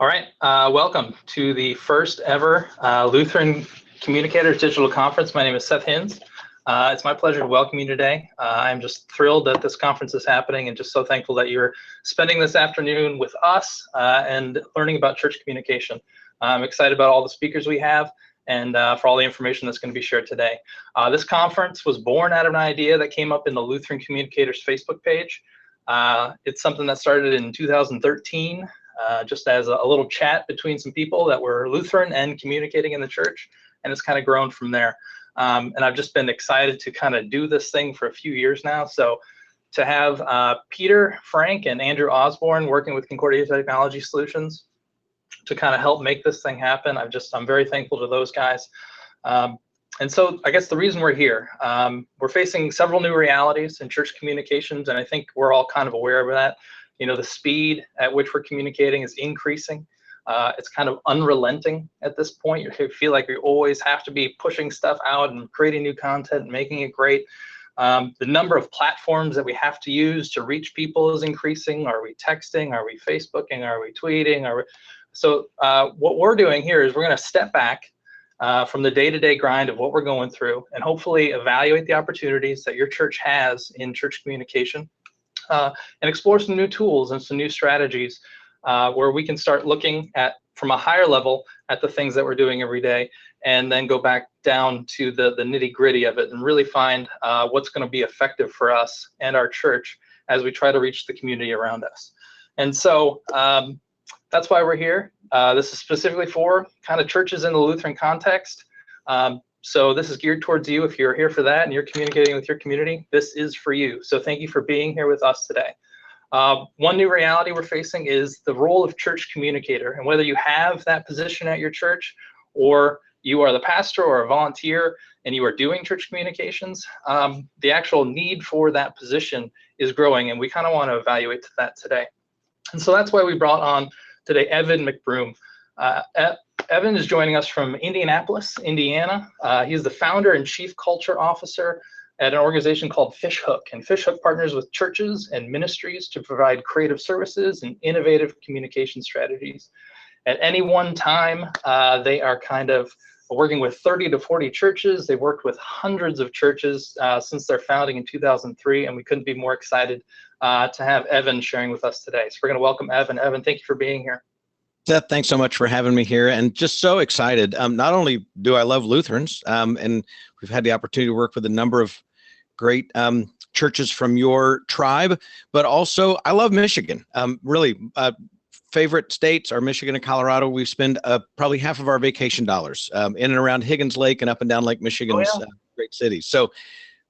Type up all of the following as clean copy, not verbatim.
All right, welcome to the first ever Lutheran Communicators Digital Conference. My name is Seth Hinz. It's my pleasure to welcome you today. I'm just thrilled that this conference is happening and just so thankful that you're spending this afternoon with us and learning about church communication. I'm excited about all the speakers we have and for all the information that's going to be shared today. This conference was born out of an idea that came up in the Lutheran Communicators Facebook page. It's something that started in 2013. Just as a little chat between some people that were Lutheran and communicating in the church, and it's kind of grown from there. And I've just been excited to kind of do this thing for a few years now. So to have Peter, Frank, and Andrew Osborne working with Communicators Technology Solutions to kind of help make this thing happen, I'm very thankful to those guys. And so I guess the reason we're here, we're facing several new realities in church communications, and I think we're all kind of aware of that. You know, the speed at which we're communicating is increasing. It's kind of unrelenting at this point. You feel like you always have to be pushing stuff out and creating new content and making it great. The number of platforms that we have to use to reach people is increasing. Are we texting? Are we Facebooking? Are we tweeting? So what we're doing here is we're going to step back from the day-to-day grind of what we're going through and hopefully evaluate the opportunities that your church has in church communication. And explore some new tools and some new strategies where we can start looking at, from a higher level, at the things that we're doing every day, and then go back down to the nitty-gritty of it and really find what's going to be effective for us and our church as we try to reach the community around us. And so that's why we're here. This is specifically for kind of churches in the Lutheran context. So this is geared towards you. If you're here for that and you're communicating with your community, this is for you. So thank you for being here with us today. One new reality we're facing is the role of church communicator. And whether you have that position at your church or you are the pastor or a volunteer and you are doing church communications, the actual need for that position is growing, and we kind of want to evaluate that today. And so that's why we brought on today Evan McBroom. Evan is joining us from Indianapolis, Indiana. He's the founder and chief culture officer at an organization called Fishhook. And Fishhook partners with churches and ministries to provide creative services and innovative communication strategies. At any one time, they are kind of working with 30 to 40 churches. They've worked with hundreds of churches since their founding in 2003, and we couldn't be more excited to have Evan sharing with us today. So we're going to welcome Evan. Evan, thank you for being here. Seth, thanks so much for having me here, and just so excited. Not only do I love Lutherans, and we've had the opportunity to work with a number of great churches from your tribe, but also I love Michigan. Really, favorite states are Michigan and Colorado. We spend probably half of our vacation dollars in and around Higgins Lake and up and down Lake Michigan's great cities. So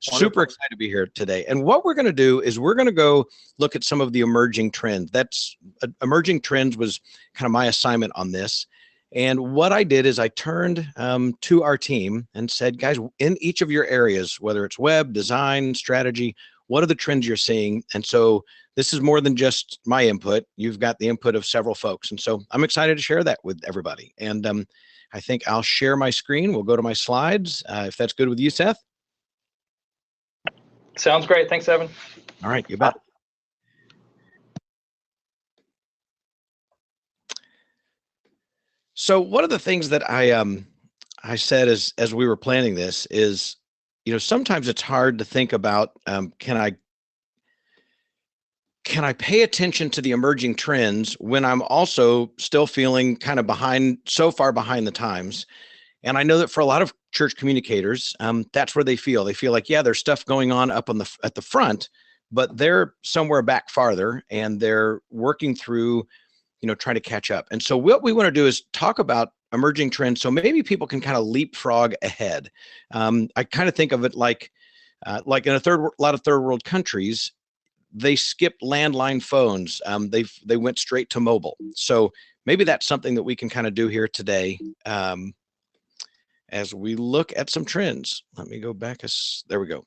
super excited to be here today. And what we're going to do is we're going to go look at some of the emerging trends. Emerging trends was kind of my assignment on this. And what I did is I turned to our team and said, guys, in each of your areas, whether it's web, design, strategy, what are the trends you're seeing? And so this is more than just my input. You've got the input of several folks. And so I'm excited to share that with everybody. And I think I'll share my screen. We'll go to my slides, if that's good with you, Seth. Sounds great. Thanks, Evan. All right, you bet. So one of the things that I said as we were planning this is, you know, sometimes it's hard to think about, can I pay attention to the emerging trends when I'm also still feeling kind of so far behind the times? And I know that for a lot of church communicators, that's where they feel. They feel like, yeah, there's stuff going on up at the front, but they're somewhere back farther and they're working through, you know, trying to catch up. And so what we want to do is talk about emerging trends so maybe people can kind of leapfrog ahead. I kind of think of it like in a lot of third world countries, they skipped landline phones. They went straight to mobile. So maybe that's something that we can kind of do here today. As we look at some trends. Let me go back. There we go.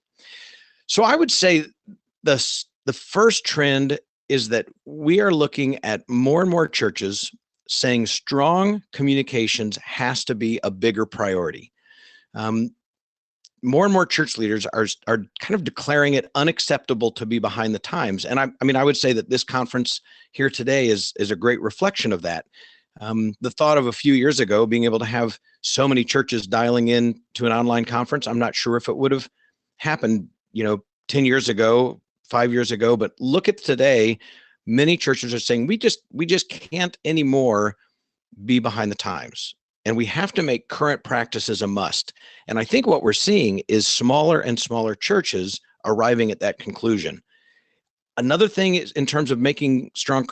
So I would say the first trend is that we are looking at more and more churches saying strong communications has to be a bigger priority. More and more church leaders are kind of declaring it unacceptable to be behind the times. And I mean, I would say that this conference here today is a great reflection of that. The thought of a few years ago being able to have so many churches dialing in to an online conference, I'm not sure if it would have happened, 10 years ago, 5 years ago, but look at today, many churches are saying we just can't anymore be behind the times. And we have to make current practices a must. And I think what we're seeing is smaller and smaller churches arriving at that conclusion. Another thing is, in terms of making strong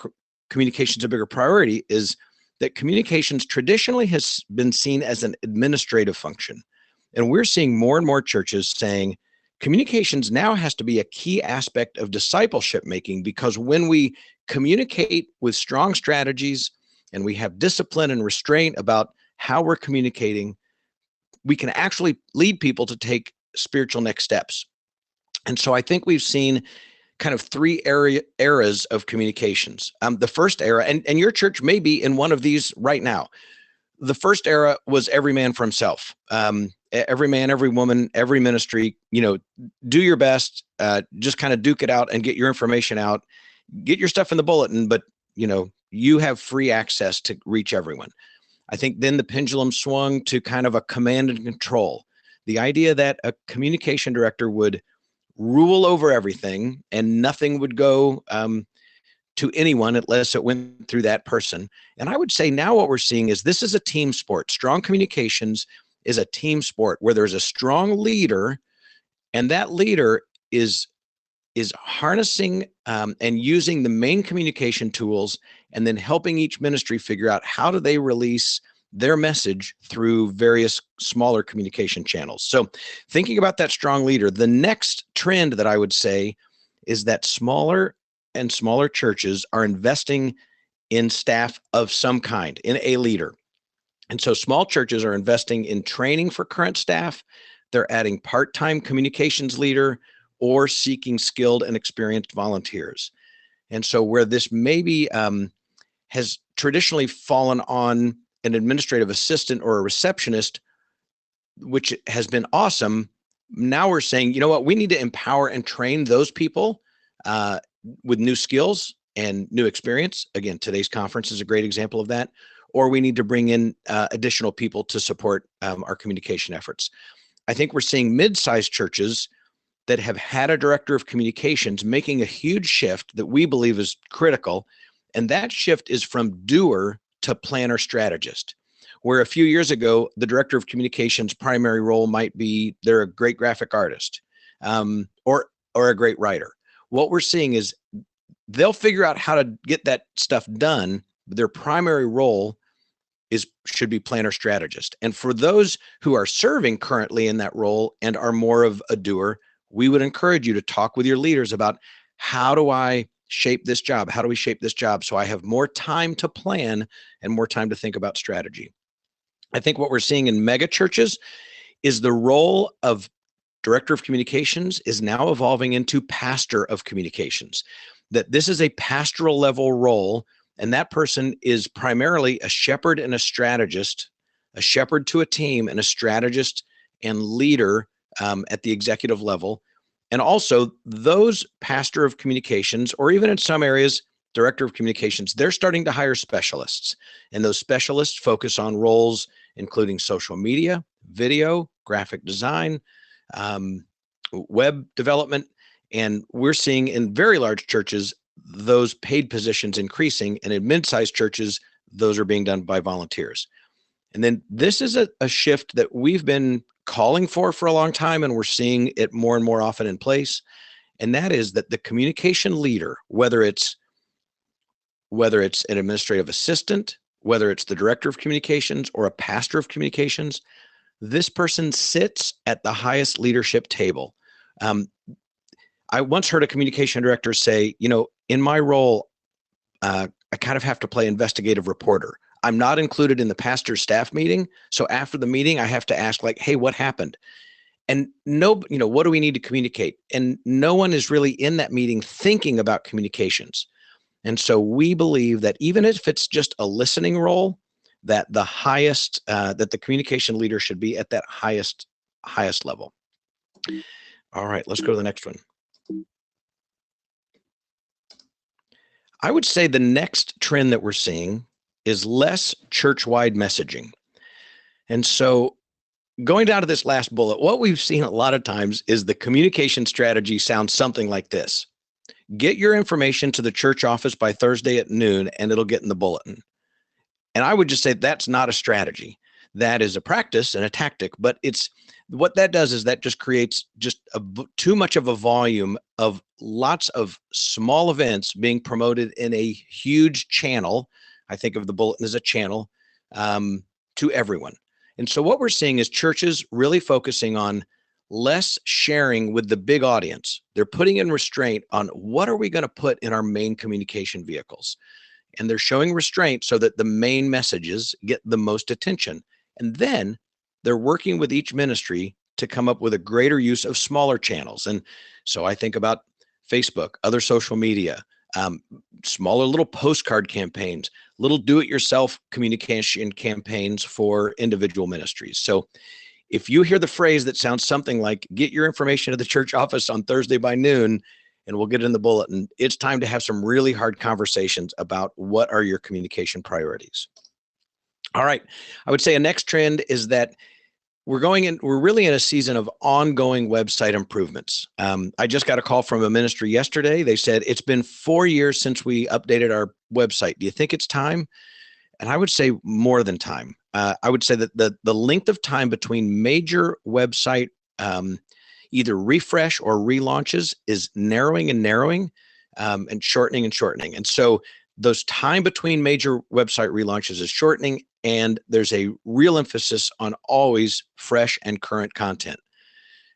communications a bigger priority, is that communications traditionally has been seen as an administrative function. And we're seeing more and more churches saying communications now has to be a key aspect of discipleship making, because when we communicate with strong strategies and we have discipline and restraint about how we're communicating, we can actually lead people to take spiritual next steps. And so I think we've seen kind of three eras of communications. The first era, and your church may be in one of these right now. The first era was every man for himself. Every man, every woman, every ministry, do your best, just kind of duke it out and get your information out, get your stuff in the bulletin, but you have free access to reach everyone. I think then the pendulum swung to kind of a command and control. The idea that a communication director would rule over everything and nothing would go to anyone unless it went through that person. And I would say now what we're seeing is this is a team sport. Strong communications is a team sport where there's a strong leader, and that leader is harnessing and using the main communication tools, and then helping each ministry figure out how do they release their message through various smaller communication channels. So thinking about that strong leader, the next trend that I would say is that smaller and smaller churches are investing in staff of some kind, in a leader. And so small churches are investing in training for current staff. They're adding part-time communications leader or seeking skilled and experienced volunteers. And so where this maybe has traditionally fallen on an administrative assistant or a receptionist, which has been awesome, now we're saying, you know what, we need to empower and train those people with new skills and new experience. Again, today's conference is a great example of that. Or we need to bring in additional people to support our communication efforts. I think we're seeing mid-sized churches that have had a director of communications making a huge shift that we believe is critical. And that shift is from doer to planner strategist, where a few years ago, the director of communications primary role might be they're a great graphic artist or a great writer. What we're seeing is they'll figure out how to get that stuff done. But their primary role should be planner strategist. And for those who are serving currently in that role and are more of a doer, we would encourage you to talk with your leaders about, how do I shape this job? How do we shape this job so I have more time to plan and more time to think about strategy? I think what we're seeing in mega churches is the role of director of communications is now evolving into pastor of communications, that this is a pastoral level role, and that person is primarily a shepherd and a strategist, a shepherd to a team and a strategist and leader at the executive level. And also those pastor of communications, or even in some areas, director of communications, they're starting to hire specialists. And those specialists focus on roles including social media, video, graphic design, web development. And we're seeing in very large churches, those paid positions increasing, and in mid-sized churches, those are being done by volunteers. And then this is a shift that we've been calling for a long time, and we're seeing it more and more often in place. And that is that the communication leader, whether it's an administrative assistant, whether it's the director of communications or a pastor of communications, this person sits at the highest leadership table. I once heard a communication director say, in my role, I kind of have to play investigative reporter. I'm not included in the pastor's staff meeting. So after the meeting, I have to ask, like, hey, what happened? And what do we need to communicate? And no one is really in that meeting thinking about communications. And so we believe that even if it's just a listening role, that the communication leader should be at that highest level. All right, let's go to the next one. I would say the next trend that we're seeing is less church-wide messaging. And so going down to this last bullet, what we've seen a lot of times is the communication strategy sounds something like this. Get your information to the church office by Thursday at noon and it'll get in the bulletin. And I would just say that's not a strategy. That is a practice and a tactic, but it's what that does is that just creates just too much of a volume of lots of small events being promoted in a huge channel. I think of the bulletin as a channel to everyone. And so what we're seeing is churches really focusing on less sharing with the big audience. They're putting in restraint on what are we going to put in our main communication vehicles. And they're showing restraint so that the main messages get the most attention. And then they're working with each ministry to come up with a greater use of smaller channels. And so I think about Facebook, other social media, smaller little postcard campaigns, little do-it-yourself communication campaigns for individual ministries. So if you hear the phrase that sounds something like, get your information to the church office on Thursday by noon, and we'll get it in the bulletin, it's time to have some really hard conversations about what are your communication priorities. All right. I would say a next trend is that we're really in a season of ongoing website improvements. I just got a call from a ministry yesterday. They said, it's been 4 years since we updated our website. Do you think it's time? And I would say more than time. I would say that the length of time between major website either refresh or relaunches is narrowing and shortening. And so those time between major website relaunches is shortening, and there's a real emphasis on always fresh and current content.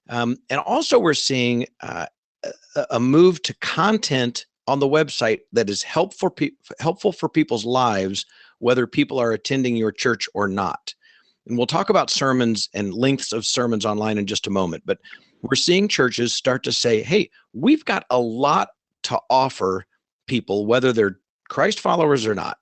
And also we're seeing a move to content on the website that is helpful for people's lives, whether people are attending your church or not. And we'll talk about sermons and lengths of sermons online in just a moment, but we're seeing churches start to say, hey, we've got a lot to offer people, whether they're Christ followers or not.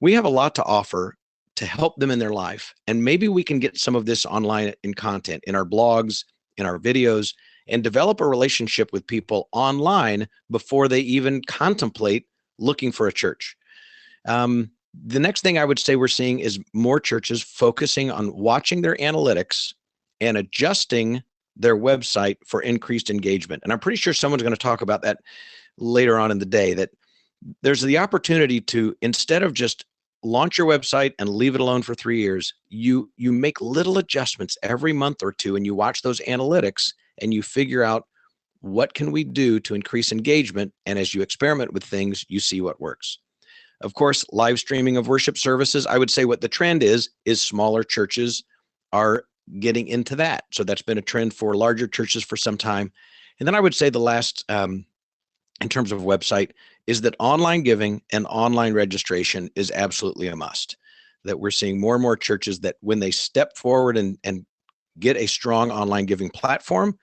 We have a lot to offer to help them in their life. And maybe we can get some of this online in content, in our blogs, in our videos, and develop a relationship with people online before they even contemplate looking for a church. The next thing I would say we're seeing is more churches focusing on watching their analytics and adjusting their website for increased engagement. And I'm pretty sure someone's going to talk about that later on in the day, that there's the opportunity to, instead of just launch your website and leave it alone for 3 years, you make little adjustments every month or two, and you watch those analytics and you figure out what can we do to increase engagement. And as you experiment with things, you see what works. Of course, live streaming of worship services, I would say what the trend is smaller churches are getting into that. So that's been a trend for larger churches for some time. And then I would say the last, in terms of website, is that online giving and online registration is absolutely a must. That we're seeing more and more churches that when they step forward and get a strong online giving platform,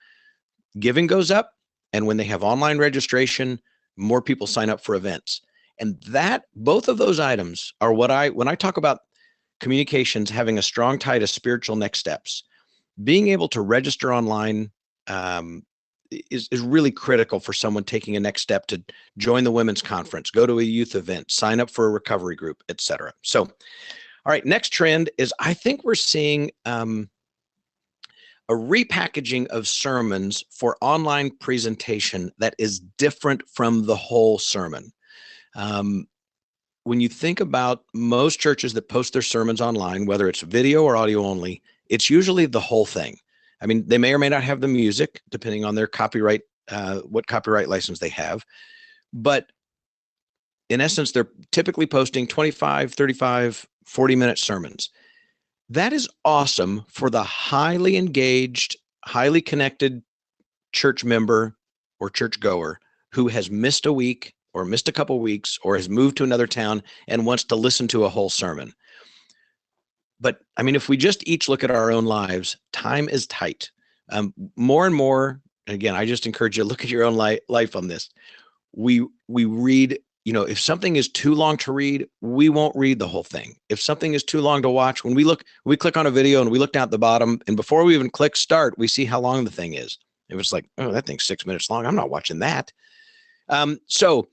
giving goes up. And when they have online registration, more people sign up for events. And that, both of those items are when I talk about communications having a strong tie to spiritual next steps, being able to register online is really critical for someone taking a next step to join the women's conference, go to a youth event, sign up for a recovery group, etc. So, all right, next trend is I think we're seeing a repackaging of sermons for online presentation that is different from the whole sermon. When you think about most churches that post their sermons online, whether it's video or audio only, it's usually the whole thing. I mean, they may or may not have the music, depending on their copyright, what copyright license they have. But in essence, they're typically posting 25, 35, 40-minute sermons. That is awesome for the highly engaged, highly connected church member or church goer who has missed a week or missed a couple weeks or has moved to another town and wants to listen to a whole sermon. But I mean, if we just each look at our own lives, time is tight. More and more, again, I just encourage you to look at your own life on this. We read, if something is too long to read, we won't read the whole thing. If something is too long to watch, when we click on a video and we look down at the bottom, and before we even click start, we see how long the thing is. If it's like, oh, that thing's 6 minutes long, I'm not watching that. So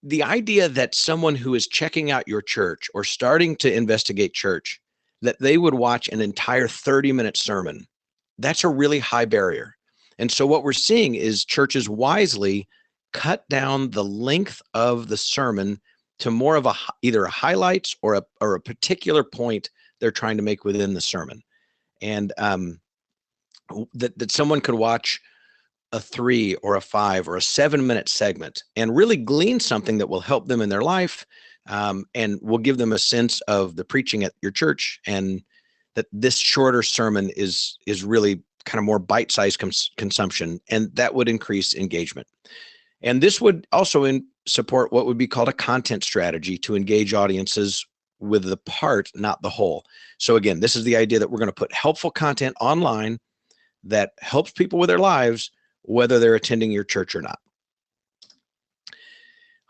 the idea that someone who is checking out your church or starting to investigate church, that they would watch an entire 30-minute sermon, that's a really high barrier. And so what we're seeing is churches wisely cut down the length of the sermon to more of either a highlights or a particular point they're trying to make within the sermon. And that someone could watch a 3 or a 5 or a 7-minute segment and really glean something that will help them in their life, and will give them a sense of the preaching at your church, and that this shorter sermon is really kind of more bite-sized consumption, and that would increase engagement. And this would also support what would be called a content strategy to engage audiences with the part, not the whole. So again, this is the idea that we're going to put helpful content online that helps people with their lives, whether they're attending your church or not.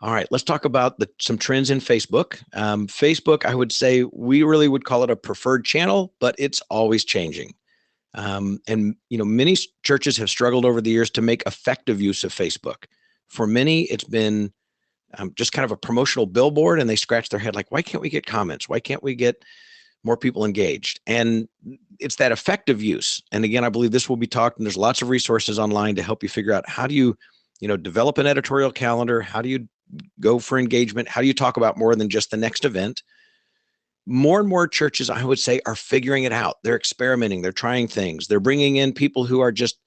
All right, let's talk about some trends in Facebook. Facebook, I would say we really would call it a preferred channel, but it's always changing. And many churches have struggled over the years to make effective use of Facebook. For many, it's been just kind of a promotional billboard, and they scratch their head like, why can't we get comments? Why can't we get more people engaged? And it's that effective use. And again, I believe this will be talked, and there's lots of resources online to help you figure out how do you, develop an editorial calendar? How do you go for engagement? How do you talk about more than just the next event? More and more churches, I would say, are figuring it out. They're experimenting. They're trying things. They're bringing in people who are just,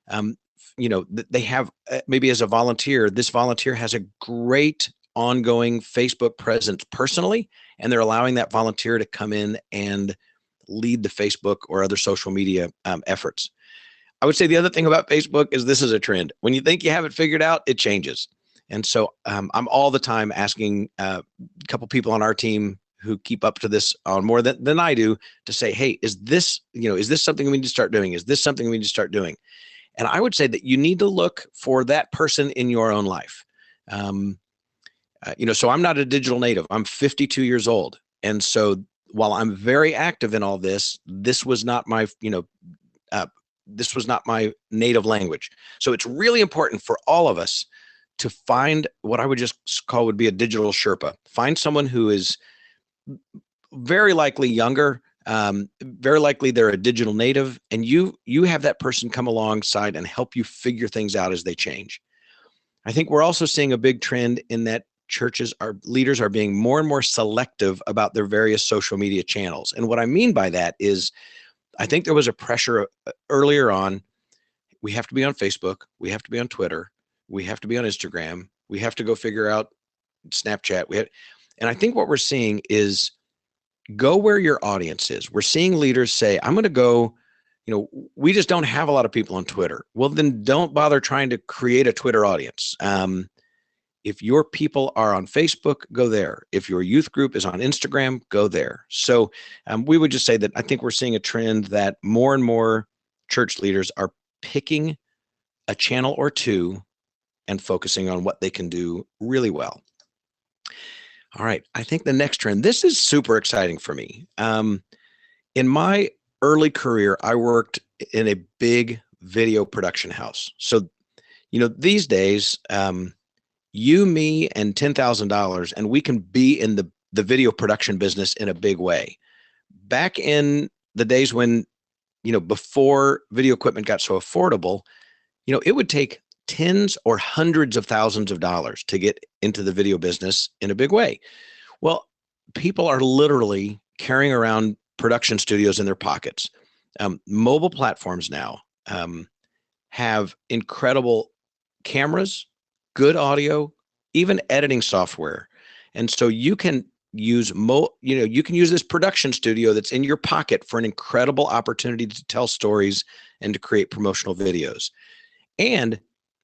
they have maybe as a volunteer, this volunteer has a great ongoing Facebook presence personally, and they're allowing that volunteer to come in and lead the Facebook or other social media efforts. I would say the other thing about Facebook is this is a trend. When you think you have it figured out, it changes. And so I'm all the time asking a couple people on our team who keep up to this on more than I do to say, hey, is this something we need to start doing? Is this something we need to start doing? And I would say that you need to look for that person in your own life. So I'm not a digital native. I'm 52 years old. And so while I'm very active in all this, this was not my native language. So it's really important for all of us to find what I would just call would be a digital Sherpa. Find someone who is very likely younger, very likely they're a digital native, and you have that person come alongside and help you figure things out as they change. I think we're also seeing a big trend in that leaders are being more and more selective about their various social media channels. And what I mean by that is, I think there was a pressure earlier on. We have to be on Facebook. We have to be on Twitter. We have to be on Instagram. We have to go figure out Snapchat. And I think what we're seeing is go where your audience is. We're seeing leaders say, I'm going to go, we just don't have a lot of people on Twitter. Well, then don't bother trying to create a Twitter audience. If your people are on Facebook, go there. If your youth group is on Instagram, go there. So we would just say that I think we're seeing a trend that more and more church leaders are picking a channel or two and focusing on what they can do really well. All right. I think the next trend, this is super exciting for me. In my early career, I worked in a big video production house. So, these days, you, me, and $10,000, and we can be in the video production business in a big way. Back in the days when, before video equipment got so affordable, it would take tens or hundreds of thousands of dollars to get into the video business in a big way. Well, people are literally carrying around production studios in their pockets. Mobile platforms now have incredible cameras, good audio, even editing software. And so you can use this production studio that's in your pocket for an incredible opportunity to tell stories and to create promotional videos. And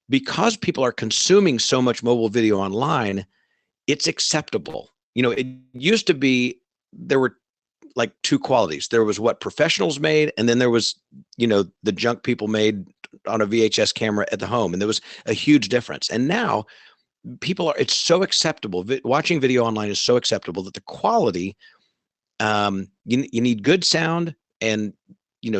because people are consuming so much mobile video online, it's acceptable. It used to be there were like two qualities. There was what professionals made, and then there was, the junk people made on a VHS camera at the home. And there was a huge difference. And now it's so acceptable. Watching video online is so acceptable that the quality, you need good sound and,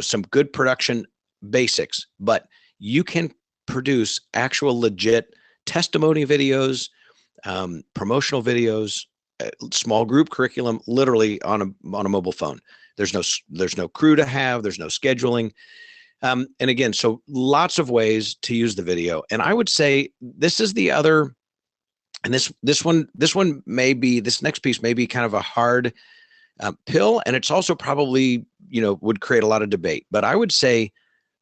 some good production basics, but you can produce actual legit testimony videos, promotional videos, small group curriculum, literally on a mobile phone. There's no crew to have. There's no scheduling. And again, so lots of ways to use the video. And I would say this is the other, and this next piece may be kind of a hard pill, and it's also probably, would create a lot of debate. But I would say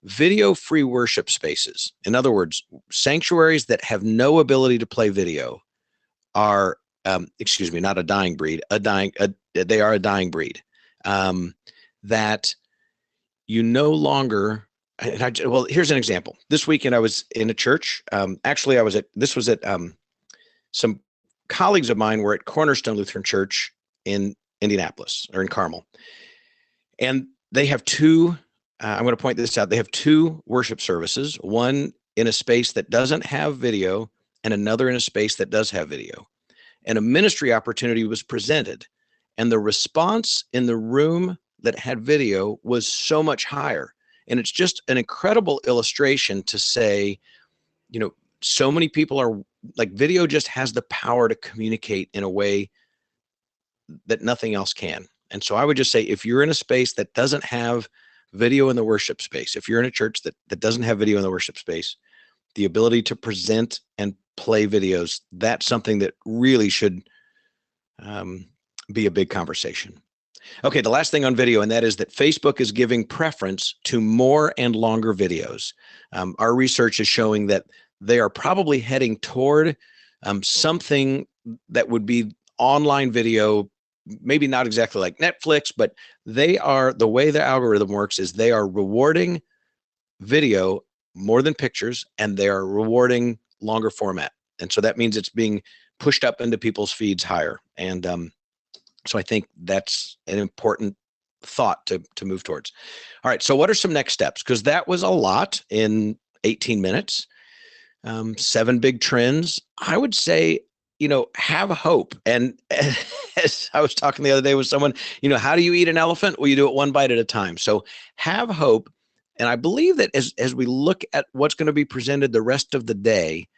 video-free worship spaces, in other words, sanctuaries that have no ability to play video, are, not a dying breed. They are a dying breed. That you no longer. Well, here's an example. This weekend I was in a church. Actually, this was at some colleagues of mine were at Cornerstone Lutheran Church in Indianapolis, or in Carmel, and they have two. I'm going to point this out. They have two worship services, one in a space that doesn't have video and another in a space that does have video. And a ministry opportunity was presented, and the response in the room that had video was so much higher. And it's just an incredible illustration to say, so many people are like, video just has the power to communicate in a way that nothing else can. And so I would just say, if you're in a space that doesn't have video in the worship space, if you're in a church that doesn't have video in the worship space, the ability to present and play videos, that's something that really should be a big conversation. Okay, the last thing on video, and that is that Facebook is giving preference to more and longer videos. Our research is showing that they are probably heading toward something that would be online video, maybe not exactly like Netflix, but the way the algorithm works is they are rewarding video more than pictures, and they are rewarding longer format. And so that means it's being pushed up into people's feeds higher. And so I think that's an important thought to move towards. All right, so what are some next steps? Because that was a lot in 18 minutes, 7 big trends. I would say, have hope. And as I was talking the other day with someone, how do you eat an elephant? Well, you do it one bite at a time. So have hope. And I believe that as we look at what's going to be presented the rest of the day,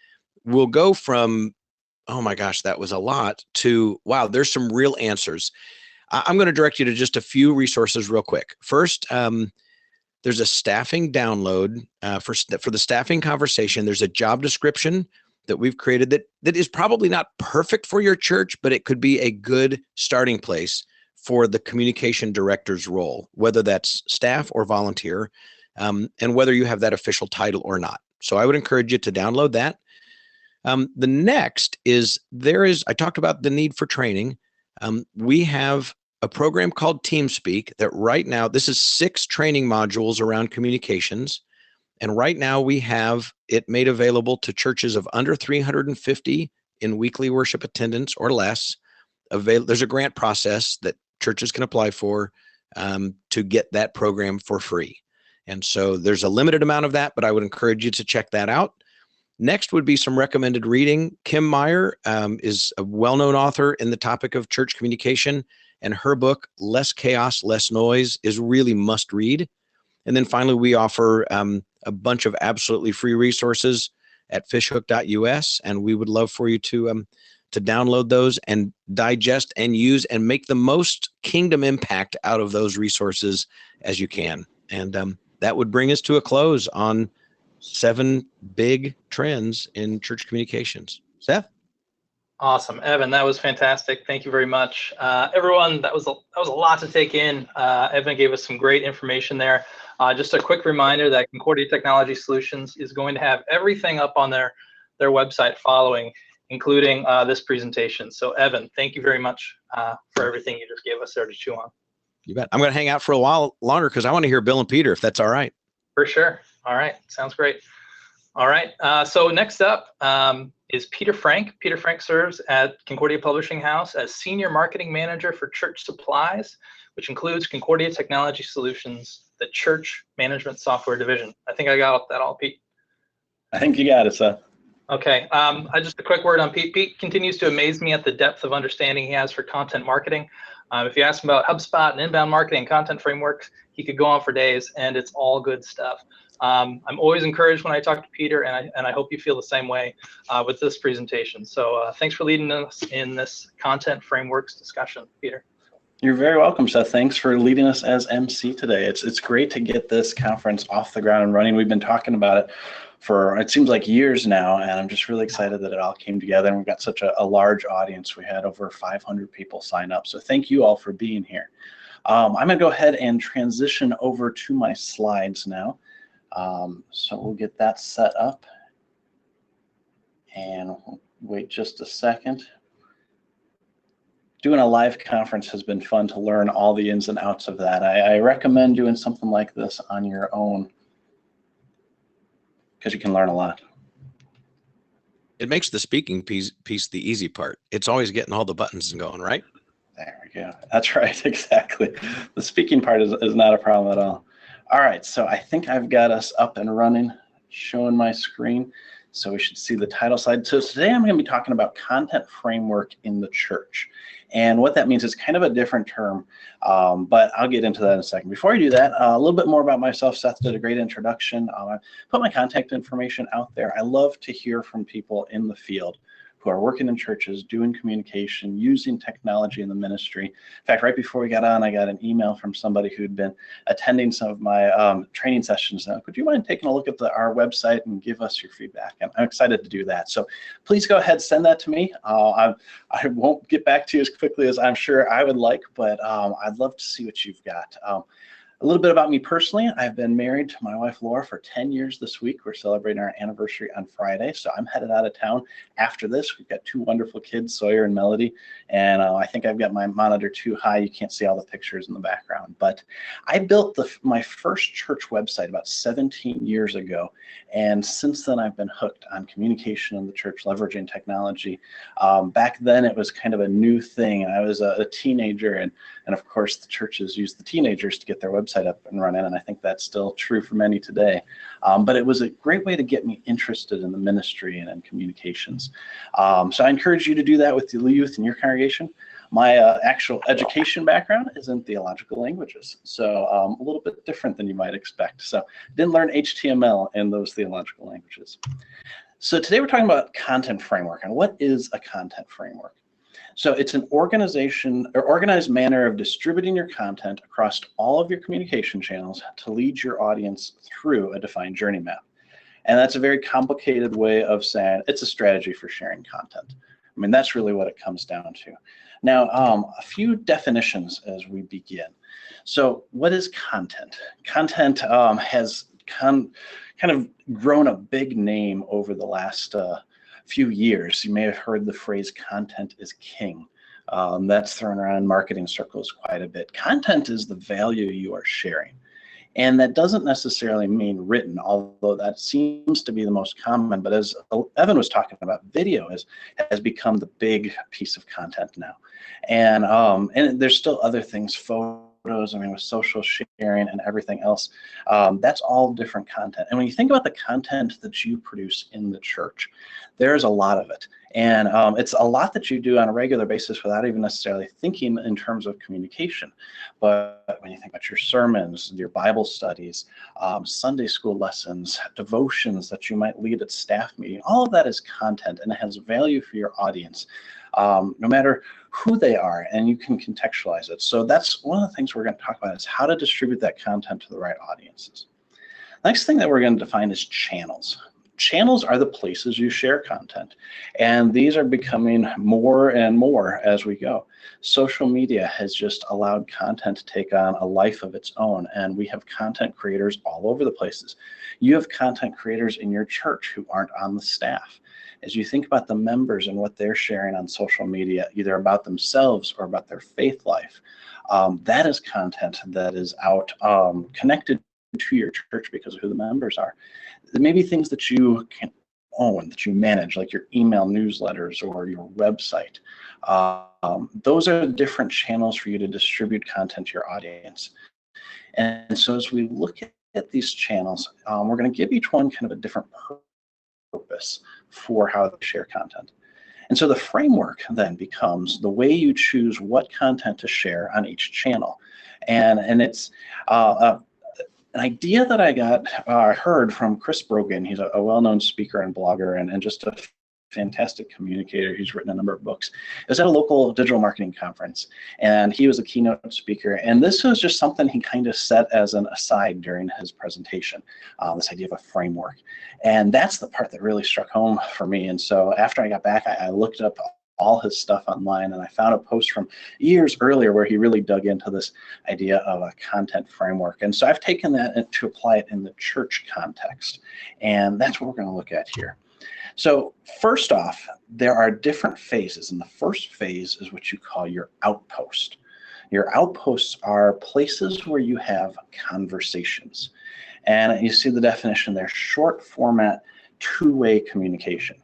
we'll go from, oh my gosh, that was a lot, to, wow, there's some real answers. I'm going to direct you to just a few resources real quick. First, there's a staffing download for the staffing conversation. There's a job description that we've created that is probably not perfect for your church, but it could be a good starting place for the communication director's role, whether that's staff or volunteer, and whether you have that official title or not. So I would encourage you to download that. The next is I talked about the need for training. We have a program called TeamSpeak that right now, this is 6 training modules around communications. And right now we have it made available to churches of under 350 in weekly worship attendance or less. There's a grant process that churches can apply for to get that program for free. And so there's a limited amount of that, but I would encourage you to check that out. Next would be some recommended reading. Kim Meyer is a well-known author in the topic of church communication, and her book, Less Chaos, Less Noise, is really must read. And then finally, we offer a bunch of absolutely free resources at fishhook.us, and we would love for you to download those and digest and use and make the most kingdom impact out of those resources as you can. And that would bring us to a close on 7 big trends in church communications. Seth? Awesome, Evan. That was fantastic. Thank you very much, everyone. That was a lot to take in. Evan gave us some great information there. Just a quick reminder that Concordia Technology Solutions is going to have everything up on their website following, including this presentation. So, Evan, thank you very much for everything you just gave us there to chew on. You bet. I'm going to hang out for a while longer because I want to hear Bill and Peter, if that's all right. For sure. All right. Sounds great. All right. So next up is Peter Frank. Peter Frank serves at Concordia Publishing House as Senior Marketing Manager for Church Supplies, which includes Concordia Technology Solutions, the Church Management Software Division. I think I got that all, Pete. I think you got it, Seth. Okay. Just a quick word on Pete. Pete continues to amaze me at the depth of understanding he has for content marketing. If you ask him about HubSpot and inbound marketing and content frameworks, He could go on for days, and it's all good stuff. I'm always encouraged when I talk to Peter, and I hope you feel the same way with this presentation. So thanks for leading us in this content frameworks discussion, Peter. You're very welcome, Seth. Thanks for leading us as MC today. It's great to get this conference off the ground and running. We've been talking about it for, it seems like, years now, and I'm just really excited that it all came together, and we've got such a large audience. We had over 500 people sign up, so thank you all for being here. I'm going to go ahead and transition over to my slides now. So we'll get that set up, and we'll wait just a second. Doing a live conference has been fun to learn all the ins and outs of that. I recommend doing something like this on your own because you can learn a lot. It makes the speaking piece the easy part. It's always getting all the buttons and going, right? There we go. That's right, exactly. The speaking part is not a problem at all. All right, so I think I've got us up and running, showing my screen. So we should see the title slide. So today I'm going to be talking about content framework in the church. And what that means is kind of a different term, but I'll get into that in a second. Before I do that, a little bit more about myself. Seth did a great introduction. I put my contact information out there. I love to hear from people in the field who are working in churches, doing communication, using technology in the ministry. In fact, right before we got on, I got an email from somebody who'd been attending some of my training sessions. Now, would you mind taking a look at our website and give us your feedback? And I'm excited to do that. So please go ahead, send that to me. I won't get back to you as quickly as I'm sure I would like, but I'd love to see what you've got. A little bit about me personally. I've been married to my wife, Laura, for 10 years this week. We're celebrating our anniversary on Friday, so I'm headed out of town after this. We've got two wonderful kids, Sawyer and Melody, and I think I've got my monitor too high. You can't see all the pictures in the background, but I built my first church website about 17 years ago, and since then I've been hooked on communication in the church, leveraging technology. Back then it was kind of a new thing, and I was a teenager, and of course the churches use the teenagers to get their website up and running, and I think that's still true for many today. But it was a great way to get me interested in the ministry and in communications. So I encourage you to do that with the youth in your congregation. My actual education background is in theological languages, so a little bit different than you might expect. So didn't learn HTML in those theological languages. So today we're talking about content framework, and what is a content framework? So it's an organized manner of distributing your content across all of your communication channels to lead your audience through a defined journey map. And that's a very complicated way of saying it's a strategy for sharing content. I mean, that's really what it comes down to. Now, a few definitions as we begin. So what is content? Content has kind of grown a big name over the last few years. You may have heard the phrase content is king. That's thrown around in marketing circles quite a bit. Content is the value you are sharing. And that doesn't necessarily mean written, although that seems to be the most common. But as Evan was talking about, video has become the big piece of content now. And there's still other things, photos, I mean, with social sharing and everything else, that's all different content. And when you think about the content that you produce in the church, there's a lot of it. And it's a lot that you do on a regular basis without even necessarily thinking in terms of communication. But when you think about your sermons, your Bible studies, Sunday school lessons, devotions that you might lead at staff meeting, all of that is content, and it has value for your audience, no matter who they are, and you can contextualize it. So that's one of the things we're going to talk about, is how to distribute that content to the right audiences. Next thing that we're going to define is channels. Channels are the places you share content, and these are becoming more and more as we go. Social media has just allowed content to take on a life of its own, and we have content creators all over the places. You have content creators in your church who aren't on the staff. As you think about the members and what they're sharing on social media, either about themselves or about their faith life, that is content that is out connected to your church because of who the members are. Maybe things that you can own, that you manage, like your email newsletters or your website. Those are different channels for you to distribute content to your audience. And so as we look at these channels, we're going to give each one kind of a different purpose for how they share content. And so the framework then becomes the way you choose what content to share on each channel. And it's an idea that I heard from Chris Brogan. He's a well-known speaker and blogger and just a fantastic communicator. He's written a number of books. It was at a local digital marketing conference, and he was a keynote speaker. And this was just something he kind of set as an aside during his presentation, this idea of a framework. And that's the part that really struck home for me. And so after I got back, I looked up all his stuff online, and I found a post from years earlier where he really dug into this idea of a content framework. And so I've taken that to apply it in the church context, and that's what we're going to look at here. So first off, there are different phases, and the first phase is what you call your outpost. Your outposts are places where you have conversations, and you see the definition there: short format, two-way communication.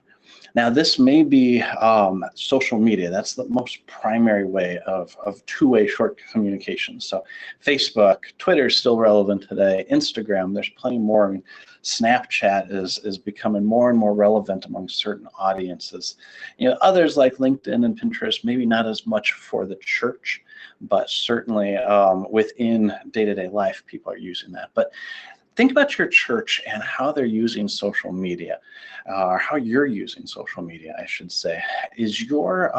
Now, this may be social media. That's the most primary way of two-way short communication. So Facebook, Twitter is still relevant today. Instagram, there's plenty more. I mean, Snapchat is becoming more and more relevant among certain audiences. You know, others like LinkedIn and Pinterest, maybe not as much for the church, but certainly within day-to-day life, people are using that. But think about your church and how they're using social media, or how you're using social media, I should say. Is your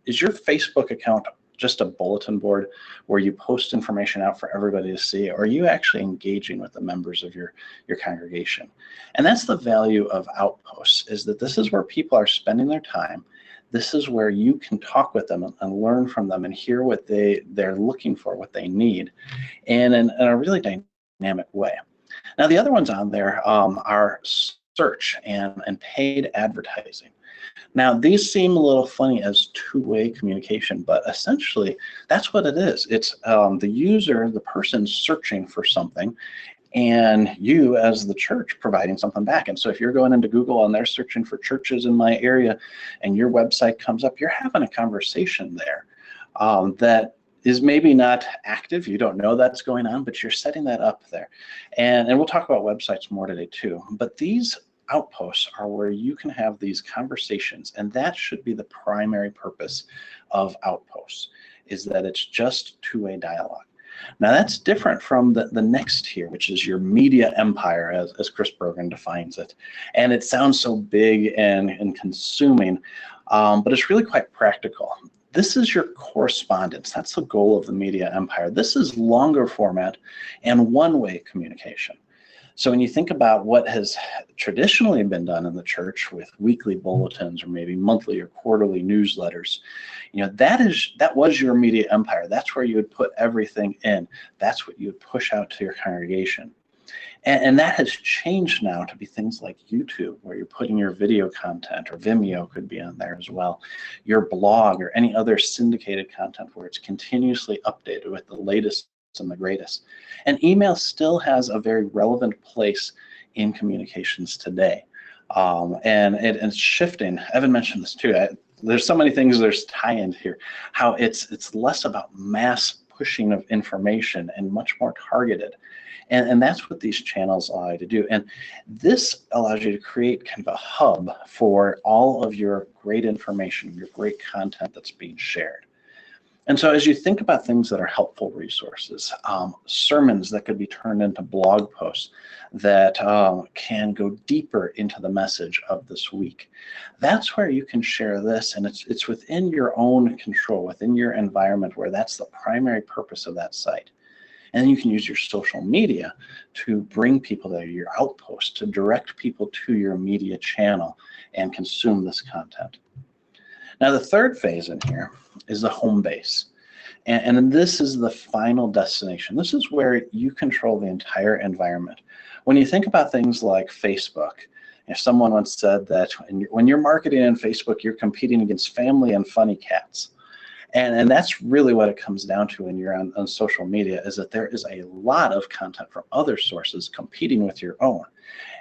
Facebook account just a bulletin board where you post information out for everybody to see, or are you actually engaging with the members of your congregation? And that's the value of outposts, is that this is where people are spending their time. This is where you can talk with them and learn from them and hear what they're looking for, what they need, and in a really dynamic way. Now, the other ones on there are search and paid advertising. Now, these seem a little funny as two-way communication, but essentially that's what it is. It's the user, the person searching for something, and you as the church providing something back. And so if you're going into Google and they're searching for churches in my area and your website comes up, you're having a conversation there that is maybe not active. You don't know that's going on, but you're setting that up there. And we'll talk about websites more today too. But these outposts are where you can have these conversations, and that should be the primary purpose of outposts, is that it's just two-way dialogue. Now that's different from the next tier, which is your media empire, as Chris Brogan defines it. And it sounds so big and consuming, but it's really quite practical. This is your correspondence. That's the goal of the media empire. This is longer format and one-way communication. So when you think about what has traditionally been done in the church with weekly bulletins or maybe monthly or quarterly newsletters, you know, that was your media empire. That's where you would put everything in. That's what you would push out to your congregation. And that has changed now to be things like YouTube, where you're putting your video content, or Vimeo could be on there as well, your blog, or any other syndicated content where it's continuously updated with the latest and the greatest. And email still has a very relevant place in communications today. And it's shifting. Evan mentioned this too. There's so many things, there's tie-in here, how it's less about mass pushing of information and much more targeted. And that's what these channels allow you to do. And this allows you to create kind of a hub for all of your great information, your great content that's being shared. And so as you think about things that are helpful resources, sermons that could be turned into blog posts that can go deeper into the message of this week, that's where you can share this. And it's within your own control, within your environment, where that's the primary purpose of that site. And then you can use your social media to bring people there, your outpost, to direct people to your media channel and consume this content. Now, the third phase in here is the home base. And this is the final destination. This is where you control the entire environment. When you think about things like Facebook, if someone once said that when you're marketing in Facebook, you're competing against family and funny cats. And that's really what it comes down to when you're on social media, is that there is a lot of content from other sources competing with your own.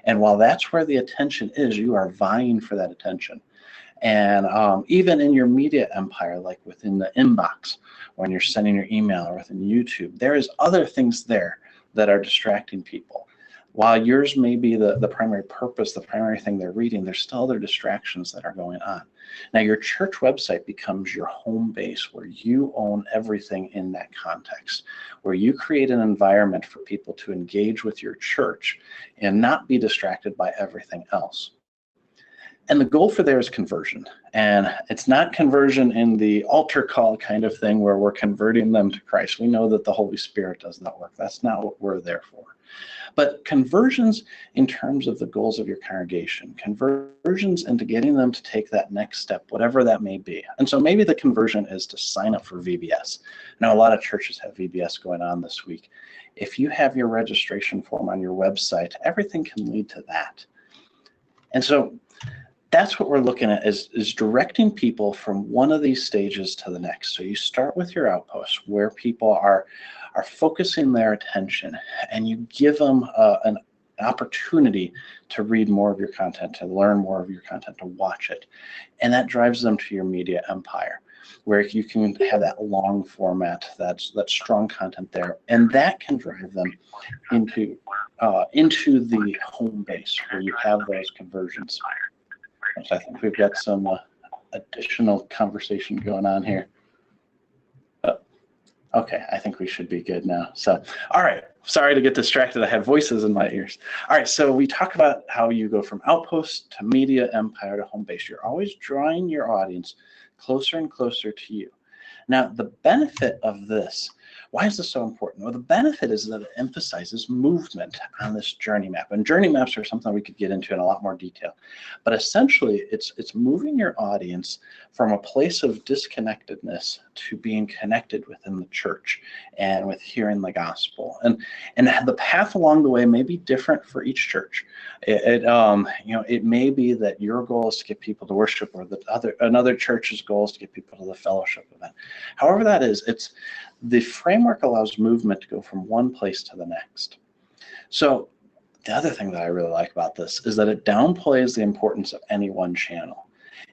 And while that's where the attention is, you are vying for that attention. And even in your media empire, like within the inbox, when you're sending your email, or within YouTube, there is other things there that are distracting people. While yours may be the primary purpose, the primary thing they're reading, there's still other distractions that are going on. Now, your church website becomes your home base where you own everything in that context, where you create an environment for people to engage with your church and not be distracted by everything else. And the goal for there is conversion. And it's not conversion in the altar call kind of thing where we're converting them to Christ. We know that the Holy Spirit does that work. That's not what we're there for. But conversions in terms of the goals of your congregation, conversions into getting them to take that next step, whatever that may be. And so maybe the conversion is to sign up for VBS. Now, a lot of churches have VBS going on this week. If you have your registration form on your website, everything can lead to that. And so that's what we're looking at is directing people from one of these stages to the next. So you start with your outposts where people are focusing their attention, and you give them an opportunity to read more of your content, to learn more of your content, to watch it. And that drives them to your media empire, where you can have that long format, that strong content there, and that can drive them into the home base where you have those conversions. So I think we've got some additional conversation going on here. Okay, I think we should be good now. So, all right, sorry to get distracted. I have voices in my ears. All right, so we talk about how you go from outpost to media empire to home base. You're always drawing your audience closer and closer to you. Now, the benefit of this, why is this so important? Well, the benefit is that it emphasizes movement on this journey map. And journey maps are something we could get into in a lot more detail. But essentially, it's moving your audience from a place of disconnectedness to being connected within the church and with hearing the gospel. And the path along the way may be different for each church. It may be that your goal is to get people to worship, or another church's goal is to get people to the fellowship event. However that is, the framework allows movement to go from one place to the next. So the other thing that I really like about this is that it downplays the importance of any one channel.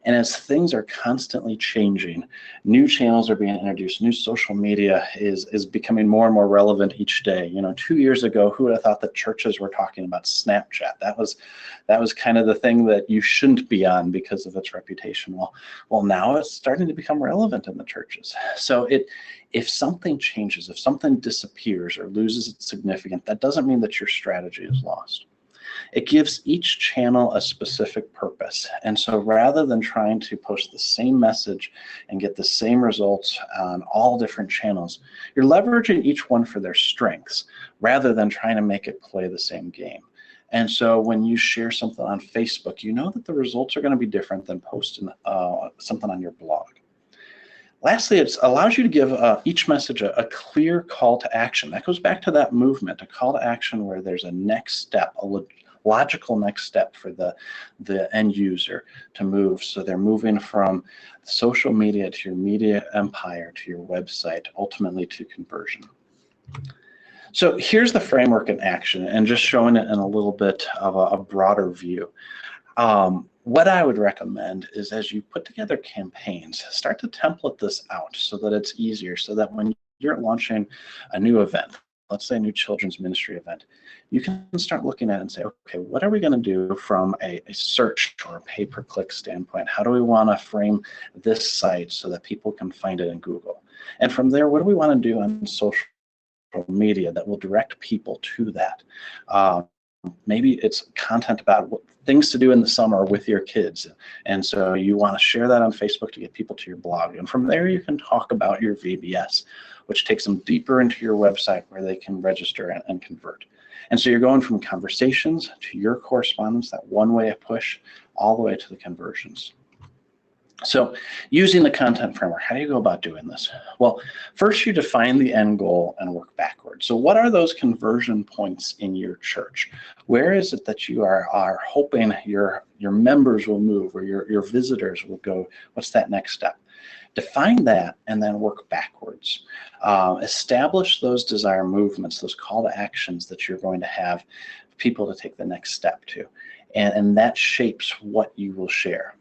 And as things are constantly changing, new channels are being introduced, new social media is becoming more and more relevant each day. 2 years ago, who would have thought that churches were talking about Snapchat? That was kind of the thing that you shouldn't be on because of its reputation. Well, now it's starting to become relevant in the churches. So if something changes, if something disappears or loses its significance, that doesn't mean that your strategy is lost. It gives each channel a specific purpose. And so rather than trying to post the same message and get the same results on all different channels, you're leveraging each one for their strengths rather than trying to make it play the same game. And so when you share something on Facebook, you know that the results are going to be different than posting something on your blog. Lastly, it allows you to give each message a clear call to action. That goes back to that movement, a call to action where there's a next step, a logical next step for the end user to move. So they're moving from social media to your media empire, to your website, ultimately to conversion. So here's the framework in action, and just showing it in a little bit of a broader view. What I would recommend is, as you put together campaigns, start to template this out so that it's easier, so that when you're launching a new event, let's say a new children's ministry event, you can start looking at it and say, okay, what are we going to do from a search or a pay-per-click standpoint? How do we want to frame this site so that people can find it in Google? And from there, what do we want to do on social media that will direct people to that? Maybe it's content about things to do in the summer with your kids. And so you want to share that on Facebook to get people to your blog. And from there, you can talk about your VBS, which takes them deeper into your website where they can register and convert. And so you're going from conversations to your correspondence, that one-way push, all the way to the conversions. So using the content framework, how do you go about doing this? Well, first you define the end goal and work backwards. So what are those conversion points in your church? Where is it that you are hoping your members will move, or your visitors will go? What's that next step? Define that and then work backwards. Establish those desire movements, those call to actions that you're going to have people to take the next step to. And that shapes what you will share.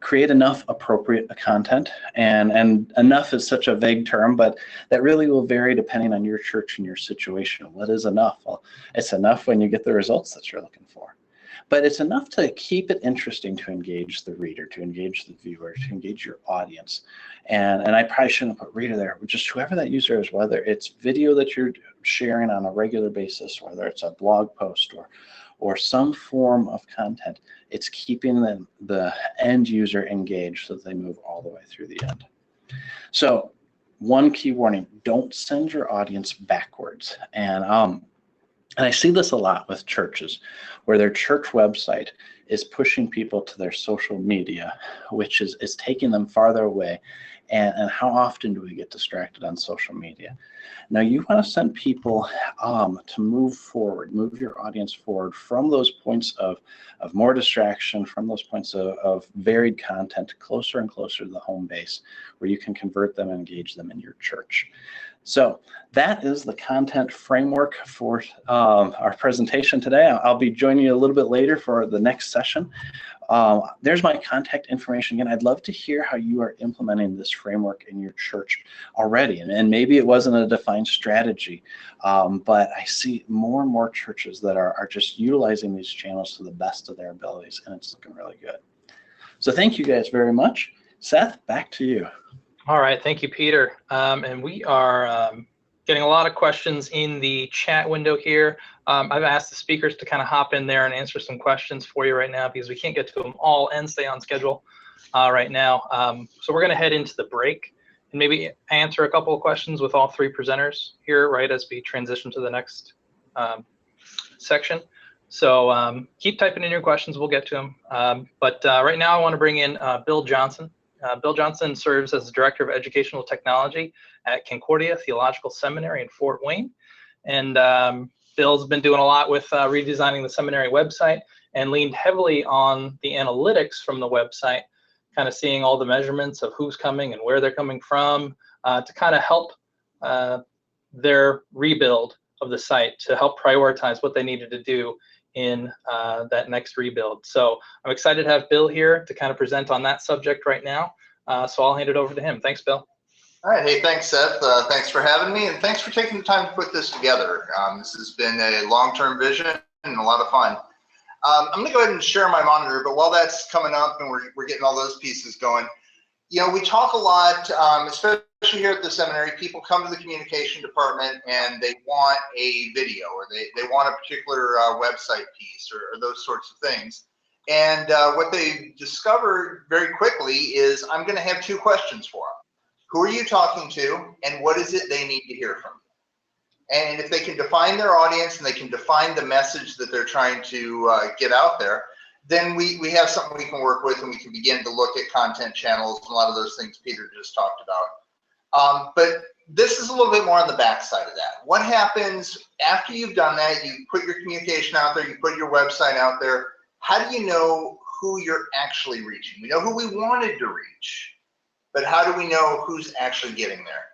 create enough appropriate content, and enough is such a vague term, but that really will vary depending on your church and your situation. What is enough? Well, it's enough when you get the results that you're looking for. But it's enough to keep it interesting, to engage the reader, to engage the viewer, to engage your audience. And I probably shouldn't put reader there, but just whoever that user is, whether it's video that you're sharing on a regular basis, whether it's a blog post or some form of content, it's keeping the end user engaged so that they move all the way through the end. So one key warning, don't send your audience backwards. And I see this a lot with churches, where their church website is pushing people to their social media, which is taking them farther away. And how often do we get distracted on social media? Now, you want to send people to move forward, move your audience forward from those points of more distraction, from those points of varied content, closer and closer to the home base, where you can convert them and engage them in your church. So that is the content framework for our presentation today. I'll be joining you a little bit later for the next session. There's my contact information. Again, I'd love to hear how you are implementing this framework in your church already. And maybe it wasn't a defined strategy, but I see more and more churches that are just utilizing these channels to the best of their abilities, and it's looking really good. So thank you guys very much. Seth, back to you. All right, thank you, Peter. And we are getting a lot of questions in the chat window here. I've asked the speakers to kind of hop in there and answer some questions for you right now, because we can't get to them all and stay on schedule right now. So we're going to head into the break and maybe answer a couple of questions with all three presenters here, right, as we transition to the next section. So keep typing in your questions, we'll get to them. But right now I want to bring in Bill Johnson. Bill Johnson serves as the Director of Educational Technology at Concordia Theological Seminary in Fort Wayne. And Bill's been doing a lot with redesigning the seminary website, and leaned heavily on the analytics from the website, kind of seeing all the measurements of who's coming and where they're coming from, to kind of help their rebuild of the site, to help prioritize what they needed to do in that next rebuild. So I'm excited to have Bill here to kind of present on that subject right now. So I'll hand it over to him. Thanks, Bill. All right. Hey, thanks, Seth. Thanks for having me, and thanks for taking the time to put this together. This has been a long-term vision and a lot of fun. I'm going to go ahead and share my monitor, but while that's coming up and we're getting all those pieces going, you know, we talk a lot, especially here at the seminary. People come to the communication department and they want a video, or they want a particular website piece, or those sorts of things. And what they discovered very quickly is, I'm going to have two questions for them. Who are you talking to, and what is it they need to hear from you? And if they can define their audience and they can define the message that they're trying to get out there, then we have something we can work with, and we can begin to look at content channels and a lot of those things Peter just talked about. But this is a little bit more on the backside of that. What happens after you've done that? You put your communication out there, you put your website out there. How do you know who you're actually reaching? We know who we wanted to reach, but how do we know who's actually getting there?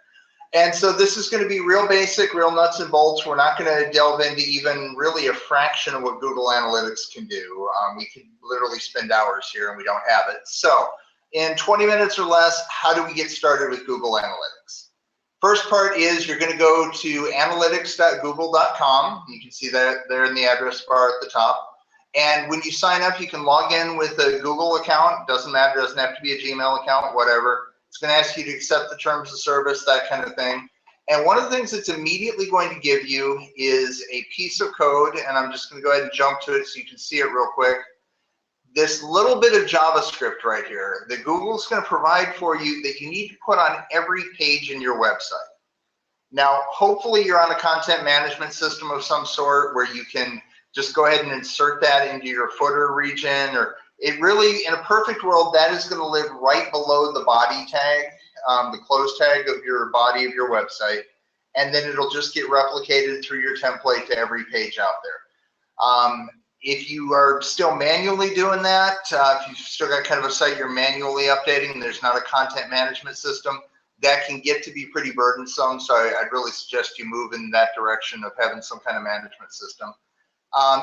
And so this is going to be real basic, real nuts and bolts. We're not going to delve into even really a fraction of what Google Analytics can do. We could literally spend hours here, and we don't have it. So in 20 minutes or less, how do we get started with Google Analytics? First part is, you're going to go to analytics.google.com. You can see that there in the address bar at the top. And when you sign up, you can log in with a Google account. Doesn't matter, doesn't have to be a Gmail account, whatever. It's going to ask you to accept the terms of service, that kind of thing. And one of the things it's immediately going to give you is a piece of code, and I'm just going to go ahead and jump to it so you can see it real quick. This little bit of JavaScript right here that Google's going to provide for you, that you need to put on every page in your website. Now, hopefully you're on a content management system of some sort where you can just go ahead and insert that into your footer region, or it really, in a perfect world, that is going to live right below the body tag, the close tag of your body of your website, and then it'll just get replicated through your template to every page out there. If you are still manually doing that, if you've still got kind of a site you're manually updating and there's not a content management system, that can get to be pretty burdensome. So I'd really suggest you move in that direction of having some kind of management system.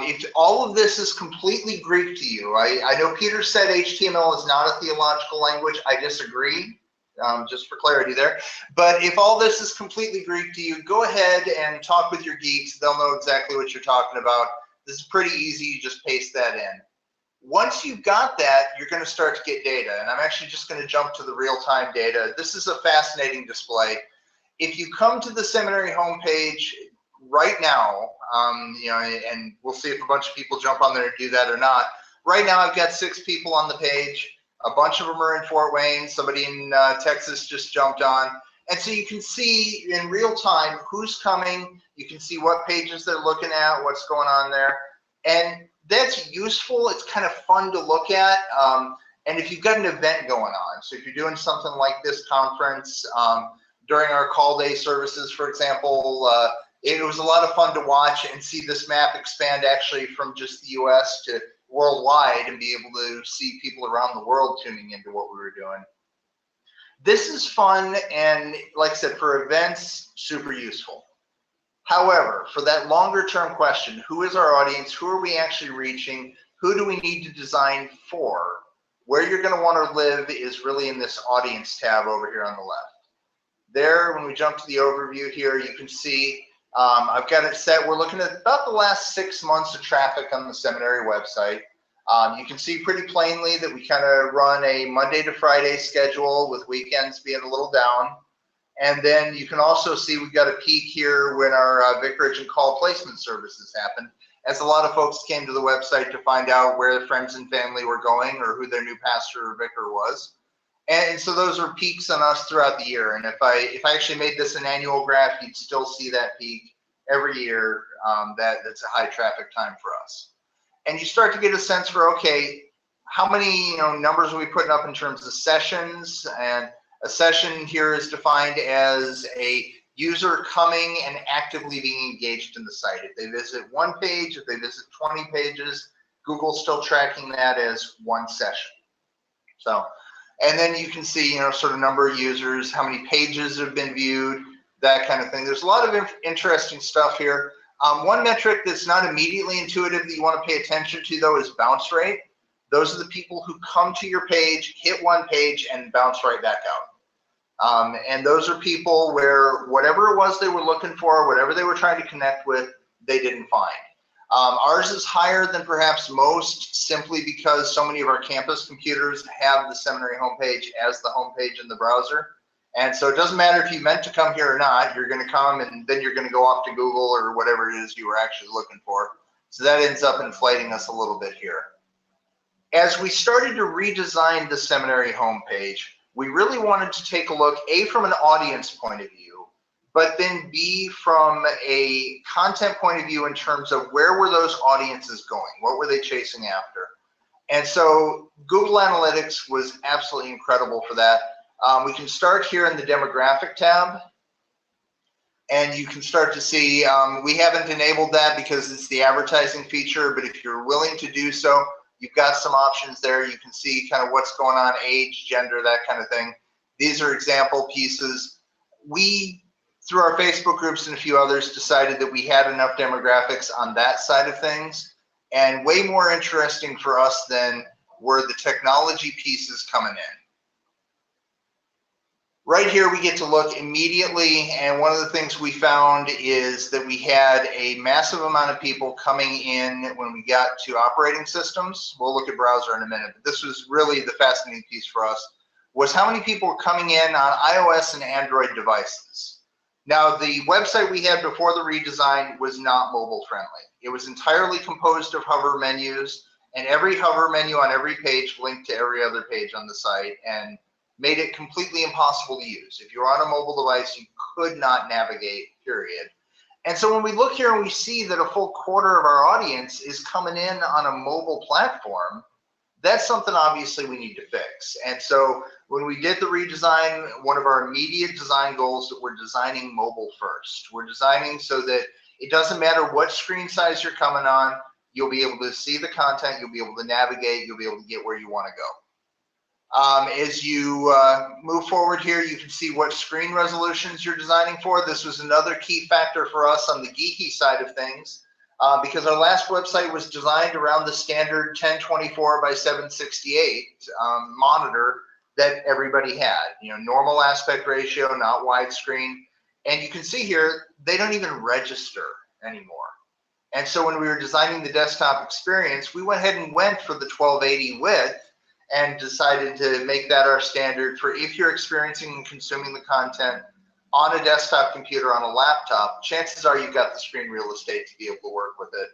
If all of this is completely Greek to you, I know Peter said HTML is not a theological language. I disagree, just for clarity there. But if all this is completely Greek to you, go ahead and talk with your geeks. They'll know exactly what you're talking about. This is pretty easy. You just paste that in. Once you've got that, you're going to start to get data. And I'm actually just going to jump to the real-time data. This is a fascinating display. If you come to the seminary homepage right now, and we'll see if a bunch of people jump on there and do that or not. Right now, I've got 6 people on the page. A bunch of them are in Fort Wayne. Somebody in Texas just jumped on. And so you can see in real time who's coming. You can see what pages they're looking at, what's going on there. And that's useful. It's kind of fun to look at. And if you've got an event going on, so if you're doing something like this conference, during our call day services, for example, it was a lot of fun to watch and see this map expand actually from just the US to worldwide and be able to see people around the world tuning into what we were doing. This is fun, and like I said, for events, super useful. However, for that longer term question, who is our audience? Who are we actually reaching? Who do we need to design for? Where you're going to want to live is really in this audience tab over here on the left. There, when we jump to the overview here, you can see I've got it set. We're looking at about the last 6 months of traffic on the seminary website. You can see pretty plainly that we kind of run a Monday to Friday schedule with weekends being a little down. And then you can also see we've got a peak here when our vicarage and call placement services happened, as a lot of folks came to the website to find out where their friends and family were going or who their new pastor or vicar was. And so those are peaks on us throughout the year. And if I actually made this an annual graph, you'd still see that peak every year. That's a high traffic time for us. And you start to get a sense for, okay, how many numbers are we putting up in terms of sessions? And a session here is defined as a user coming and actively being engaged in the site. If they visit one page, if they visit 20 pages, Google's still tracking that as one session. So, and then you can see, sort of number of users, how many pages have been viewed, that kind of thing. There's a lot of interesting stuff here. One metric that's not immediately intuitive that you want to pay attention to, though, is bounce rate. Those are the people who come to your page, hit one page, and bounce right back out. And those are people where whatever it was they were looking for, whatever they were trying to connect with, they didn't find. Ours is higher than perhaps most, simply because so many of our campus computers have the seminary homepage as the homepage in the browser. And so it doesn't matter if you meant to come here or not, you're going to come and then you're going to go off to Google or whatever it is you were actually looking for. So that ends up inflating us a little bit here. As we started to redesign the seminary homepage, we really wanted to take a look, A, from an audience point of view, but then B, from a content point of view in terms of where were those audiences going? What were they chasing after? And so Google Analytics was absolutely incredible for that. We can start here in the demographic tab, and you can start to see, we haven't enabled that because it's the advertising feature, but if you're willing to do so, you've got some options there. You can see kind of what's going on, age, gender, that kind of thing. These are example pieces. We, through our Facebook groups and a few others, decided that we had enough demographics on that side of things. And way more interesting for us than were the technology pieces coming in. Right here, we get to look immediately, and one of the things we found is that we had a massive amount of people coming in when we got to operating systems. We'll look at browser in a minute, but this was really the fascinating piece for us, was how many people were coming in on iOS and Android devices. Now, the website we had before the redesign was not mobile friendly. It was entirely composed of hover menus, and every hover menu on every page linked to every other page on the site, and made it completely impossible to use. If you're on a mobile device, you could not navigate, period. And so when we look here and we see that a full quarter of our audience is coming in on a mobile platform, that's something obviously we need to fix. And so when we did the redesign, one of our immediate design goals that we're designing mobile first. We're designing so that it doesn't matter what screen size you're coming on, you'll be able to see the content, you'll be able to navigate, you'll be able to get where you want to go. As you move forward here, you can see what screen resolutions you're designing for. This was another key factor for us on the geeky side of things. because our last website was designed around the standard 1024 by 768 monitor that everybody had. Normal aspect ratio, not widescreen. And you can see here, they don't even register anymore. And so when we were designing the desktop experience, we went ahead and went for the 1280 width and decided to make that our standard for if you're experiencing and consuming the content on a desktop computer, on a laptop, chances are you've got the screen real estate to be able to work with it.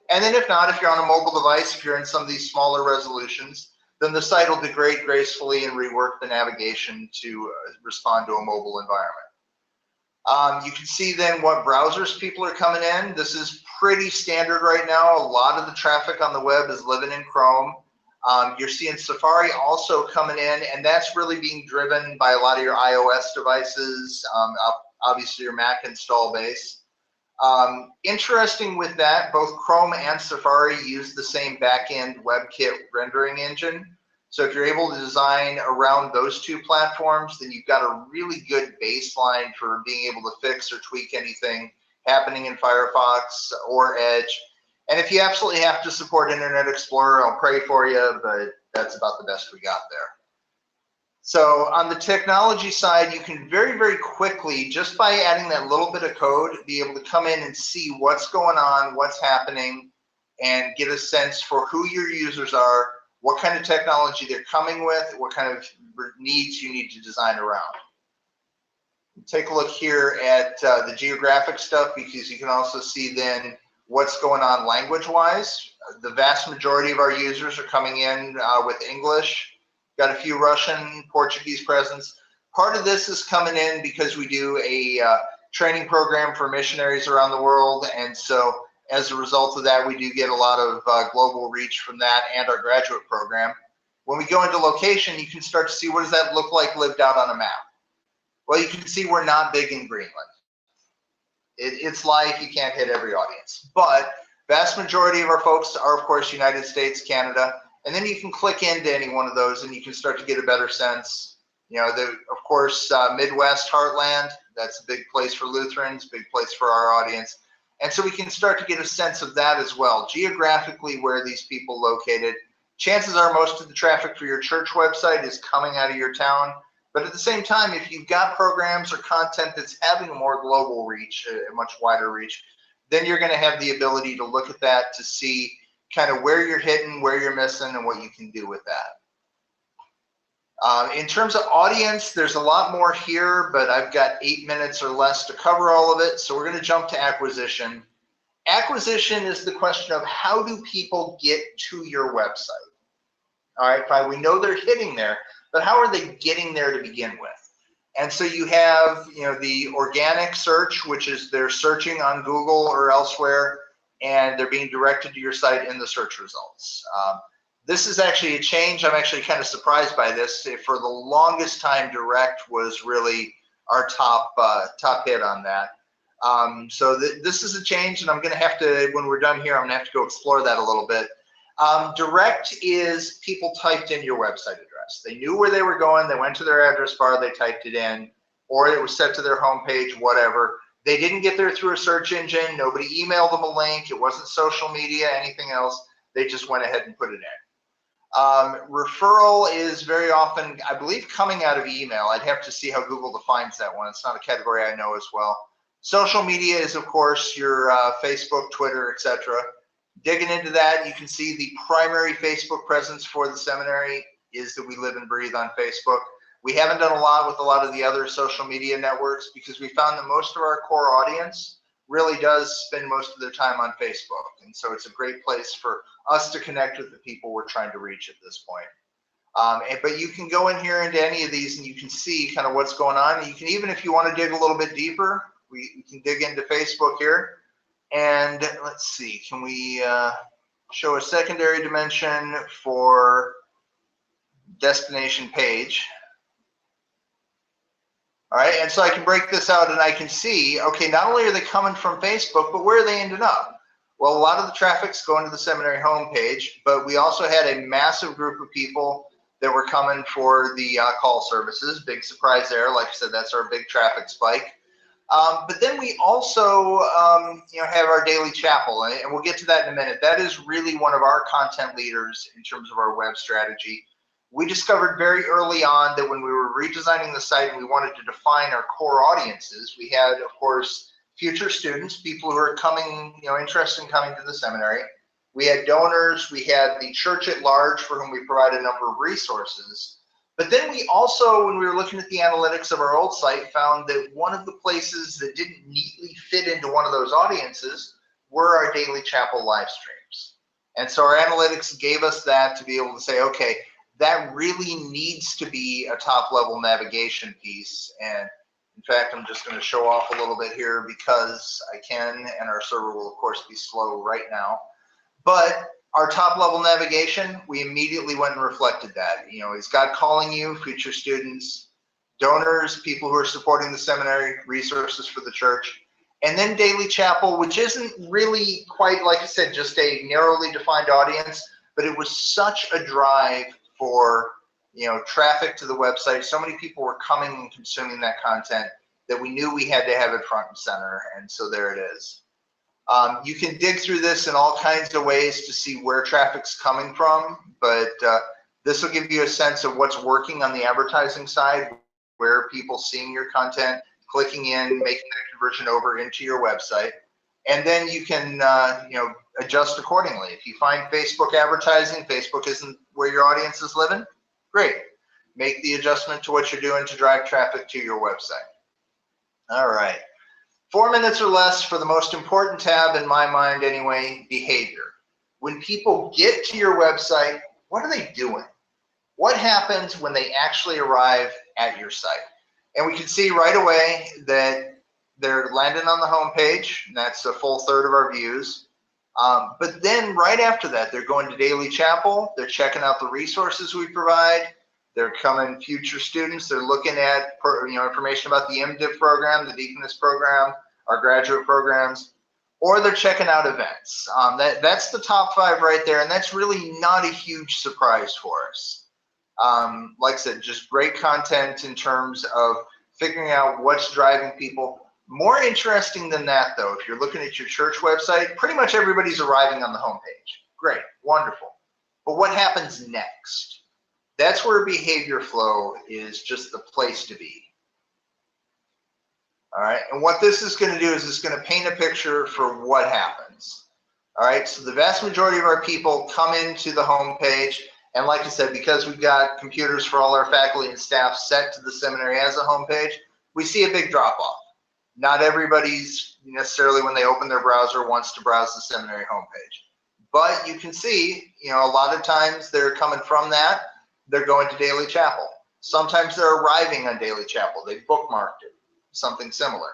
And then if not, if you're on a mobile device, if you're in some of these smaller resolutions, then the site will degrade gracefully and rework the navigation to respond to a mobile environment. You can see then what browsers people are coming in. This is pretty standard right now. A lot of the traffic on the web is living in Chrome. You're seeing Safari also coming in, and that's really being driven by a lot of your iOS devices, obviously your Mac install base. Interesting with that, both Chrome and Safari use the same backend WebKit rendering engine. So if you're able to design around those two platforms, then you've got a really good baseline for being able to fix or tweak anything happening in Firefox or Edge. And if you absolutely have to support Internet Explorer, I'll pray for you, but that's about the best we got there. So on the technology side, you can very, very quickly, just by adding that little bit of code, be able to come in and see what's going on, what's happening, and get a sense for who your users are, what kind of technology they're coming with, what kind of needs you need to design around. Take a look here at the geographic stuff, because you can also see then what's going on language-wise. The vast majority of our users are coming in with English. Got a few Russian, Portuguese presence. Part of this is coming in because we do a training program for missionaries around the world, and so as a result of that, we do get a lot of global reach from that and our graduate program. When we go into location, you can start to see what does that look like lived out on a map. Well, you can see we're not big in Greenland. It's life, you can't hit every audience. But vast majority of our folks are, of course, United States, Canada, and then you can click into any one of those and you can start to get a better sense. Of course, Midwest Heartland, that's a big place for Lutherans, big place for our audience. And so we can start to get a sense of that as well. Geographically, where are these people located? Chances are most of the traffic for your church website is coming out of your town. But at the same time, if you've got programs or content that's having a more global reach, a much wider reach, then you're going to have the ability to look at that to see kind of where you're hitting, where you're missing, and what you can do with that. In terms of audience, there's a lot more here, but I've got 8 minutes or less to cover all of it. So we're going to jump to acquisition. Acquisition is the question of how do people get to your website? All right, fine, we know they're hitting there, but how are they getting there to begin with? And so you have, the organic search, which is they're searching on Google or elsewhere, and they're being directed to your site in the search results. This is actually a change. I'm actually kind of surprised by this. For the longest time, direct was really our top hit on that. So this is a change, and I'm going to have to, when we're done here, I'm going to have to go explore that a little bit. Direct is people typed in your website address. They knew where they were going. They went to their address bar. They typed it in, or it was set to their homepage, whatever. They didn't get there through a search engine. Nobody emailed them a link. It wasn't social media, anything else. They just went ahead and put it in. Referral is very often, I believe, coming out of email. I'd have to see how Google defines that one. It's not a category I know as well. Social media is, of course, your Facebook, Twitter, etc. Digging into that, you can see the primary Facebook presence for the seminary is that we live and breathe on Facebook. We haven't done a lot with a lot of the other social media networks because we found that most of our core audience really does spend most of their time on Facebook. And so it's a great place for us to connect with the people we're trying to reach at this point. But you can go in here into any of these and you can see kind of what's going on. You can, even if you want to dig a little bit deeper, we can dig into Facebook here. And let's see, can we show a secondary dimension for destination page? All right, and so I can break this out and I can see, okay, not only are they coming from Facebook, but where are they ending up? Well, a lot of the traffic's going to the seminary homepage, but we also had a massive group of people that were coming for the call services. Big surprise there. Like I said, that's our big traffic spike. But then we also, have our daily chapel, and we'll get to that in a minute. That is really one of our content leaders in terms of our web strategy. We discovered very early on that when we were redesigning the site and we wanted to define our core audiences, we had, of course, future students, people who are coming, interested in coming to the seminary. We had donors, we had the church at large for whom we provide a number of resources. But then we also, when we were looking at the analytics of our old site, found that one of the places that didn't neatly fit into one of those audiences were our daily chapel live streams. And so our analytics gave us that to be able to say, okay, that really needs to be a top level navigation piece. And in fact, I'm just going to show off a little bit here because I can, and our server will of course be slow right now. But our top level navigation, we immediately went and reflected that. Is God calling you, future students, donors, people who are supporting the seminary, resources for the church, and then daily chapel, which isn't really quite, like I said, just a narrowly defined audience, but it was such a drive for traffic to the website. So many people were coming and consuming that content that we knew we had to have it front and center, and so there it is. You can dig through this in all kinds of ways to see where traffic's coming from, but this will give you a sense of what's working on the advertising side, where are people seeing your content, clicking in, making that conversion over into your website, and then you can adjust accordingly. If you find Facebook advertising, Facebook isn't where your audience is living, great. Make the adjustment to what you're doing to drive traffic to your website. All right. 4 minutes or less for the most important tab in my mind anyway, behavior. When people get to your website, what are they doing? What happens when they actually arrive at your site? And we can see right away that they're landing on the home page, and that's a full third of our views. But then right after that, they're going to Daily Chapel, they're checking out the resources we provide, they're coming future students, they're looking at information about the MDiv program, the Deaconess program, our graduate programs, or they're checking out events. That's the top 5 right there, and that's really not a huge surprise for us. Like I said, just great content in terms of figuring out what's driving people. More interesting than that, though, if you're looking at your church website, pretty much everybody's arriving on the homepage. Great, wonderful. But what happens next? That's where behavior flow is just the place to be. All right, and what this is going to do is it's going to paint a picture for what happens. All right, so the vast majority of our people come into the homepage, and like I said, because we've got computers for all our faculty and staff set to the seminary as a homepage, we see a big drop-off. Not everybody's necessarily, when they open their browser, wants to browse the seminary homepage. But you can see, a lot of times they're coming from that, they're going to Daily Chapel. Sometimes they're arriving on Daily Chapel. They bookmarked it, something similar.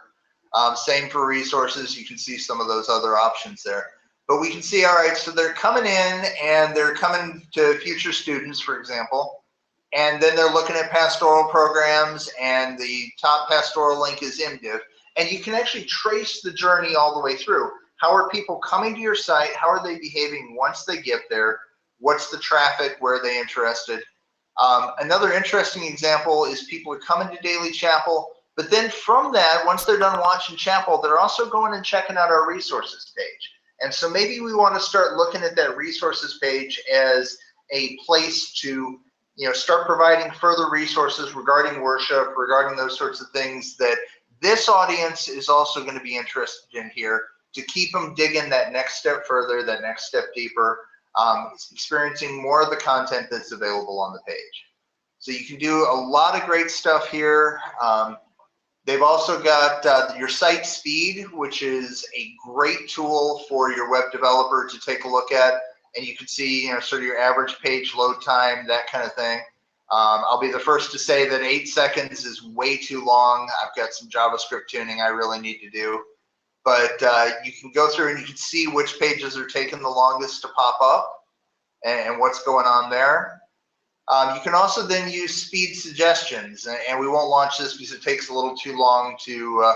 Same for resources. You can see some of those other options there. But we can see, all right, so they're coming in and they're coming to future students, for example, and then they're looking at pastoral programs, and the top pastoral link is MDiv. And you can actually trace the journey all the way through. How are people coming to your site? How are they behaving once they get there? What's the traffic? Where are they interested? Another interesting example is people are coming to Daily Chapel, but then from that, once they're done watching chapel, they're also going and checking out our resources page. And so maybe we want to start looking at that resources page as a place to start providing further resources regarding worship, regarding those sorts of things that this audience is also going to be interested in here, to keep them digging that next step further, that next step deeper, experiencing more of the content that's available on the page. So you can do a lot of great stuff here. They've also got your site speed, which is a great tool for your web developer to take a look at. And you can see, sort of your average page load time, that kind of thing. I'll be the first to say that 8 seconds is way too long. I've got some JavaScript tuning I really need to do. But you can go through and you can see which pages are taking the longest to pop up and what's going on there. You can also then use speed suggestions, and we won't launch this because it takes a little too long to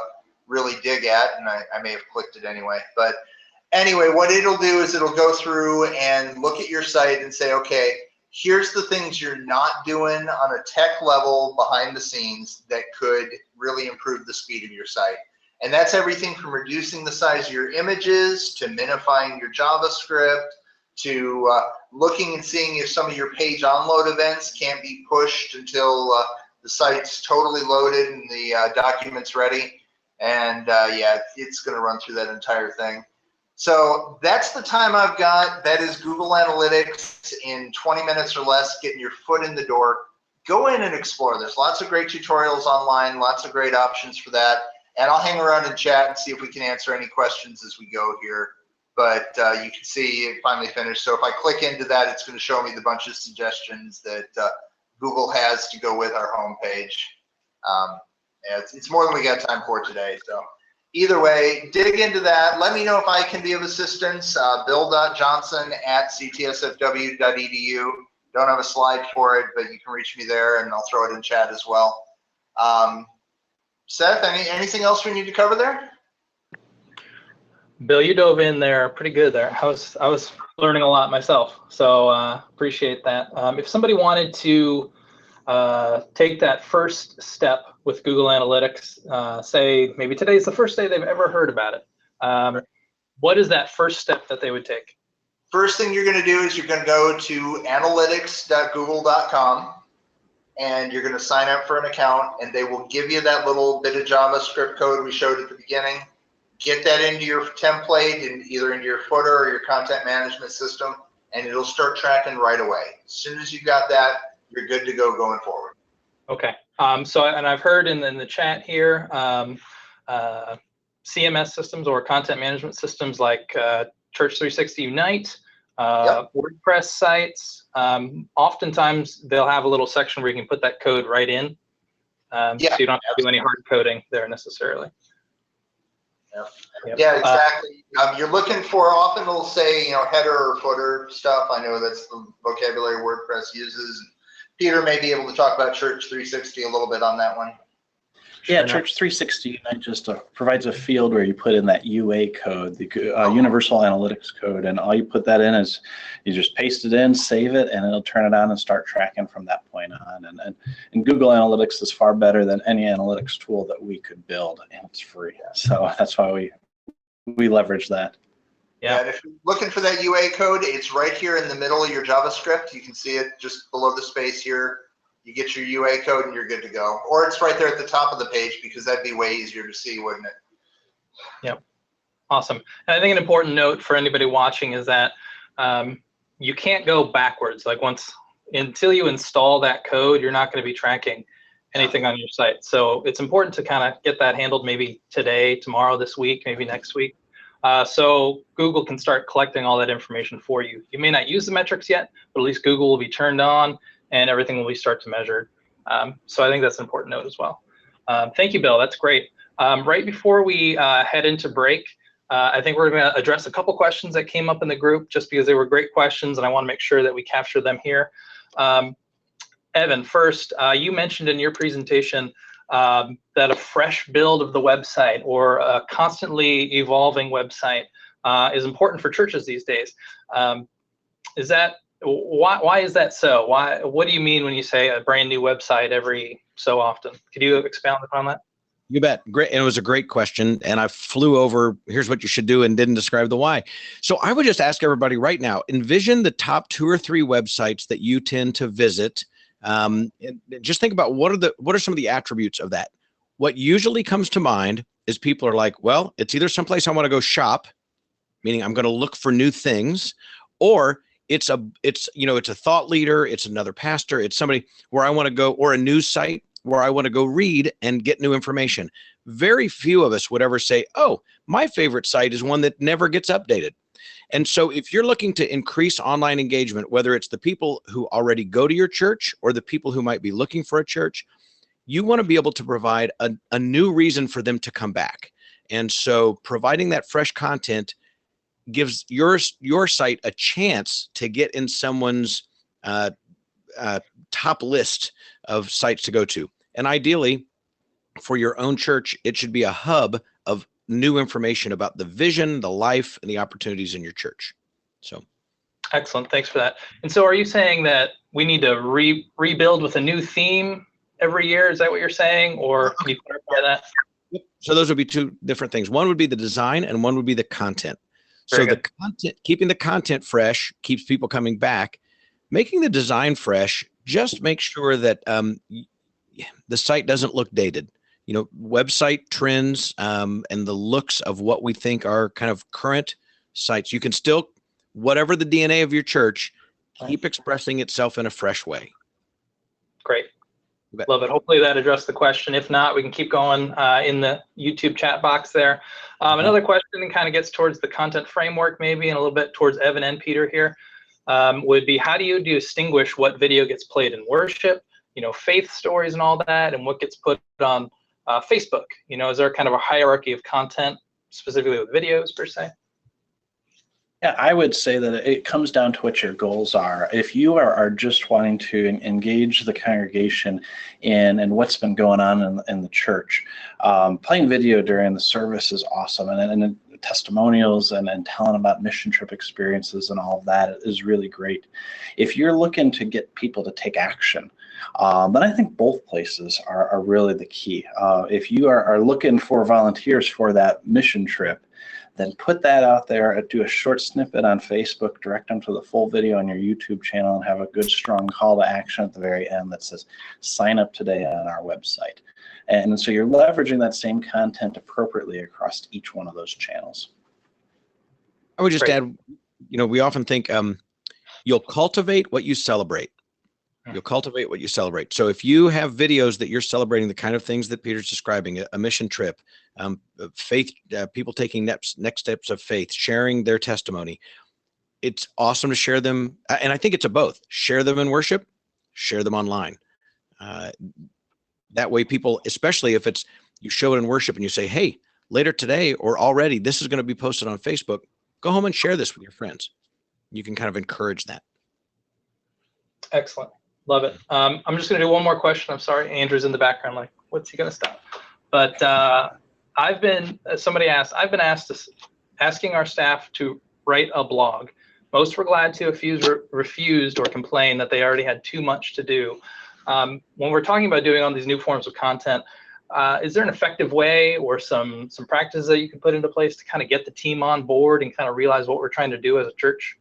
really dig at, and I may have clicked it anyway. But anyway, what it'll do is it'll go through and look at your site and say, okay, here's the things you're not doing on a tech level behind the scenes that could really improve the speed of your site. And that's everything from reducing the size of your images to minifying your JavaScript to looking and seeing if some of your page onload events can't be pushed until the site's totally loaded and the document's ready. And yeah, it's going to run through that entire thing. So that's the time I've got. That is Google Analytics in 20 minutes or less, getting your foot in the door. Go in and explore. There's lots of great tutorials online, lots of great options for that. And I'll hang around and chat and see if we can answer any questions as we go here. But you can see it finally finished. So if I click into that, it's going to show me the bunch of suggestions that Google has to go with our homepage. It's more than we got time for today. So either way, dig into that. Let me know if I can be of assistance. bill.johnson@ctsfw.edu. Don't have a slide for it, but you can reach me there, and I'll throw it in chat as well. Seth, anything else we need to cover there? Bill, you dove in there pretty good there. I was learning a lot myself, so appreciate that. If somebody wanted to take that first step with Google Analytics, say maybe today's the first day they've ever heard about it, what is that first step that they would take? First thing you're going to do is you're going to go to analytics.google.com and you're going to sign up for an account, and they will give you that little bit of JavaScript code we showed at the beginning. Get that into your template and either into your footer or your content management system, and it'll start tracking right away. As soon as you've got that, you're good to go going forward. Okay. So, and I've heard in the chat here, CMS systems or content management systems like Church 360 Unite, Yep. WordPress sites, oftentimes they'll have a little section where you can put that code right in. Yeah, so you don't have to do any hard coding there necessarily. Yep. Yeah, exactly. You're looking for, often it'll say, header or footer stuff. I know that's the vocabulary WordPress uses. Peter may be able to talk about Church 360 a little bit on that one. Yeah, Church 360 just provides a field where you put in that UA code, the Universal Analytics code, and all you put that in is you just paste it in, save it, and it'll turn it on and start tracking from that point on. And Google Analytics is far better than any analytics tool that we could build, and it's free. So that's why we leverage that. Yeah. And if you're looking for that UA code, it's right here in the middle of your JavaScript. You can see it just below the space here. You get your UA code and you're good to go. Or it's right there at the top of the page, because that'd be way easier to see, wouldn't it? Yep. Awesome. And I think an important note for anybody watching is that you can't go backwards. Like until you install that code, you're not going to be tracking anything on your site. So it's important to kind of get that handled maybe today, tomorrow, this week, maybe next week. So Google can start collecting all that information for you. You may not use the metrics yet, but at least Google will be turned on and everything will be start to measure. So I think that's an important note as well. Thank you, Bill. That's great. Right before we head into break, I think we're going to address a couple questions that came up in the group just because they were great questions and I want to make sure that we capture them here. Evan, first, you mentioned in your presentation that a fresh build of the website or a constantly evolving website is important for churches these days. Why is that so? What do you mean when you say a brand new website every so often? Could you expound upon that? You bet. Great. And it was a great question. And I flew over, here's what you should do, and didn't describe the why. So I would just ask everybody right now, envision the top 2 or 3 websites that you tend to visit. And just think about what are some of the attributes of that. What usually comes to mind is people are like, well, it's either someplace I want to go shop, meaning I'm going to look for new things, or it's a thought leader, it's another pastor, it's somebody where I want to go, or a news site where I want to go read and get new information. Very few of us would ever say, oh, my favorite site is one that never gets updated. And so if you're looking to increase online engagement, whether it's the people who already go to your church or the people who might be looking for a church, you want to be able to provide a new reason for them to come back. And so providing that fresh content gives your site a chance to get in someone's top list of sites to go to. And ideally, for your own church, it should be a hub of new information about the vision, the life, and the opportunities in your church. So, excellent. Thanks for that. And so are you saying that we need to rebuild with a new theme every year? Is that what you're saying? Or can you clarify that? Yep. So those would be two different things. One would be the design and one would be the content. Very So the good. content, keeping the content fresh keeps people coming back. Making the design fresh, just make sure that the site doesn't look dated. You know, website trends and the looks of what we think are kind of current sites. You can still, whatever the DNA of your church, keep expressing itself in a fresh way. Great. You bet. Love it. Hopefully that addressed the question. If not, we can keep going in the YouTube chat box there. Another question kind of gets towards the content framework maybe, and a little bit towards Evan and Peter here, would be how do you distinguish what video gets played in worship, you know, faith stories and all that, and what gets put on Facebook? You know, is there kind of a hierarchy of content specifically with videos per se? Yeah, I would say that it comes down to what your goals are. If you are just wanting to engage the congregation in what's been going on in the church, playing video during the service is awesome, and testimonials and telling about mission trip experiences and all of that is really great. If you're looking to get people to take action, then I think both places are really the key. If you are looking for volunteers for that mission trip, then put that out there, do a short snippet on Facebook, direct them to the full video on your YouTube channel, and have a good strong call to action at the very end that says, sign up today on our website. And so you're leveraging that same content appropriately across each one of those channels. I would just Great. add, you know, we often think you'll cultivate what you celebrate. You'll cultivate what you celebrate. So if you have videos that you're celebrating the kind of things that Peter's describing, a mission trip, faith, people taking next steps of faith, sharing their testimony, it's awesome to share them. And I think it's a both. Share them in worship, share them online. That way people, especially if it's, you show it in worship and you say, hey, later today or already, this is going to be posted on Facebook. Go home and share this with your friends. You can kind of encourage that. Excellent. Love it. I'm just going to do one more question. I'm sorry. Andrew's in the background like, what's he going to stop? But somebody asked, I've been asking our staff to write a blog. Most were glad to, a few refused or complained that they already had too much to do. When we're talking about doing all these new forms of content, is there an effective way or some practices that you can put into place to kind of get the team on board and kind of realize what we're trying to do as a church?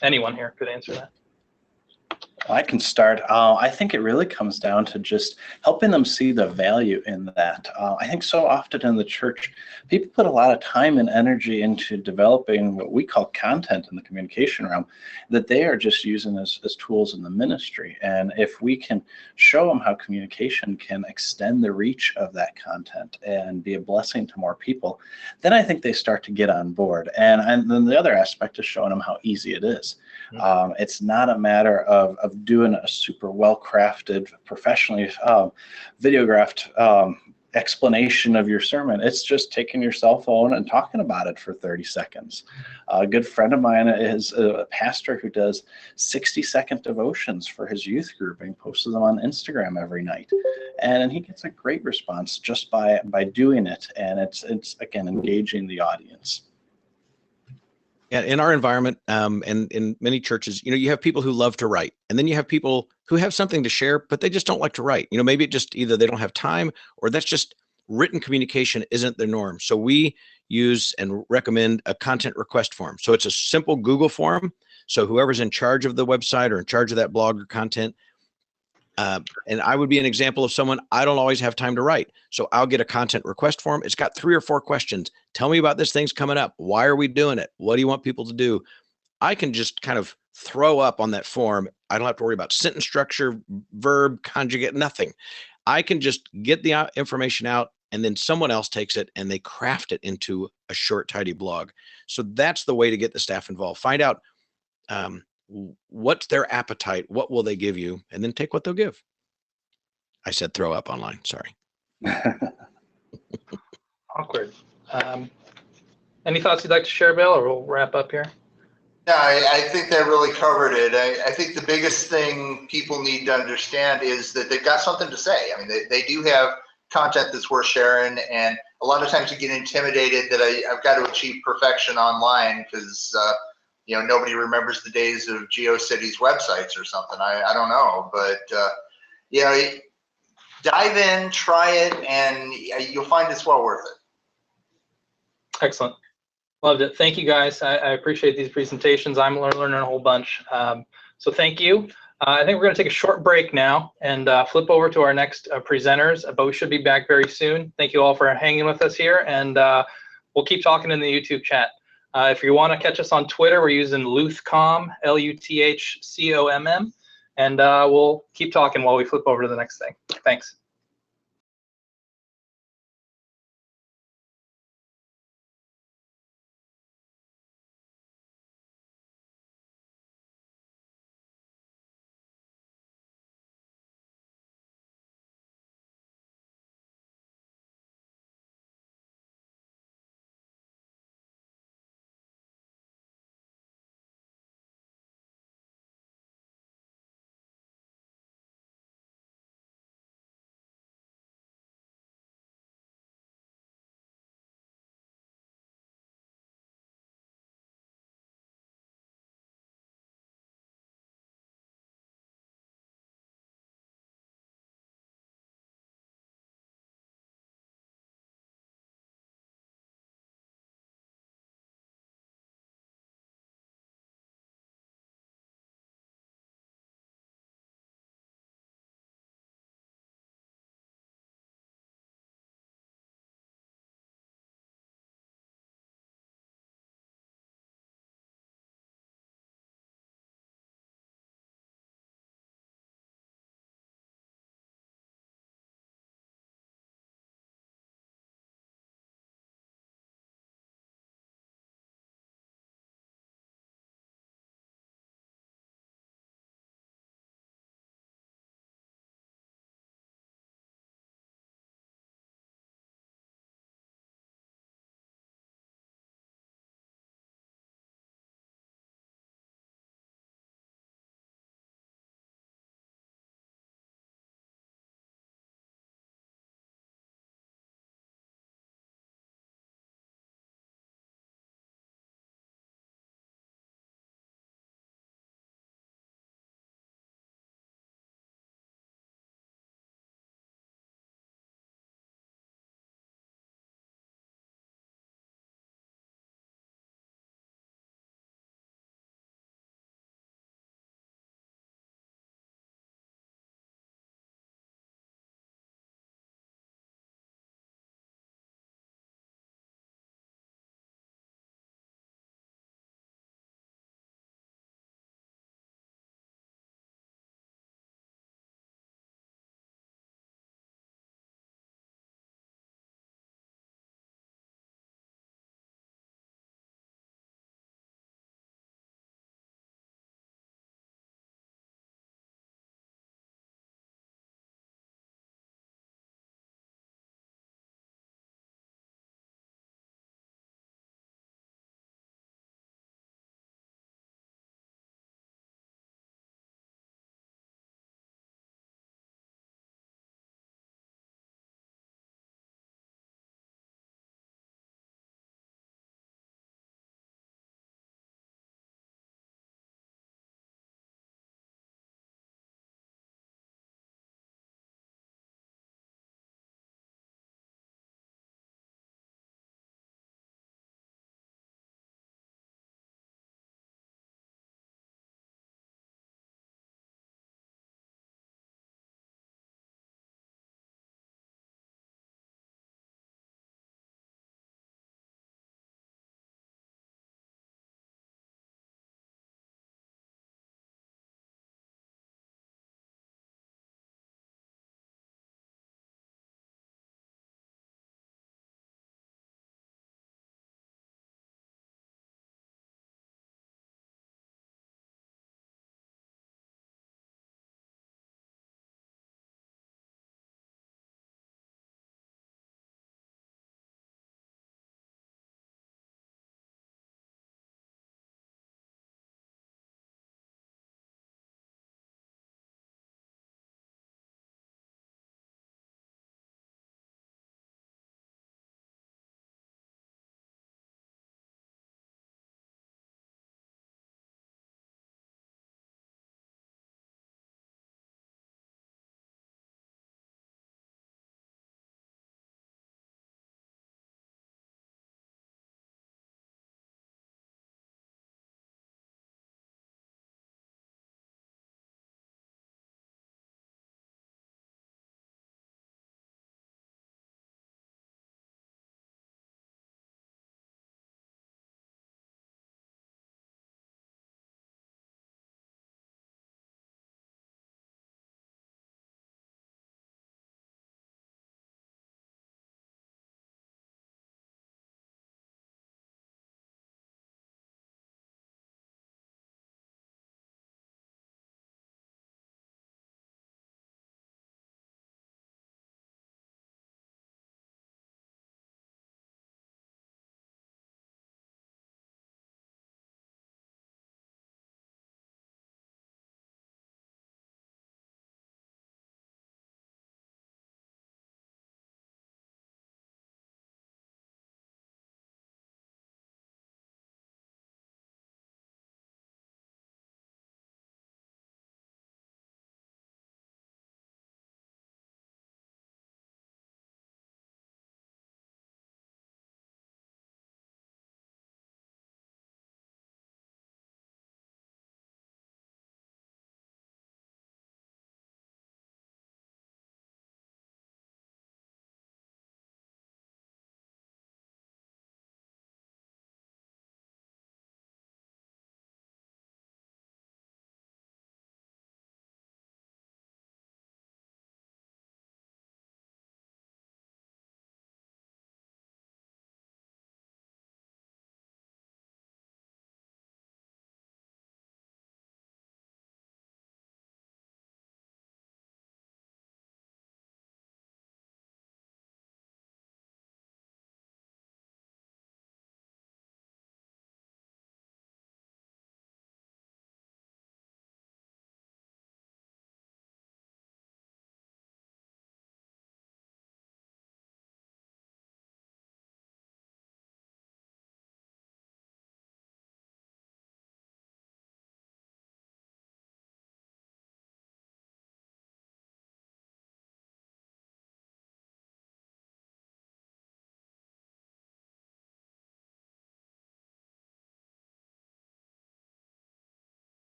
Anyone here could answer that. I can start. I think it really comes down to just helping them see the value in that. I think so often in the church, people put a lot of time and energy into developing what we call content in the communication realm that they are just using as tools in the ministry. And if we can show them how communication can extend the reach of that content and be a blessing to more people, then I think they start to get on board. And then the other aspect is showing them how easy it is. It's not a matter of doing a super well-crafted, professionally videographed explanation of your sermon. It's just taking your cell phone and talking about it for 30 seconds. A good friend of mine is a pastor who does 60-second devotions for his youth group and posts them on Instagram every night. And he gets a great response just by doing it. And it's again, engaging the audience. Yeah, in our environment, and in many churches, you know, you have people who love to write, and then you have people who have something to share, but they just don't like to write. You know, maybe it just either they don't have time, or that's just written communication isn't their norm. So we use and recommend a content request form. So it's a simple Google form. So whoever's in charge of the website or in charge of that blog or content, and I would be an example of someone, I don't always have time to write. So I'll get a content request form. It's got 3 or 4 questions. Tell me about this thing's coming up. Why are we doing it? What do you want people to do? I can just kind of throw up on that form. I don't have to worry about sentence structure, verb, conjugate, nothing. I can just get the information out, and then someone else takes it and they craft it into a short, tidy blog. So that's the way to get the staff involved. Find out what's their appetite, what will they give you, and then take what they'll give. I said throw up online, sorry. Awkward. Any thoughts you'd like to share, Bill, or we'll wrap up here? No, I think that really covered it. I think the biggest thing people need to understand is that they've got something to say. I mean, they do have content that's worth sharing, and a lot of times you get intimidated that I've got to achieve perfection online because you know, nobody remembers the days of GeoCities websites or something. I don't know, but you know, dive in, try it, and you'll find it's well worth it. Excellent. Loved it. Thank you, guys. I appreciate these presentations. I'm learning a whole bunch. So thank you. I think we're going to take a short break now and flip over to our next presenters, but we should be back very soon. Thank you all for hanging with us here, and we'll keep talking in the YouTube chat. If you want to catch us on Twitter, we're using Luthcom, Luthcomm, and we'll keep talking while we flip over to the next thing. Thanks.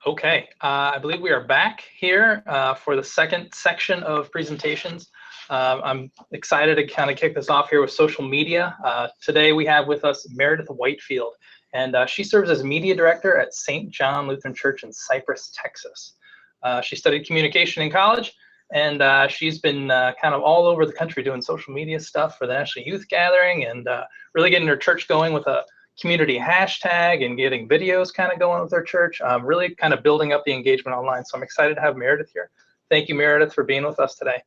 Okay, I believe we are back here for the second section of presentations. I'm excited to kind of kick this off here with social media. Today we have with us Meredith Whitefield, and she serves as media director at St. John Lutheran Church in Cypress, Texas. She studied communication in college, and she's been kind of all over the country doing social media stuff for the National Youth Gathering and really getting her church going with a community hashtag and getting videos kind of going with our church, really kind of building up the engagement online. So I'm excited to have Meredith here. Thank you, Meredith, for being with us today.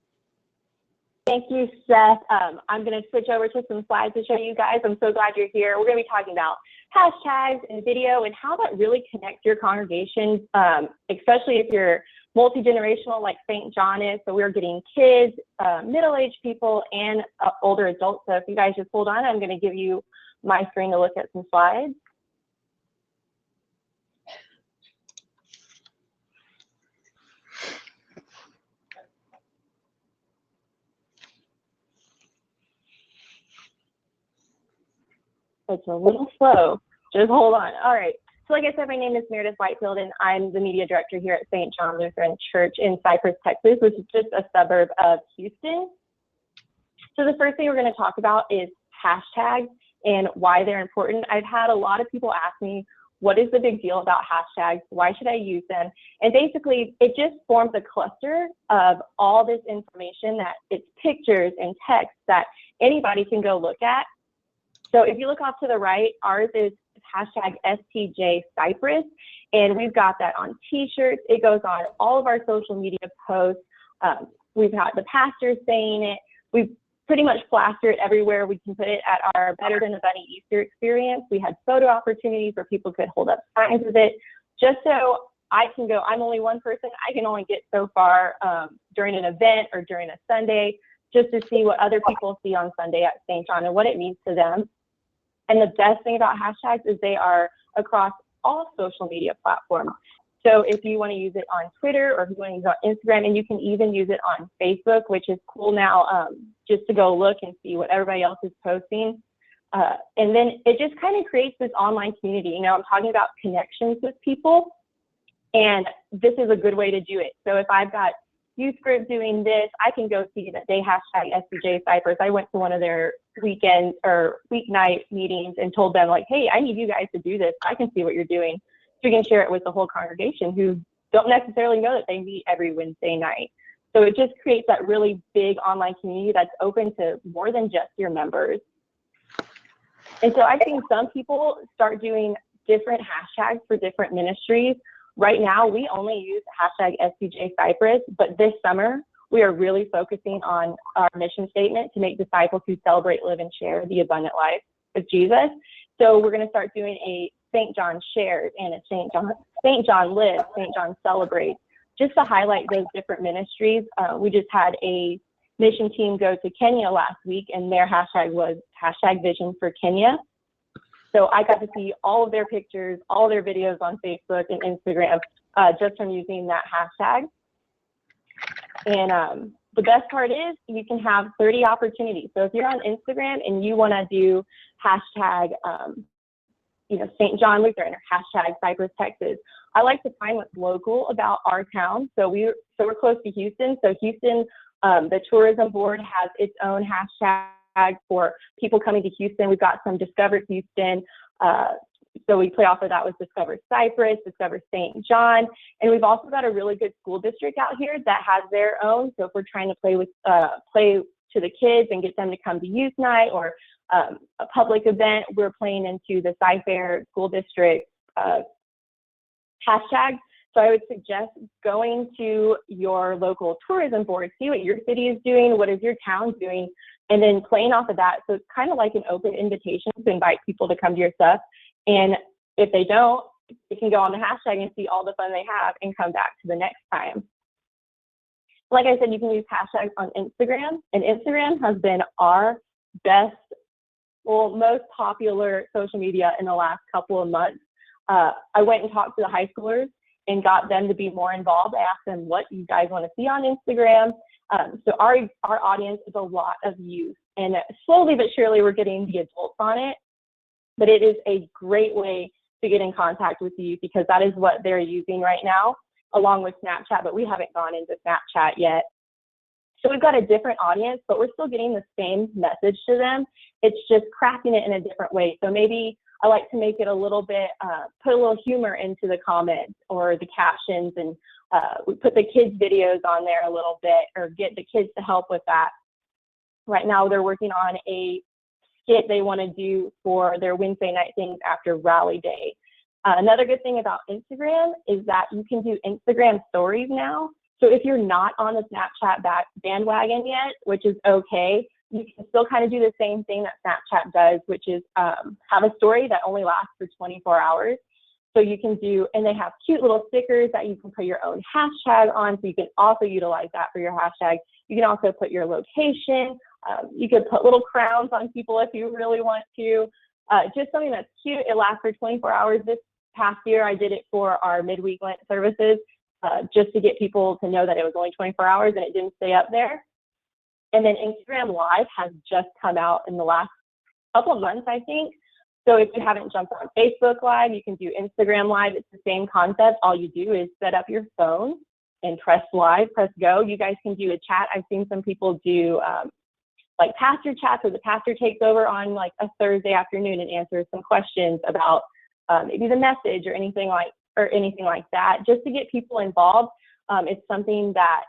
Thank you, Seth. I'm going to switch over to some slides to show you guys. I'm so glad you're here. We're going to be talking about hashtags and video and how that really connects your congregation, especially if you're multi-generational like St. John is. So we're getting kids, middle-aged people, and older adults. So if you guys just hold on, I'm going to give you my screen to look at some slides. It's a little slow. Just hold on. All right. So like I said, my name is Meredith Whitefield, and I'm the media director here at St. John Lutheran Church in Cypress, Texas, which is just a suburb of Houston. So the first thing we're going to talk about is hashtags and why they're important. I've had a lot of people ask me, what is the big deal about hashtags? Why should I use them? And basically, it just forms a cluster of all this information that it's pictures and text that anybody can go look at. So if you look off to the right, ours is hashtag STJ Cypress, and we've got that on t-shirts. It goes on all of our social media posts. We've got the pastors saying it. We've pretty much plastered it everywhere. We can put it at our Better Than a Bunny Easter experience. We had photo opportunities where people could hold up signs with it, just so I can go, I'm only one person, I can only get so far during an event or during a Sunday, just to see what other people see on Sunday at St. John and what it means to them. And the best thing about hashtags is they are across all social media platforms. So if you want to use it on Twitter or if you want to use it on Instagram, and you can even use it on Facebook, which is cool now, just to go look and see what everybody else is posting. And then it just kind of creates this online community. You know, I'm talking about connections with people, and this is a good way to do it. So if I've got youth group doing this, I can go see that they hashtag SCJ Cypress. I went to one of their weekend or weeknight meetings and told them, like, hey, I need you guys to do this. I can see what you're doing. So you can share it with the whole congregation who don't necessarily know that they meet every Wednesday night. So it just creates that really big online community that's open to more than just your members. And so I've seen some people start doing different hashtags for different ministries. Right now, we only use hashtag SCJ Cypress, but this summer, we are really focusing on our mission statement to make disciples who celebrate, live, and share the abundant life of Jesus. So we're going to start doing a St. John Shares and a St. John Lives, St. John Celebrates, just to highlight those different ministries. We just had a mission team go to Kenya last week, and their hashtag was hashtag Vision for Kenya. So I got to see all of their pictures, all of their videos on Facebook and Instagram just from using that hashtag. And the best part is you can have 30 opportunities. So if you're on Instagram and you want to do hashtag, St. John Lutheran or hashtag Cypress, Texas, I like to find what's local about our town. So we're close to Houston. So Houston, the tourism board has its own hashtag for people coming to Houston. We've got some Discover Houston. So we play off of that with Discover Cypress, Discover St. John. And we've also got a really good school district out here that has their own. So if we're trying to play to the kids and get them to come to youth night or a public event, we're playing into the Cy-Fair school district hashtag. So I would suggest going to your local tourism board, see what your city is doing, what is your town doing, and then playing off of that. So it's kind of like an open invitation to invite people to come to your stuff. And if they don't, you can go on the hashtag and see all the fun they have and come back to the next time. Like I said, you can use hashtags on Instagram, and Instagram has been our most popular social media in the last couple of months. I went and talked to the high schoolers and got them to be more involved. I asked them what you guys want to see on Instagram. So our audience is a lot of youth, and slowly but surely we're getting the adults on it. But it is a great way to get in contact with you, because that is what they're using right now, along with Snapchat, but we haven't gone into Snapchat yet. So we've got a different audience, but we're still getting the same message to them. It's just crafting it in a different way. So maybe I like to make it a little bit, put a little humor into the comments or the captions, and we put the kids' videos on there a little bit, or get the kids to help with that. Right now, they're working on a skit they want to do for their Wednesday night things after Rally Day. Another good thing about Instagram is that you can do Instagram stories now. So if you're not on the Snapchat bandwagon yet, which is okay, you can still kind of do the same thing that Snapchat does, which is have a story that only lasts for 24 hours. So you can do, and they have cute little stickers that you can put your own hashtag on. So you can also utilize that for your hashtag. You can also put your location. You could put little crowns on people if you really want to. Just something that's cute. It lasts for 24 hours. This past year, I did it for our midweek Lent services, just to get people to know that it was only 24 hours and it didn't stay up there. And then Instagram Live has just come out in the last couple of months, I think. So if you haven't jumped on Facebook Live, you can do Instagram Live. It's the same concept. All you do is set up your phone and press live, press go. You guys can do a chat. I've seen some people do like pastor chats, where the pastor takes over on like a Thursday afternoon and answers some questions about maybe the message or anything like that, just to get people involved. It's something that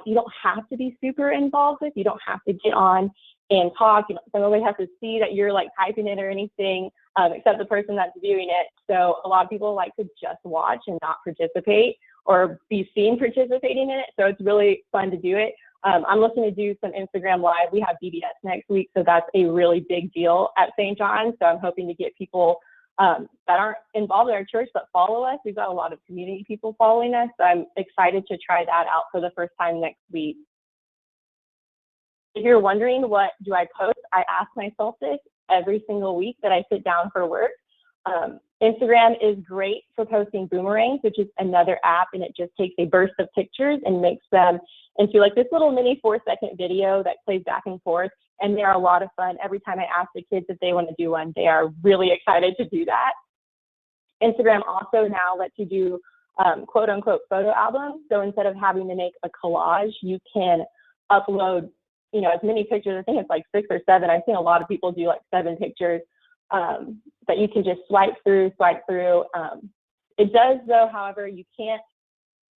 you don't have to be super involved with. You don't have to get on and talk. You don't nobody has to see that you're like typing it or anything, except the person that's viewing it. So a lot of people like to just watch and not participate or be seen participating in it. So it's really fun to do it. I'm looking to do some Instagram Live. We have BBS next week, so that's a really big deal at St. John's. So I'm hoping to get people that aren't involved in our church but follow us. We've got a lot of community people following us, so I'm excited to try that out for the first time next week. If you're wondering what do I post, I ask myself this every single week that I sit down for work. Instagram is great for posting boomerangs, which is another app, and it just takes a burst of pictures and makes them into like this little mini 4-second video that plays back and forth. And they're a lot of fun. Every time I ask the kids if they want to do one, they are really excited to do that. Instagram also now lets you do quote unquote photo albums. So instead of having to make a collage, you can upload, as many pictures. I think it's like 6 or 7. I've seen a lot of people do like 7 pictures that you can just swipe through. It does though, however, you can't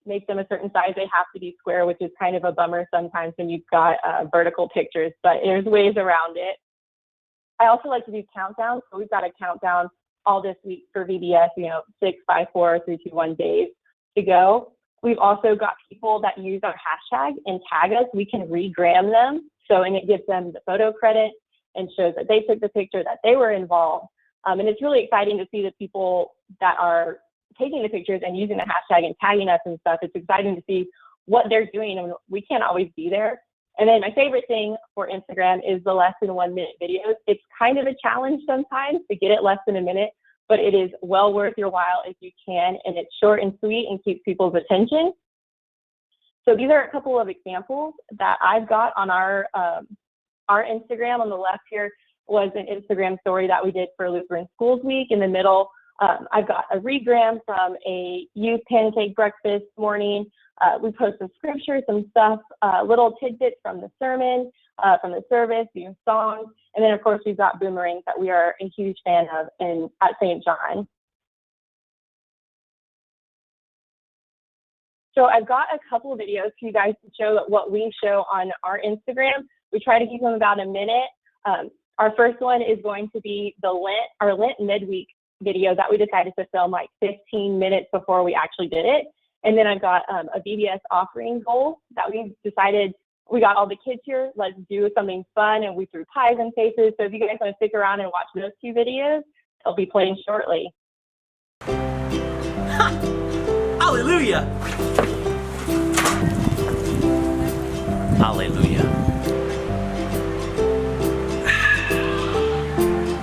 make them a certain size. They have to be square, which is kind of a bummer sometimes when you've got vertical pictures, but there's ways around it. I also like to do countdowns. So we've got a countdown all this week for VBS, 6, 5, 4, 3, 2, 1 days to go. We've also got people that use our hashtag and tag us. We can regram them. And it gives them the photo credit and shows that they took the picture, that they were involved. And it's really exciting to see the people that are taking the pictures and using the hashtag and tagging us and stuff. It's exciting to see what they're doing, and we can't always be there. And then my favorite thing for Instagram is the less than 1 minute videos. It's kind of a challenge sometimes to get it less than a minute, but it is well worth your while if you can, and it's short and sweet and keeps people's attention. So these are a couple of examples that I've got on our Instagram. On the left here was an Instagram story that we did for Lutheran Schools Week. In the middle, I've got a regram from a youth pancake breakfast morning. We post some scripture, some stuff, little tidbits from the sermon, from the service, songs. And then of course we've got boomerangs that we are a huge fan of at St. John. So I've got a couple of videos for you guys to show what we show on our Instagram. We try to keep them about a minute. Our first one is going to be our Lent midweek video that we decided to film like 15 minutes before we actually did it. And then I've got a VBS offering goal that we decided, we got all the kids here, let's do something fun, and we threw pies in faces. So if you guys want to stick around and watch those 2 videos, they'll be playing shortly. Hallelujah! Hallelujah!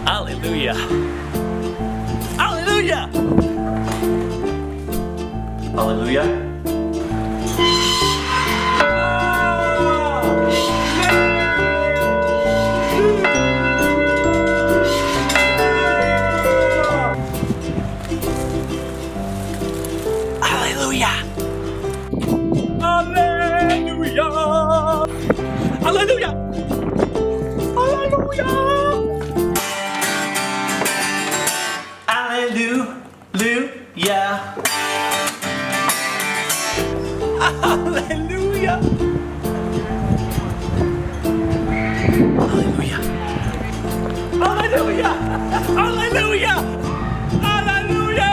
Hallelujah! Hallelujah! Hallelujah! Hallelujah. Hallelujah. Hallelujah. Hallelujah. Hallelujah. Hallelujah. Hallelujah. Hallelujah. Hallelujah.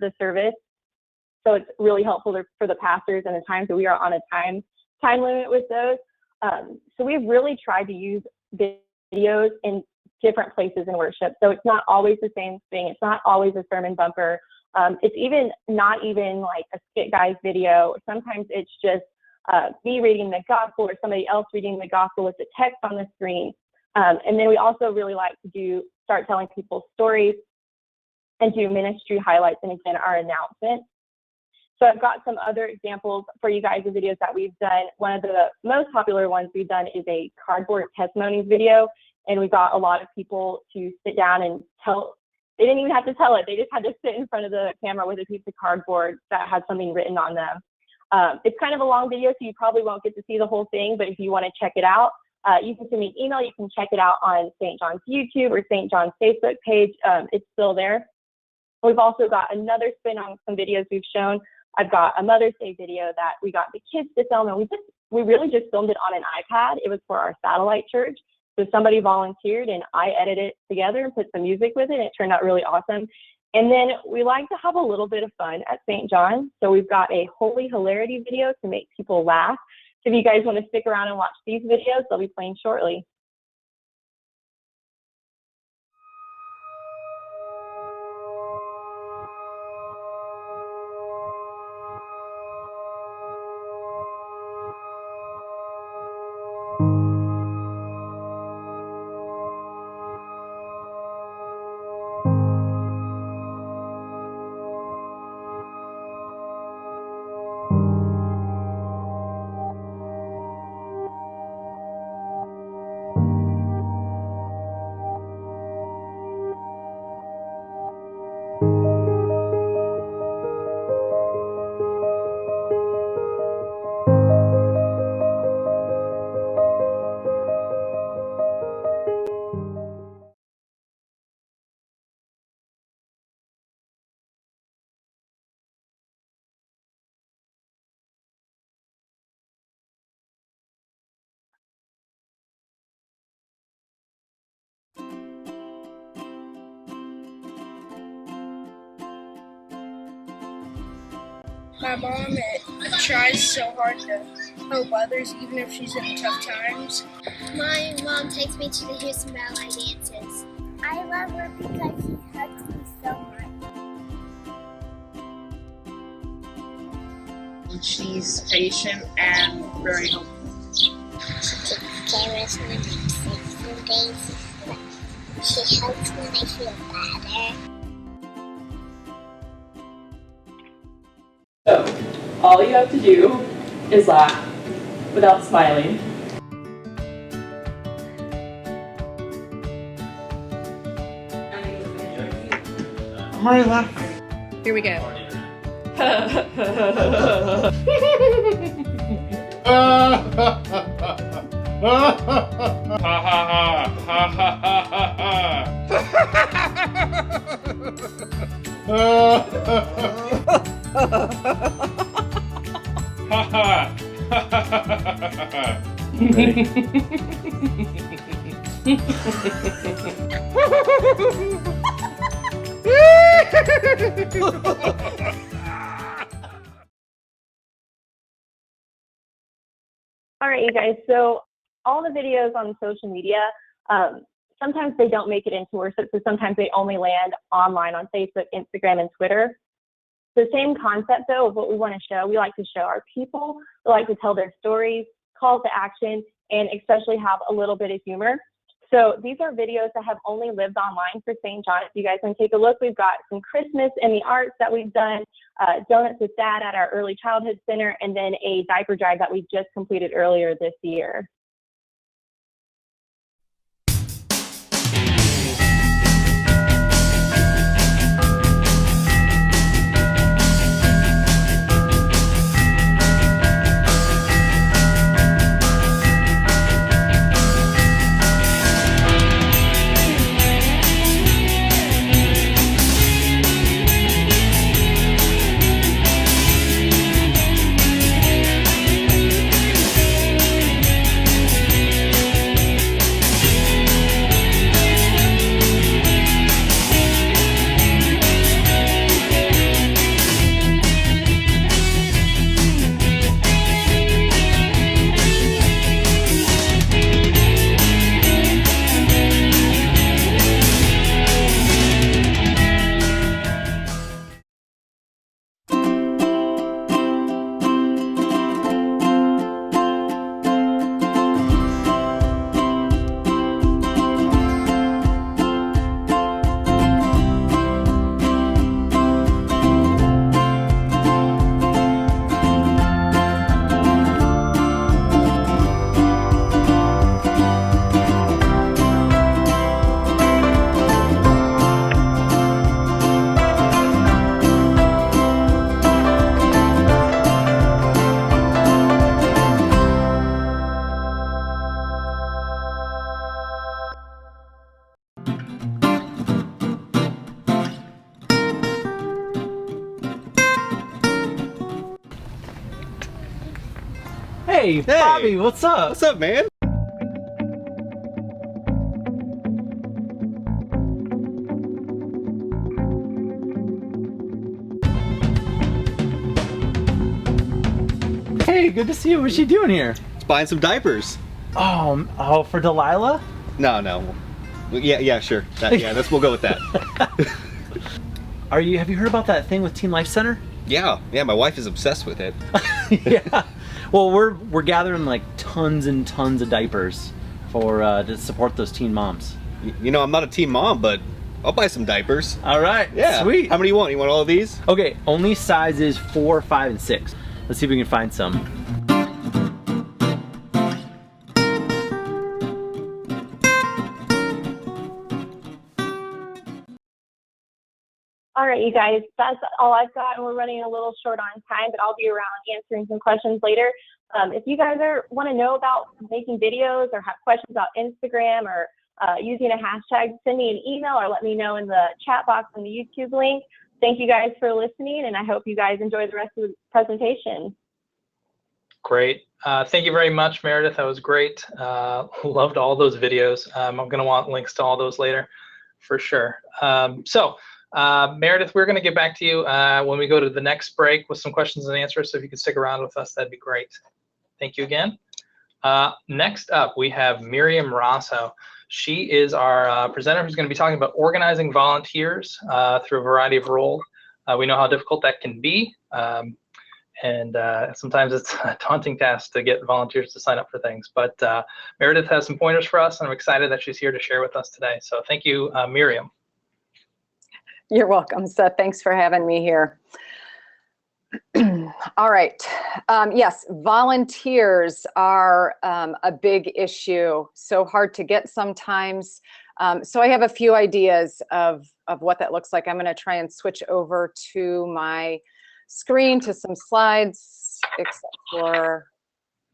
The service. So it's really helpful for the pastors and the times that we are on a time limit with those. So we've really tried to use videos in different places in worship. So it's not always the same thing. It's not always a sermon bumper. It's not even like a Skit Guys video. Sometimes it's just me reading the gospel or somebody else reading the gospel with the text on the screen. And then we also really like to start telling people stories and do ministry highlights and again our announcements. So I've got some other examples for you guys of videos that we've done. One of the most popular ones we've done is a cardboard testimonies video, and we got a lot of people to sit down and tell. They didn't even have to tell it. They just had to sit in front of the camera with a piece of cardboard that had something written on them. It's kind of a long video, so you probably won't get to see the whole thing, but if you want to check it out, you can send me an email. You can check it out on St. John's YouTube or St. John's Facebook page. It's still there. We've also got another spin on some videos we've shown. I've got a Mother's Day video that we got the kids to film, and we really just filmed it on an iPad. It was for our satellite church. So somebody volunteered, and I edited it together and put some music with it, and it turned out really awesome. And then we like to have a little bit of fun at St. John's. So we've got a Holy Hilarity video to make people laugh. So if you guys want to stick around and watch these videos, they'll be playing shortly. My mom tries so hard to help others, even if she's in tough times. My mom takes me to the Houston Ballet dances. I love her because she hugs me so much. She's patient and very helpful. She takes care of when I'm sick some days. She helps when I feel better. So, all you have to do is laugh without smiling. I'm already laughing. Here we go. Ha ha ha ha ha ha. All right, you guys. So all the videos on social media, sometimes they don't make it into worship. So sometimes they only land online on Facebook, Instagram, and Twitter. The same concept, though, of what we want to show. We like to show our people. We like to tell their stories, call to action, and especially have a little bit of humor. So these are videos that have only lived online for St. John. If you guys can take a look, we've got some Christmas in the arts that we've done, Donuts with Dad at our Early Childhood Center, and then a diaper drive that we just completed earlier this year. Hey, Bobby, what's up? What's up, man? Hey, good to see you. What's she doing here? It's buying some diapers. Oh, for Delilah? No. Yeah, sure. We'll go with that. Have you heard about that thing with Teen Life Center? Yeah, my wife is obsessed with it. Yeah. Well, we're gathering like tons and tons of diapers for to support those teen moms. You know, I'm not a teen mom, but I'll buy some diapers. All right. Yeah. Sweet. How many do you want? You want all of these? Okay. Only sizes 4, 5, and 6. Let's see if we can find some. All right, you guys, that's all I've got, and we're running a little short on time, but I'll be around answering some questions later. If you guys want to know about making videos or have questions about Instagram or using a hashtag, send me an email or let me know in the chat box on the YouTube link. Thank you guys for listening, and I hope you guys enjoy the rest of the presentation. Great. Thank you very much, Meredith. That was great. Loved all those videos. I'm going to want links to all those later for sure. Meredith, we're going to get back to you when we go to the next break with some questions and answers. So if you could stick around with us, that'd be great. Thank you again. Next up, we have Miriam Rosso. She is our presenter who's going to be talking about organizing volunteers through a variety of roles. We know how difficult that can be. And sometimes it's a daunting task to get volunteers to sign up for things. But Meredith has some pointers for us, and I'm excited that she's here to share with us today. So thank you, Miriam. You're welcome, Seth. Thanks for having me here. All right. Yes, volunteers are a big issue. So hard to get sometimes. So I have a few ideas of what that looks like. I'm going to try and switch over to my screen to some slides, except for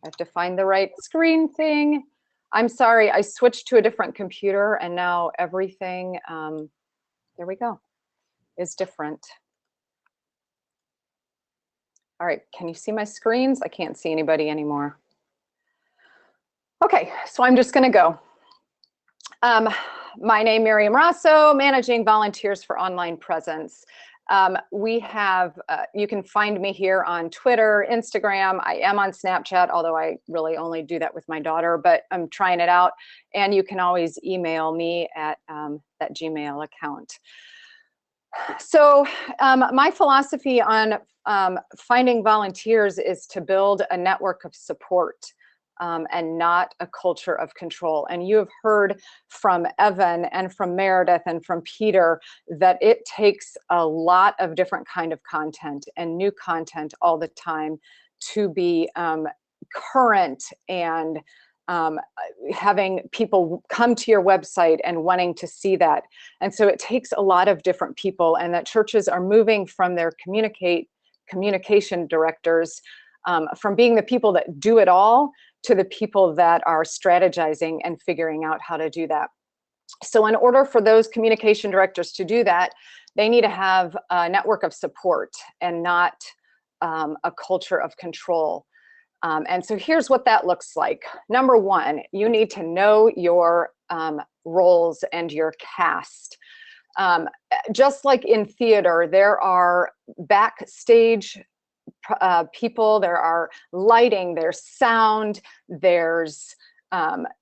I have to find the right screen thing. I'm sorry, I switched to a different computer and now everything, there we go, is different. All right, can you see my screens? I can't see anybody anymore. Okay, so I'm just gonna go. My name, Miriam Rosso, Managing Volunteers for Online Presence. We have, you can find me here on Twitter, Instagram. I am on Snapchat, although I really only do that with my daughter, but I'm trying it out. And you can always email me at that Gmail account. So my philosophy on finding volunteers is to build a network of support. And not a culture of control. And you have heard from Evan and from Meredith and from Peter that it takes a lot of different kind of content and new content all the time to be current and having people come to your website and wanting to see that. And so it takes a lot of different people, and that churches are moving from their communication directors from being the people that do it all to the people that are strategizing and figuring out how to do that. So in order for those communication directors to do that, they need to have a network of support and not a culture of control. And so here's what that looks like. Number one, you need to know your roles and your cast. Just like in theater, there are backstage people, there are lighting, there's sound, there's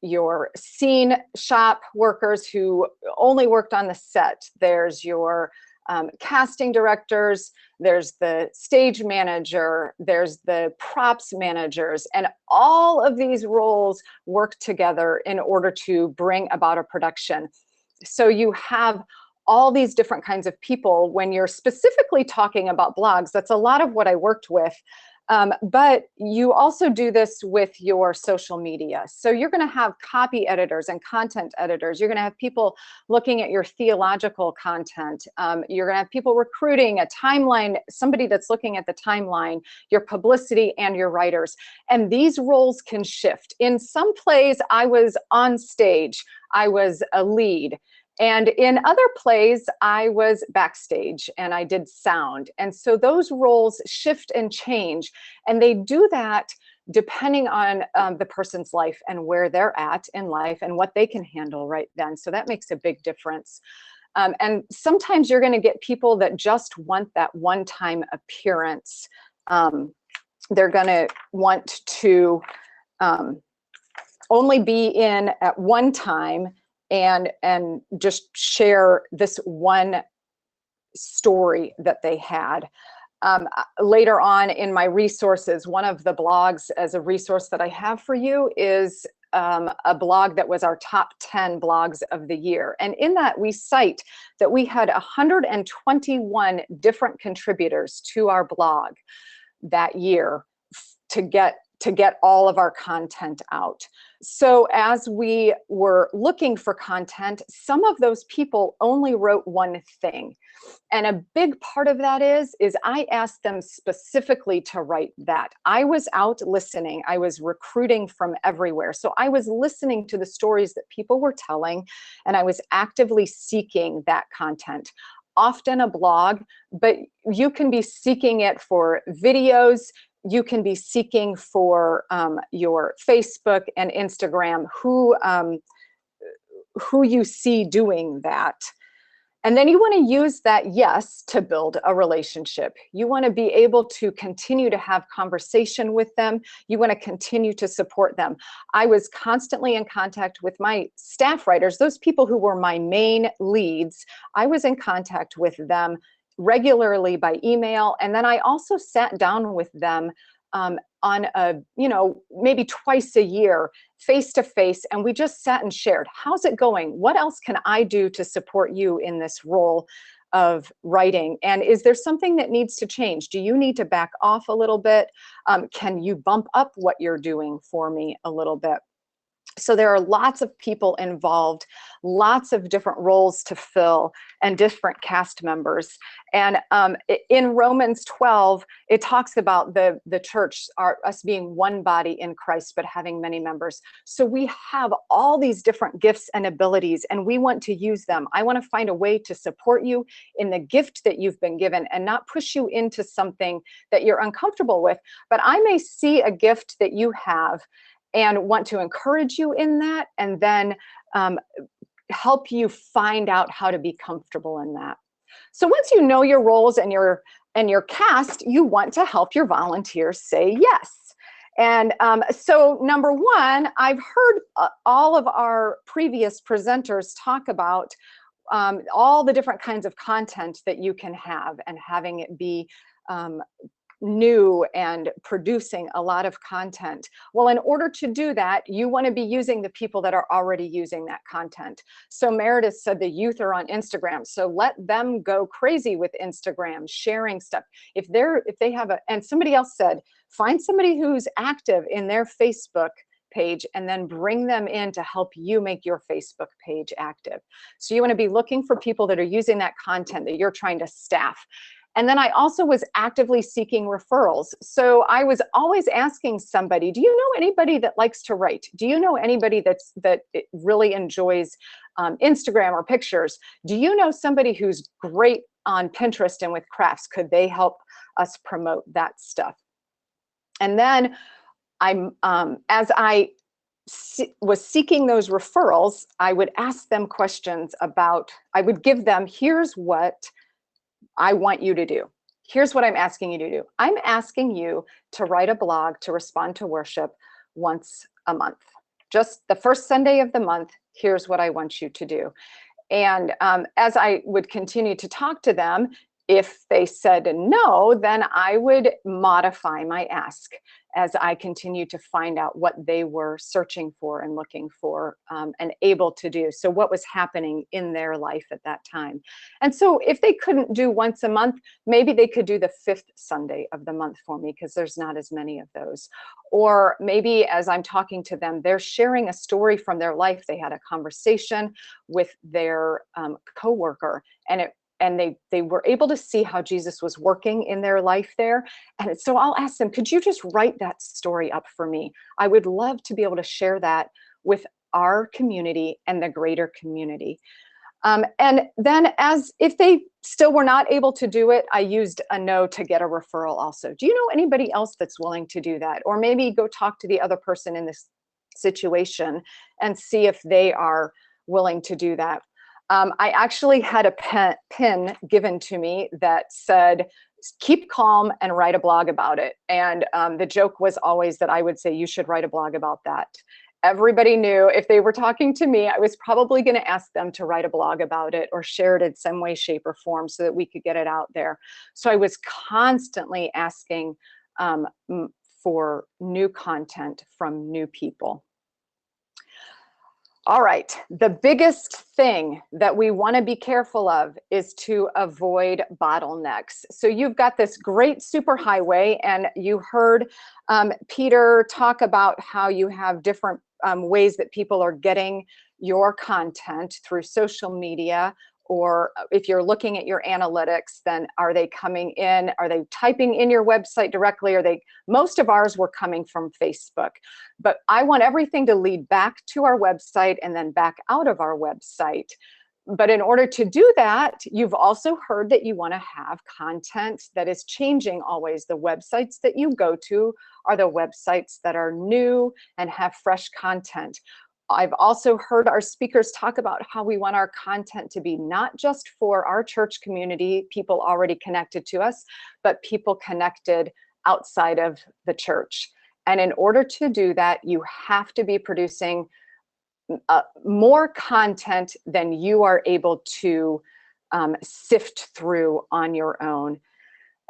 your scene shop workers who only worked on the set, there's your casting directors, there's the stage manager, there's the props managers, and all of these roles work together in order to bring about a production. So you have all these different kinds of people when you're specifically talking about blogs. That's a lot of what I worked with. But you also do this with your social media. So you're going to have copy editors and content editors. You're going to have people looking at your theological content. You're going to have people recruiting a timeline, somebody that's looking at the timeline, your publicity, and your writers. And these roles can shift. In some plays, I was on stage. I was a lead. And in other plays, I was backstage and I did sound. And so those roles shift and change. And they do that depending on the person's life and where they're at in life and what they can handle right then. So that makes a big difference. And sometimes you're going to get people that just want that one-time appearance. They're going to want to only be in at one time and just share this one story that they had. Later on in my resources, one of the blogs as a resource that I have for you is a blog that was our top 10 blogs of the year. And in that, we cite that we had 121 different contributors to our blog that year to get all of our content out. So as we were looking for content, some of those people only wrote one thing. And a big part of that is I asked them specifically to write that. I was out listening. I was recruiting from everywhere. So I was listening to the stories that people were telling, and I was actively seeking that content. Often a blog, but you can be seeking it for videos. You can be seeking for your Facebook and Instagram, who you see doing that. And then you want to use that yes to build a relationship. You want to be able to continue to have conversation with them. You want to continue to support them. I was constantly in contact with my staff writers, those people who were my main leads. I was in contact with them regularly by email. And then I also sat down with them on a, maybe twice a year, face to face, and we just sat and shared. How's it going? What else can I do to support you in this role of writing? And is there something that needs to change? Do you need to back off a little bit? Can you bump up what you're doing for me a little bit? So there are lots of people involved, lots of different roles to fill, and different cast members. And in Romans 12, it talks about the church, us being one body in Christ, but having many members. So we have all these different gifts and abilities, and we want to use them. I want to find a way to support you in the gift that you've been given and not push you into something that you're uncomfortable with. But I may see a gift that you have and want to encourage you in that, and then help you find out how to be comfortable in that. So once you know your roles and your cast, you want to help your volunteers say yes. And so number one, I've heard all of our previous presenters talk about all the different kinds of content that you can have, and having it be new and producing a lot of content. Well, in order to do that, you want to be using the people that are already using that content. So Meredith said the youth are on Instagram, so let them go crazy with Instagram, sharing stuff. If they have and somebody else said, find somebody who's active in their Facebook page and then bring them in to help you make your Facebook page active. So you want to be looking for people that are using that content that you're trying to staff. And then I also was actively seeking referrals. So I was always asking somebody, do you know anybody that likes to write? Do you know anybody that really enjoys Instagram or pictures? Do you know somebody who's great on Pinterest and with crafts? Could they help us promote that stuff? And then as I was seeking those referrals, I would ask them questions about, I would give them, here's what I want you to do. Here's what I'm asking you to do. I'm asking you to write a blog to respond to worship once a month. Just the first Sunday of the month, here's what I want you to do. And as I would continue to talk to them, if they said no, then I would modify my ask as I continue to find out what they were searching for and looking for and able to do. So what was happening in their life at that time. And so if they couldn't do once a month, maybe they could do the 5th Sunday of the month for me, because there's not as many of those. Or maybe as I'm talking to them, they're sharing a story from their life. They had a conversation with their coworker, and they were able to see how Jesus was working in their life there. And so I'll ask them, could you just write that story up for me? I would love to be able to share that with our community and the greater community. And then if they still were not able to do it, I used a no to get a referral also. Do you know anybody else that's willing to do that? Or maybe go talk to the other person in this situation and see if they are willing to do that. I actually had a pin given to me that said, keep calm and write a blog about it. And the joke was always that I would say, you should write a blog about that. Everybody knew if they were talking to me, I was probably going to ask them to write a blog about it or share it in some way, shape, or form so that we could get it out there. So I was constantly asking for new content from new people. All right, the biggest thing that we want to be careful of is to avoid bottlenecks. So you've got this great superhighway, and you heard Peter talk about how you have different ways that people are getting your content through social media, or if you're looking at your analytics, then are they coming in? Are they typing in your website directly? Most of ours were coming from Facebook, but I want everything to lead back to our website and then back out of our website. But in order to do that, you've also heard that you want to have content that is changing always. The websites that you go to are the websites that are new and have fresh content. I've also heard our speakers talk about how we want our content to be not just for our church community, people already connected to us, but people connected outside of the church. And in order to do that, you have to be producing more content than you are able to sift through on your own.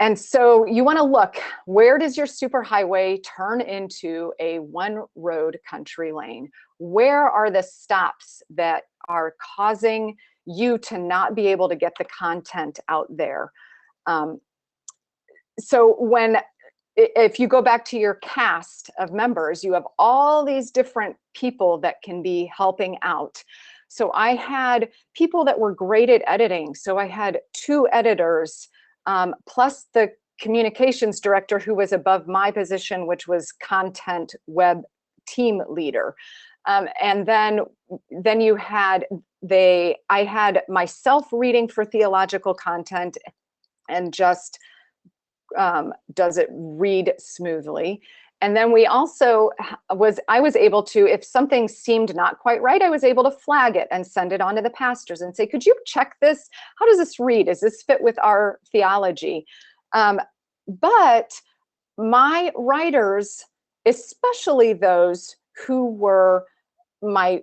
And so you want to look, where does your superhighway turn into a one-road country lane? Where are the stops that are causing you to not be able to get the content out there? So when if you go back to your cast of members, you have all these different people that can be helping out. So I had people that were great at editing. So I had 2 editors, plus the communications director who was above my position, which was content web team leader. And then you had I had myself reading for theological content and just does it read smoothly. And then we also I was able to, if something seemed not quite right, I was able to flag it and send it on to the pastors and say, could you check this? How does this read? Does this fit with our theology? But my writers, especially those who were my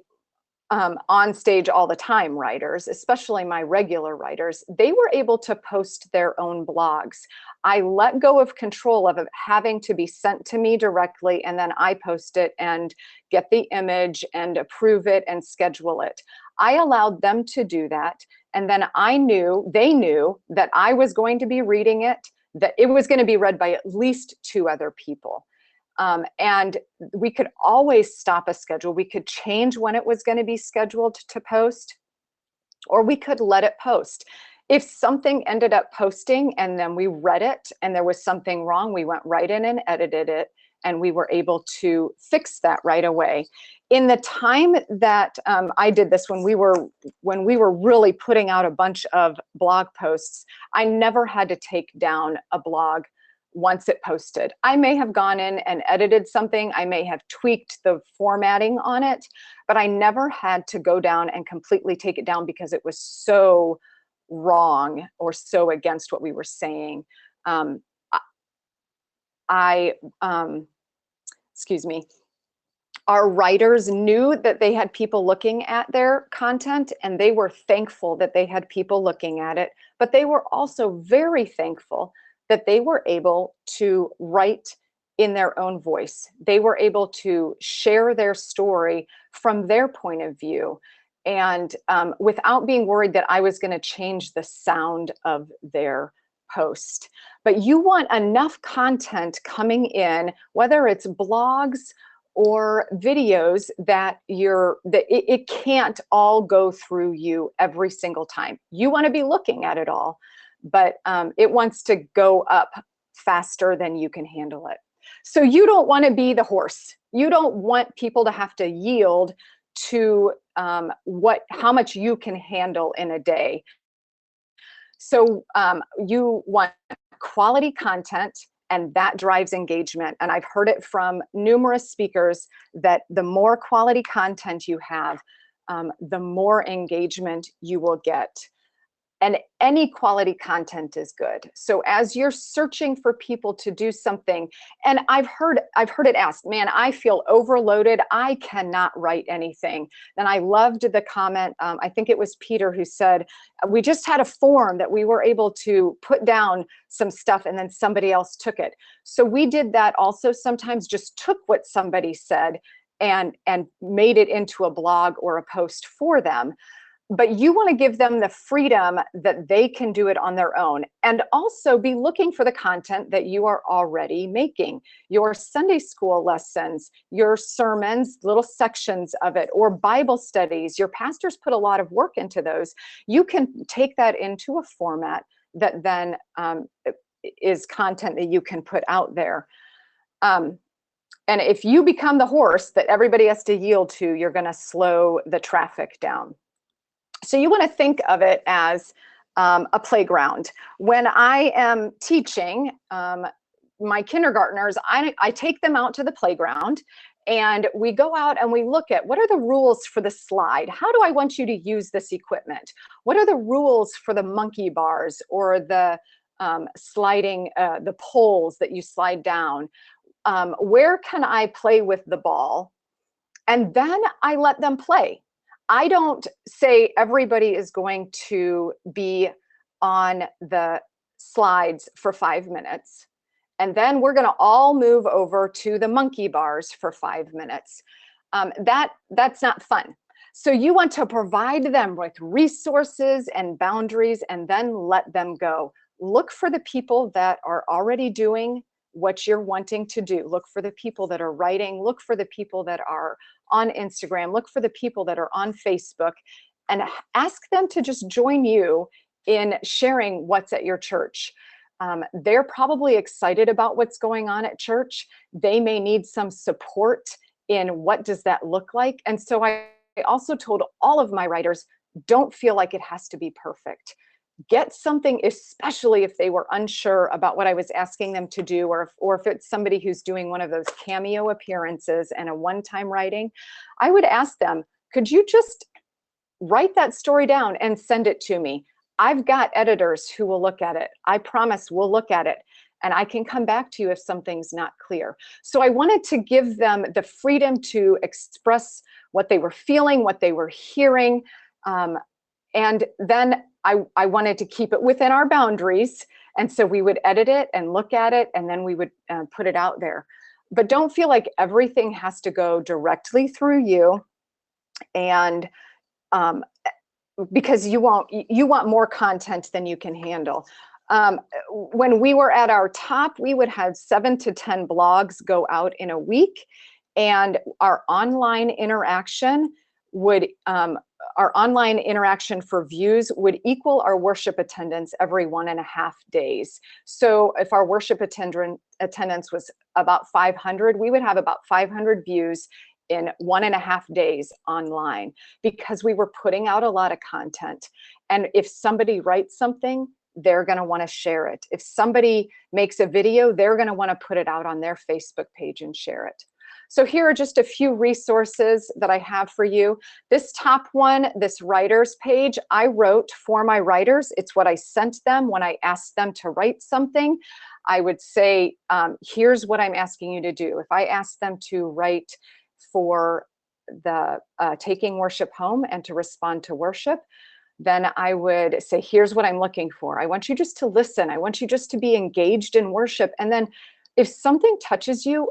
on stage all the time writers, especially my regular writers, they were able to post their own blogs. I let go of control of it having to be sent to me directly, and then I post it and get the image and approve it and schedule it. I allowed them to do that. And then they knew that I was going to be reading it, that it was going to be read by at least 2 other people. And we could always stop a schedule. We could change when it was going to be scheduled to post, or we could let it post. If something ended up posting and then we read it and there was something wrong, we went right in and edited it, and we were able to fix that right away. In the time that I did this, when we were really putting out a bunch of blog posts, I never had to take down a blog once it posted. I may have gone in and edited something, I may have tweaked the formatting on it, but I never had to go down and completely take it down because it was so wrong or so against what we were saying. Excuse me. Our writers knew that they had people looking at their content, and they were thankful that they had people looking at it, but they were also very thankful that they were able to write in their own voice. They were able to share their story from their point of view, and without being worried that I was going to change the sound of their post. But you want enough content coming in, whether it's blogs or videos, that it can't all go through you every single time. You want to be looking at it all, but it wants to go up faster than you can handle it. So you don't want to be the horse. You don't want people to have to yield to how much you can handle in a day. So you want quality content, and that drives engagement. And I've heard it from numerous speakers that the more quality content you have, the more engagement you will get. And any quality content is good. So as you're searching for people to do something, and I've heard it asked, man, I feel overloaded, I cannot write anything. And I loved the comment, I think it was Peter who said, we just had a form that we were able to put down some stuff and then somebody else took it. So we did that also, sometimes just took what somebody said and made it into a blog or a post for them. But you want to give them the freedom that they can do it on their own, and also be looking for the content that you are already making. Your Sunday school lessons, your sermons, little sections of it, or Bible studies. Your pastors put a lot of work into those. You can take that into a format that then is content that you can put out there. And if you become the horse that everybody has to yield to, you're going to slow the traffic down. So you want to think of it as a playground. When I am teaching my kindergartners, I take them out to the playground, and we go out and we look at what are the rules for the slide? How do I want you to use this equipment? What are the rules for the monkey bars or the sliding, the poles that you slide down? Where can I play with the ball? And then I let them play. I don't say everybody is going to be on the slides for 5 minutes, and then we're going to all move over to the monkey bars for 5 minutes. That's not fun. So you want to provide them with resources and boundaries, and then let them go. Look for the people that are already doing what you're wanting to do. Look for the people that are writing, look for the people that are on Instagram, look for the people that are on Facebook, and ask them to just join you in sharing what's at your church. They're probably excited about what's going on at church. They may need some support in what does that look like. And so I also told all of my writers, don't feel like it has to be perfect. Get something, especially if they were unsure about what I was asking them to do, or if it's somebody who's doing one of those cameo appearances and a one-time writing, I would ask them, could you just write that story down and send it to me? I've got editors who will look at it. I promise we'll look at it, and I can come back to you if something's not clear. So I wanted to give them the freedom to express what they were feeling, what they were hearing. And then I wanted to keep it within our boundaries. And so we would edit it and look at it, and then we would put it out there. But don't feel like everything has to go directly through you. And because you want more content than you can handle. When we were at our top, we would have 7 to 10 blogs go out in a week, and our online interaction for views would equal our worship attendance every 1.5 days. So if our worship attendance was about 500, we would have about 500 views in 1.5 days online, because we were putting out a lot of content. And if somebody writes something, they're going to want to share it. If somebody makes a video, they're going to want to put it out on their Facebook page and share it. So here are just a few resources that I have for you. This top one, this writers page, I wrote for my writers. It's what I sent them when I asked them to write something. I would say, here's what I'm asking you to do. If I asked them to write for the taking worship home and to respond to worship, then I would say, here's what I'm looking for. I want you just to listen. I want you just to be engaged in worship. And then if something touches you,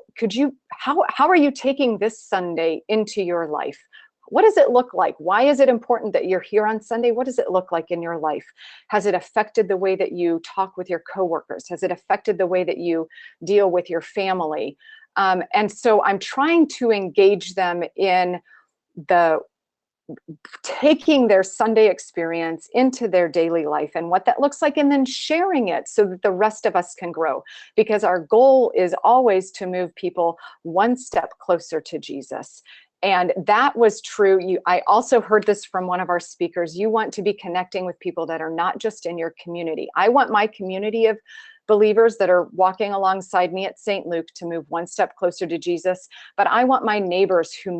how are you taking this Sunday into your life? What does it look like? Why is it important that you're here on Sunday? What does it look like in your life? Has it affected the way that you talk with your coworkers? Has it affected the way that you deal with your family? And so I'm trying to engage them in taking their Sunday experience into their daily life and what that looks like, and then sharing it so that the rest of us can grow, because our goal is always to move people one step closer to Jesus. And that was true. I also heard this from one of our speakers. You want to be connecting with people that are not just in your community. I want my community of believers that are walking alongside me at St. Luke to move one step closer to Jesus. But I want my neighbors who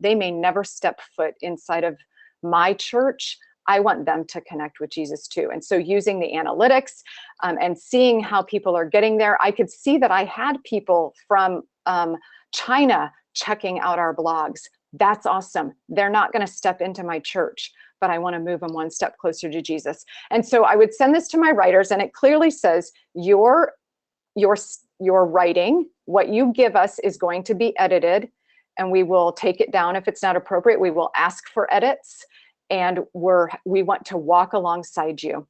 may never step foot inside of my church. I want them to connect with Jesus too. And so using the analytics and seeing how people are getting there, I could see that I had people from China checking out our blogs. That's awesome. They're not going to step into my church, but I want to move them one step closer to Jesus. And so I would send this to my writers, and it clearly says your writing, what you give us is going to be edited, and we will take it down if it's not appropriate. We will ask for edits, and we want to walk alongside you.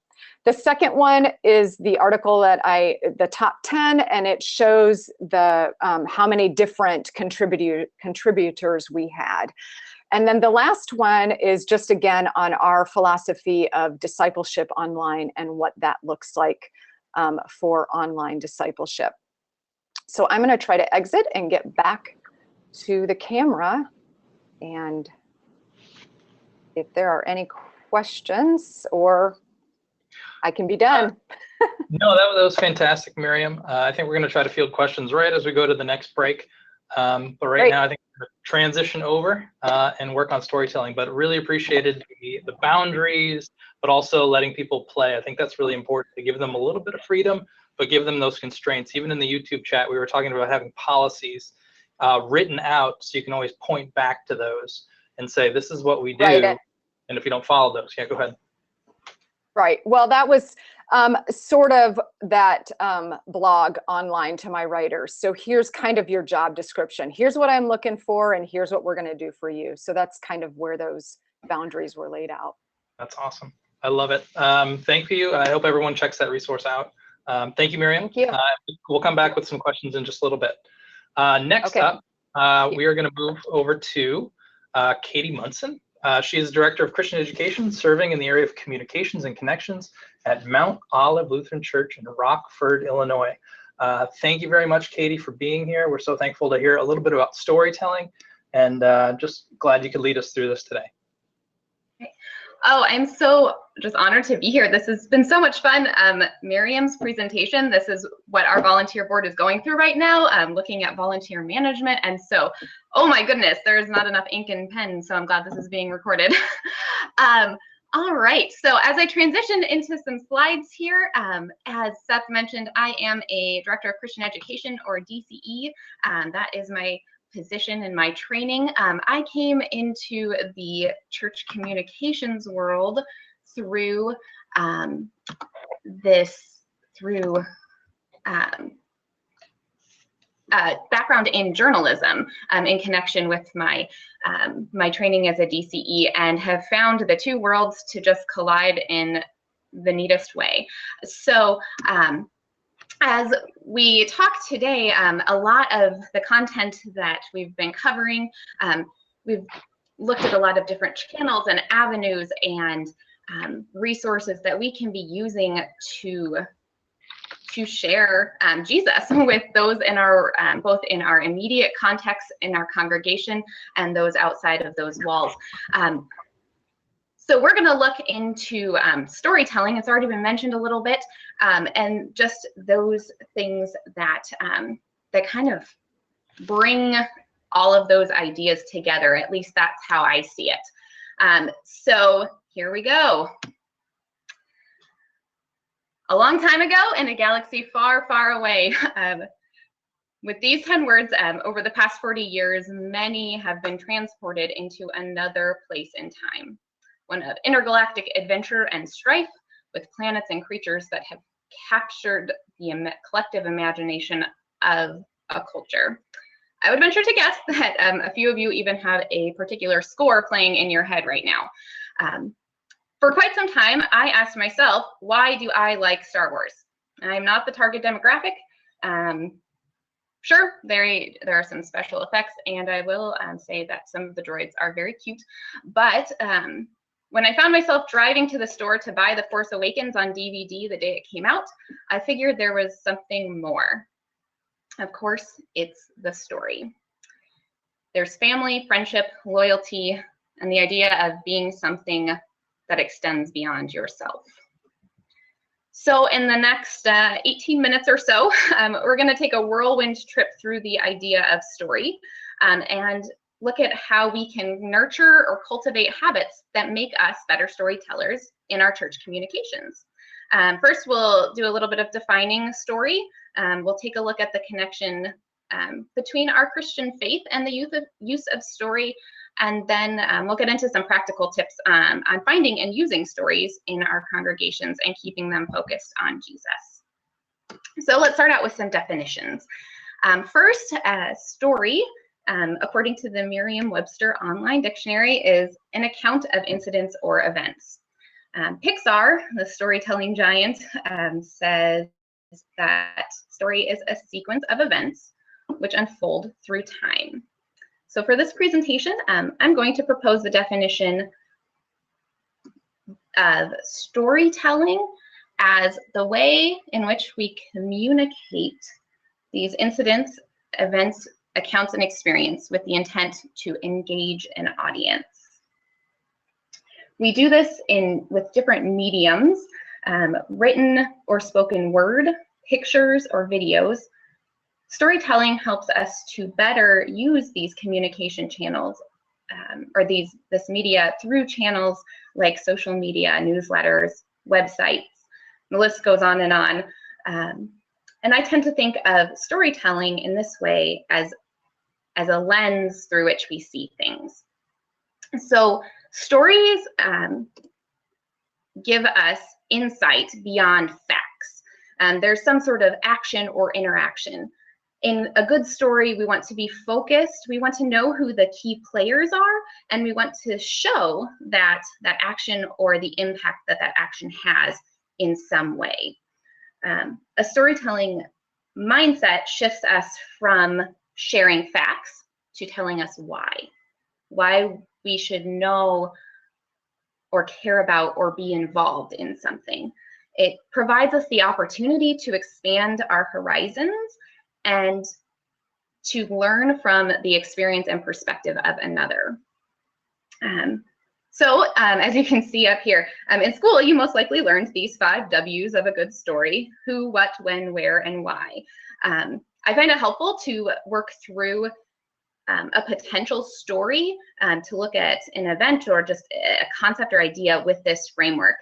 The second one is the article the top 10, and it shows the how many different contributors we had. And then the last one is just again on our philosophy of discipleship online and what that looks like for online discipleship. So I'm going to try to exit and get back to the camera, and if there are any questions, or I can be done. No, that was fantastic, Miriam. I think we're going to try to field questions right as we go to the next break. But right now, I think we're going to transition over and work on storytelling. But really appreciated the boundaries, but also letting people play. I think that's really important, to give them a little bit of freedom, but give them those constraints. Even in the YouTube chat, we were talking about having policies written out so you can always point back to those and say, this is what we do. Right. And if you don't follow those, yeah, go ahead. Right. Well, that was sort of that blog online to my writers. So here's kind of your job description. Here's what I'm looking for, and here's what we're going to do for you. So that's kind of where those boundaries were laid out. That's awesome. I love it. Thank you. I hope everyone checks that resource out. Thank you, Miriam. Thank you. We'll come back with some questions in just a little bit. Next Okay. up, we are going to move over to Katie Munson. She is Director of Christian Education, serving in the area of communications and connections at Mount Olive Lutheran Church in Rockford, Illinois. Thank you very much, Katie, for being here. We're so thankful to hear a little bit about storytelling, and just glad you could lead us through this today. Oh, I'm so just honored to be here. This has been so much fun. Miriam's presentation, this is what our volunteer board is going through right now, looking at volunteer management. And so, oh my goodness, there's not enough ink and pen, so I'm glad this is being recorded. All right, so as I transition into some slides here, as Seth mentioned, I am a Director of Christian Education, or DCE. That is my position in my training. I came into the church communications world through background in journalism, in connection with my my training as a DCE, and have found the two worlds to just collide in the neatest way. So as we talk today, a lot of the content that we've been covering, we've looked at a lot of different channels and avenues and resources that we can be using to share Jesus with those in our both in our immediate context in our congregation and those outside of those walls. So we're going to look into storytelling. It's already been mentioned a little bit, and just those things that that kind of bring all of those ideas together. At least that's how I see it. So here we go. A long time ago in a galaxy far, far away, with these 10 words, over the past 40 years, many have been transported into another place in time. One of intergalactic adventure and strife, with planets and creatures that have captured the collective imagination of a culture. I would venture to guess that a few of you even have a particular score playing in your head right now. For quite some time, I asked myself, why do I like Star Wars? I'm not the target demographic. Sure, there are some special effects, and I will say that some of the droids are very cute, but when I found myself driving to the store to buy The Force Awakens on DVD the day it came out, I figured there was something more. Of course, it's the story. There's family, friendship, loyalty, and the idea of being something that extends beyond yourself. So in the next 18 minutes or so, we're going to take a whirlwind trip through the idea of story, and look at how we can nurture or cultivate habits that make us better storytellers in our church communications. First, we'll do a little bit of defining story. We'll take a look at the connection between our Christian faith and the use of story, and then we'll get into some practical tips on finding and using stories in our congregations and keeping them focused on Jesus. So let's start out with some definitions. First, story, according to the Merriam-Webster Online Dictionary, is an account of incidents or events. Pixar, the storytelling giant, says that story is a sequence of events which unfold through time. So for this presentation, I'm going to propose the definition of storytelling as the way in which we communicate these incidents, events, accounts, and experience with the intent to engage an audience. We do this with different mediums, written or spoken word, pictures, or videos. Storytelling helps us to better use these communication channels, or this media through channels like social media, newsletters, websites. The list goes on. And I tend to think of storytelling in this way as a lens through which we see things. So stories give us insight beyond facts. There's some sort of action or interaction. In a good story, we want to be focused, we want to know who the key players are, and we want to show that action or the impact that action has in some way. A storytelling mindset shifts us from sharing facts to telling us why we should know or care about or be involved in something. It provides us the opportunity to expand our horizons and to learn from the experience and perspective of another. As you can see up here, in school, you most likely learned these 5 W's of a good story: who, what, when, where, and why. I find it helpful to work through a potential story to look at an event or just a concept or idea with this framework.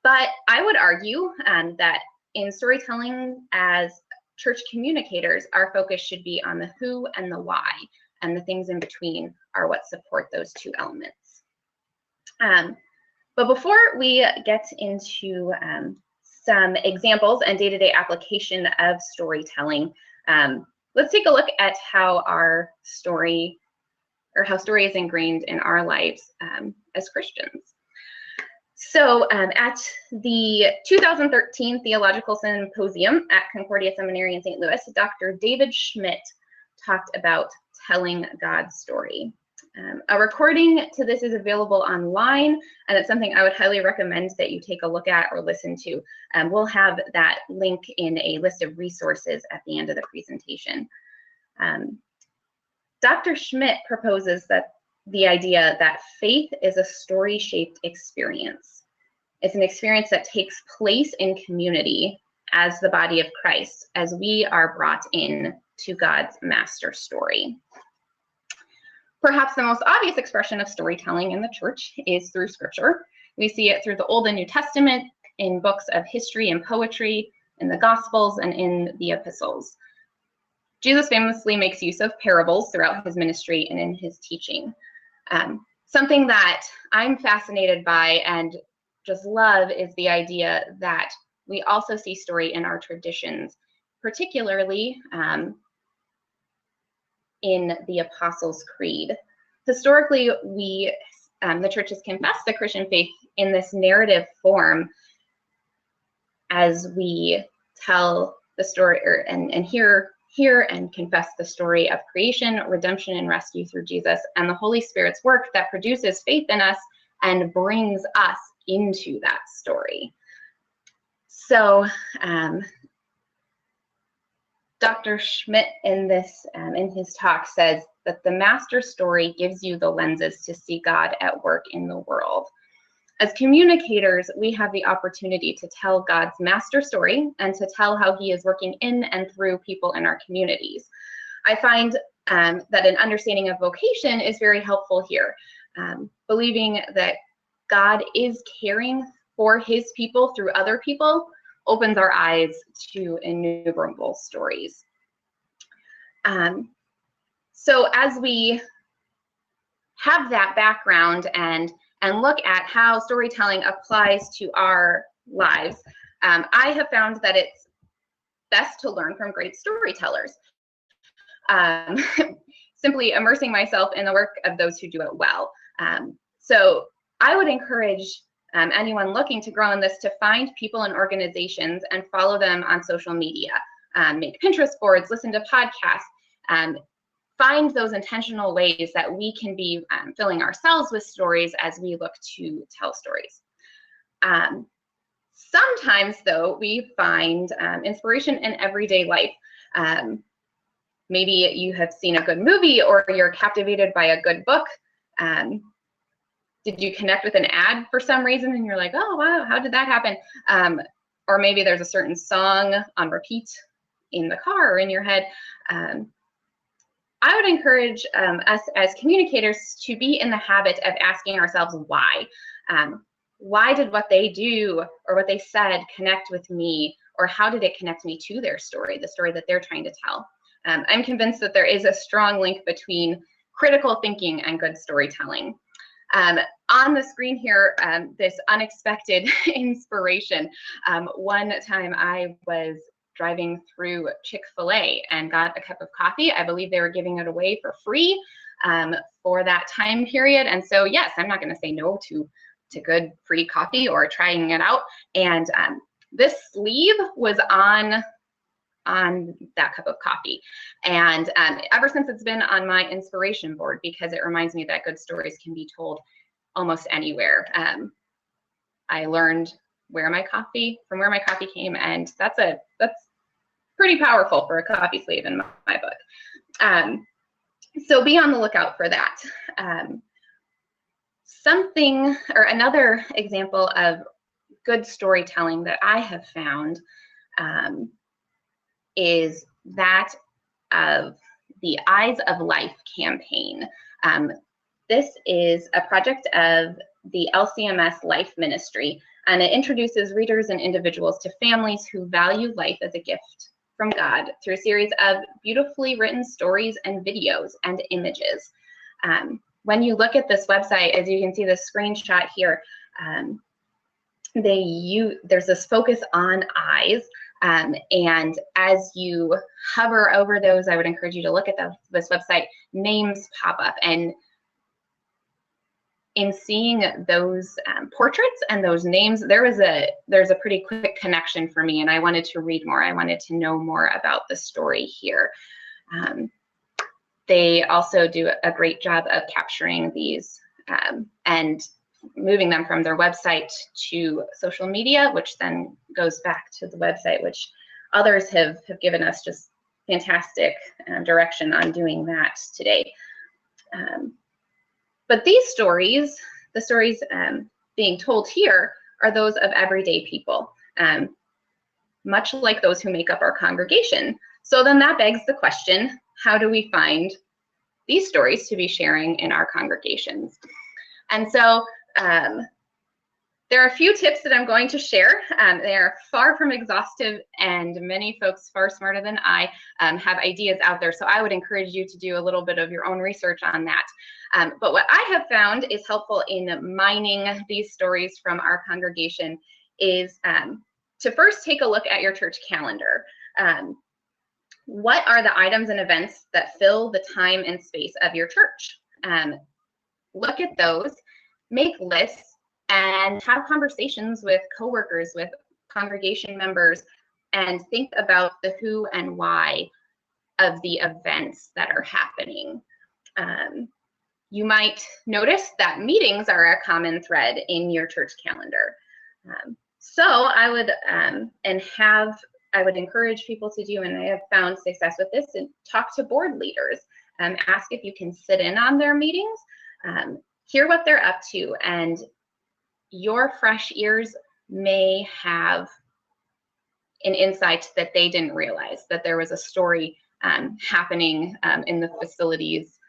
But I would argue that in storytelling as church communicators, our focus should be on the who and the why, and the things in between are what support those 2 elements. But before we get into some examples and day-to-day application of storytelling, let's take a look at how our story, or how story is ingrained in our lives as Christians. So at the 2013 Theological Symposium at Concordia Seminary in St. Louis, Dr. David Schmidt talked about telling God's story. A recording to this is available online, and it's something I would highly recommend that you take a look at or listen to. We'll have that link in a list of resources at the end of the presentation. Dr. Schmidt proposes that the idea that faith is a story-shaped experience. It's an experience that takes place in community as the body of Christ, as we are brought in to God's master story. Perhaps the most obvious expression of storytelling in the church is through Scripture. We see it through the Old and New Testament, in books of history and poetry, in the Gospels, and in the epistles. Jesus famously makes use of parables throughout his ministry and in his teaching. Something that I'm fascinated by and just love is the idea that we also see story in our traditions, particularly in the Apostles' Creed. Historically, the church has confessed the Christian faith in this narrative form as we tell the story and hear and confess the story of creation, redemption, and rescue through Jesus, and the Holy Spirit's work that produces faith in us and brings us into that story. So, Dr. Schmidt in his talk says that the master story gives you the lenses to see God at work in the world. As communicators, we have the opportunity to tell God's master story and to tell how he is working in and through people in our communities. I find that an understanding of vocation is very helpful here. Believing that God is caring for his people through other people opens our eyes to innumerable stories. So as we have that background and look at how storytelling applies to our lives, I have found that it's best to learn from great storytellers. Simply immersing myself in the work of those who do it well. So I would encourage anyone looking to grow in this to find people and organizations and follow them on social media, make Pinterest boards, listen to podcasts, find those intentional ways that we can be filling ourselves with stories as we look to tell stories. Sometimes, though, we find inspiration in everyday life. Maybe you have seen a good movie or you're captivated by a good book. Did you connect with an ad for some reason and you're like, oh, wow, how did that happen? Or maybe there's a certain song on repeat in the car or in your head. I would encourage us as communicators to be in the habit of asking ourselves why. Why did what they do or what they said connect with me? Or how did it connect me to their story, the story that they're trying to tell? I'm convinced that there is a strong link between critical thinking and good storytelling. On the screen here, this unexpected inspiration. One time I was driving through Chick-fil-A and got a cup of coffee. I believe they were giving it away for free for that time period. And so, yes, I'm not going to say no to good free coffee or trying it out. And This sleeve was on that cup of coffee, and ever since it's been on my inspiration board, because it reminds me that good stories can be told almost anywhere. I learned where my coffee came, and that's pretty powerful for a coffee sleeve in my book. So be on the lookout for that. Another example of good storytelling that I have found is that of the Eyes of Life campaign. This is a project of the LCMS Life Ministry, and it introduces readers and individuals to families who value life as a gift from God through a series of beautifully written stories and videos and images. When you look at this website, as you can see the screenshot here, there's this focus on eyes, and as you hover over those, I would encourage you to look at this website. Names pop up, and in seeing those portraits and those names, there's a pretty quick connection for me, and I wanted to read more. I wanted to know more about the story here. They also do a great job of capturing these and moving them from their website to social media, which then goes back to the website, which others have given us just fantastic direction on doing that today. But these stories, the stories being told here, are those of everyday people, much like those who make up our congregation. So then that begs the question, how do we find these stories to be sharing in our congregations? And so there are a few tips that I'm going to share. They are far from exhaustive, and many folks far smarter than I have ideas out there. So I would encourage you to do a little bit of your own research on that. But what I have found is helpful in mining these stories from our congregation is to first take a look at your church calendar. What are the items and events that fill the time and space of your church? Look at those, make lists, and have conversations with coworkers, with congregation members, and think about the who and why of the events that are happening. You might notice that meetings are a common thread in your church calendar. So I would encourage people to do, and I have found success with this, and talk to board leaders. Ask if you can sit in on their meetings, hear what they're up to, and your fresh ears may have an insight that they didn't realize, that there was a story happening in the facilities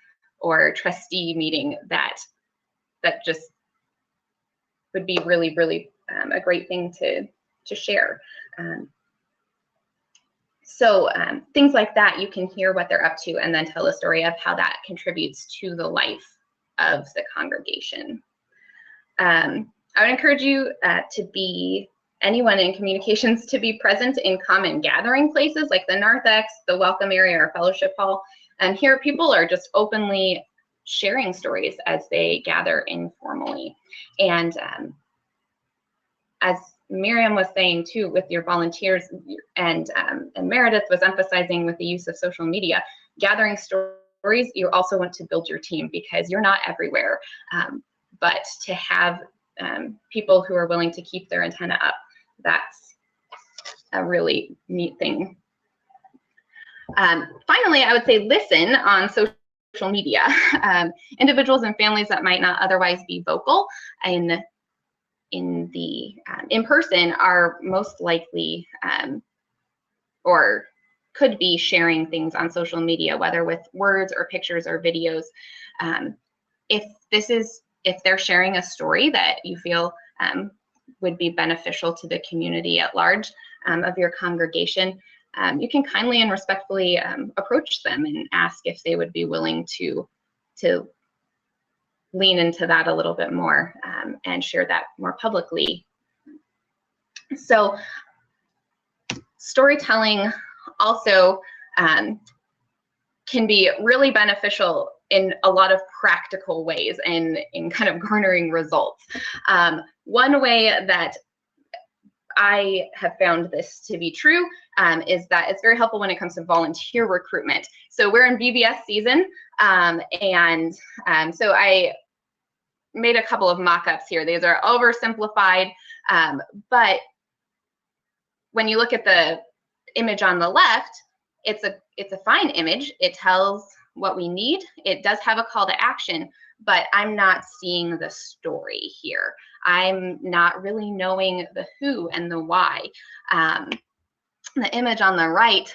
or trustee meeting that just would be really, really a great thing to share. So things like that, you can hear what they're up to and then tell a story of how that contributes to the life of the congregation. I would encourage you anyone in communications to be present in common gathering places like the narthex, the welcome area, or fellowship hall. And here people are just openly sharing stories as they gather informally. And as Miriam was saying too, with your volunteers, and Meredith was emphasizing with the use of social media, gathering stories, you also want to build your team because you're not everywhere. But to have people who are willing to keep their antenna up, that's a really neat thing. Finally, I would say listen on social media. Individuals and families that might not otherwise be vocal in person are most likely or could be sharing things on social media, whether with words or pictures or videos. If they're sharing a story that you feel would be beneficial to the community at large of your congregation, you can kindly and respectfully approach them and ask if they would be willing to lean into that a little bit more and share that more publicly. So storytelling also can be really beneficial in a lot of practical ways in kind of garnering results. One way that I have found this to be true, is that it's very helpful when it comes to volunteer recruitment. So we're in VBS season, so I made a couple of mock-ups here. These are oversimplified, but when you look at the image on the left, it's a fine image. It tells what we need. It does have a call to action, but I'm not seeing the story here. I'm not really knowing the who and the why. The image on the right,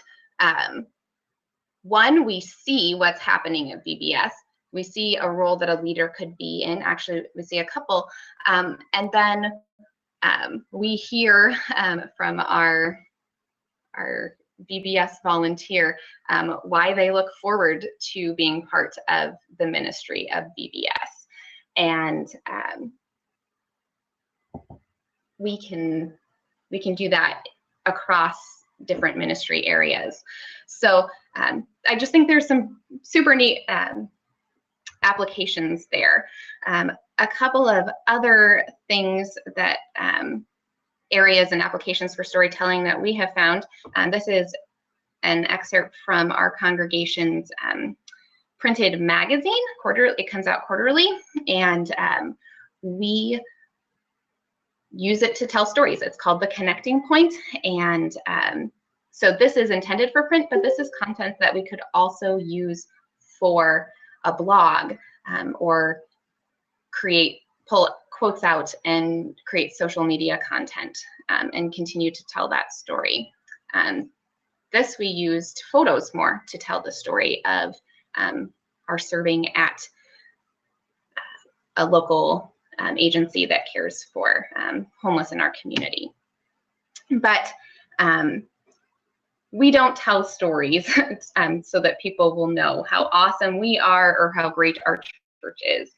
one, we see what's happening at VBS. We see a role that a leader could be in. Actually, we see a couple. And then we hear from our VBS volunteer why they look forward to being part of the ministry of VBS. And we can do that across different ministry areas. So I just think there's some super neat applications there. A couple of other things that areas and applications for storytelling that we have found. This is an excerpt from our congregation's printed magazine. It comes out quarterly, and we use it to tell stories. It's called The Connecting Point, and so this is intended for print, but this is content that we could also use for a blog, or pull quotes out and create social media content, and continue to tell that story. This we used photos more to tell the story of our serving at a local agency that cares for homeless in our community. But we don't tell stories so that people will know how awesome we are or how great our church is.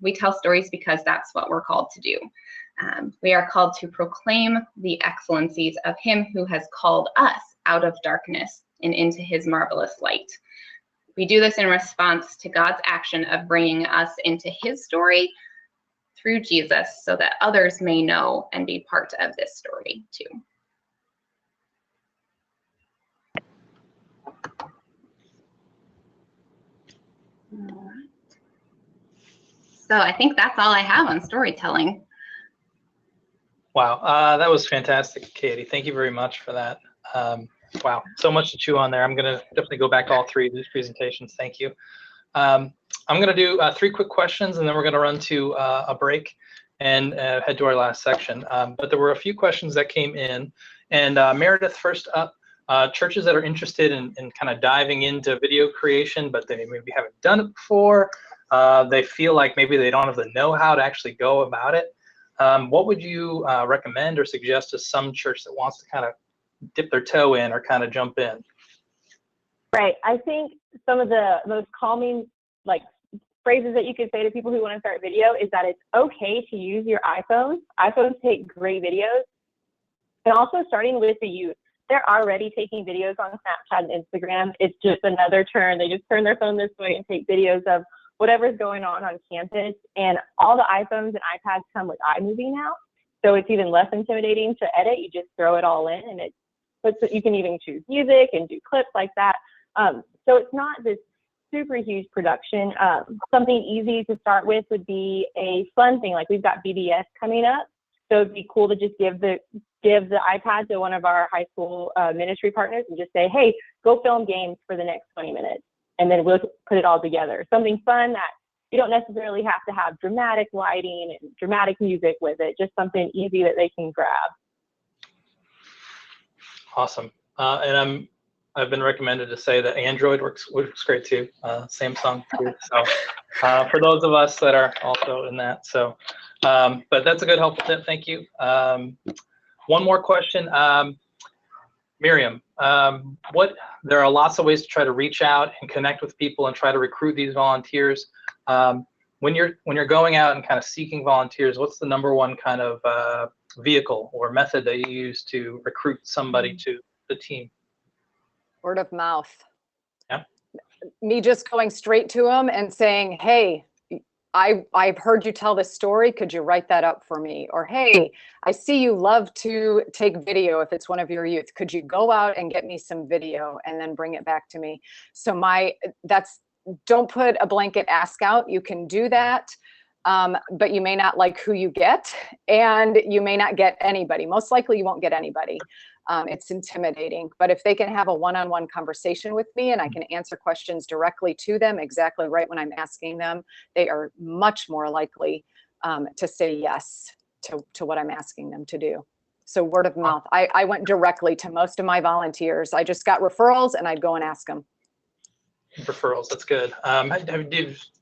We tell stories because that's what we're called to do. We are called to proclaim the excellencies of Him who has called us out of darkness and into His marvelous light. We do this in response to God's action of bringing us into His story through Jesus, so that others may know and be part of this story too. All right. So I think that's all I have on storytelling. Wow, that was fantastic, Katie. Thank you very much for that. Wow, so much to chew on there. I'm going to definitely go back to all three of these presentations. Thank you. I'm going to do 3 quick questions, and then we're going to run to a break and head to our last section. But there were a few questions that came in. And Meredith, first up, churches that are interested in kind of diving into video creation, but they maybe haven't done it before. They feel like maybe they don't have the know-how to actually go about it. What would you recommend or suggest to some church that wants to kind of dip their toe in or kind of jump in? Right. I think some of the most calming phrases that you could say to people who want to start video is that it's okay to use your iPhone. iPhones take great videos. And also starting with the youth. They're already taking videos on Snapchat and Instagram. It's just another turn. They just turn their phone this way and take videos of whatever's going on campus. And all the iPhones and iPads come with iMovie now. So it's even less intimidating to edit. You just throw it all in, and you can even choose music and do clips like that. So it's not this super huge production. Something easy to start with would be a fun thing. Like we've got BBS coming up. So it'd be cool to just give the iPad to one of our high school ministry partners and just say, hey, go film games for the next 20 minutes. And then we'll put it all together. Something fun that you don't necessarily have to have dramatic lighting and dramatic music with it. Just something easy that they can grab. Awesome. And I've been recommended to say that Android works great too. Samsung too. So for those of us that are also in that. So, but that's a good helpful tip. Thank you. One more question. Miriam, there are lots of ways to try to reach out and connect with people and try to recruit these volunteers. When you're going out and kind of seeking volunteers, what's the number one kind of vehicle or method that you use to recruit somebody to the team? Word of mouth. Yeah. Me just going straight to them and saying, hey, I've heard you tell this story. Could you write that up for me? Or, hey, I see you love to take video if it's one of your youth. Could you go out and get me some video and then bring it back to me? So don't put a blanket ask out. You can do that. But you may not like who you get, and you may not get anybody. Most likely you won't get anybody. It's intimidating. But if they can have a one-on-one conversation with me and I can answer questions directly to them exactly right when I'm asking them, they are much more likely to say yes to what I'm asking them to do. So word of mouth. I went directly to most of my volunteers. I just got referrals and I'd go and ask them. Referrals, that's good.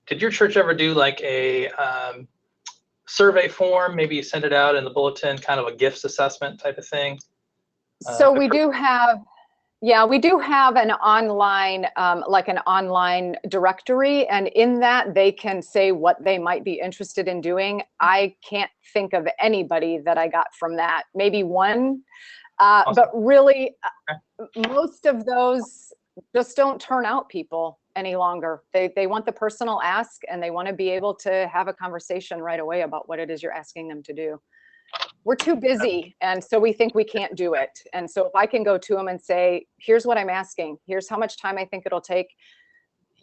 Did your church ever do like a survey form? Maybe you send it out in the bulletin, kind of a gifts assessment type of thing? So we do have an online, like an online directory, and in that they can say what they might be interested in doing. I can't think of anybody that I got from that. Maybe one, Awesome. but really most of those just don't turn out people any longer. They want the personal ask, and they want to be able to have a conversation right away about what it is you're asking them to do. We're too busy, and so we think we can't do it. And so if I can go to them and say, here's what I'm asking, here's how much time I think it'll take,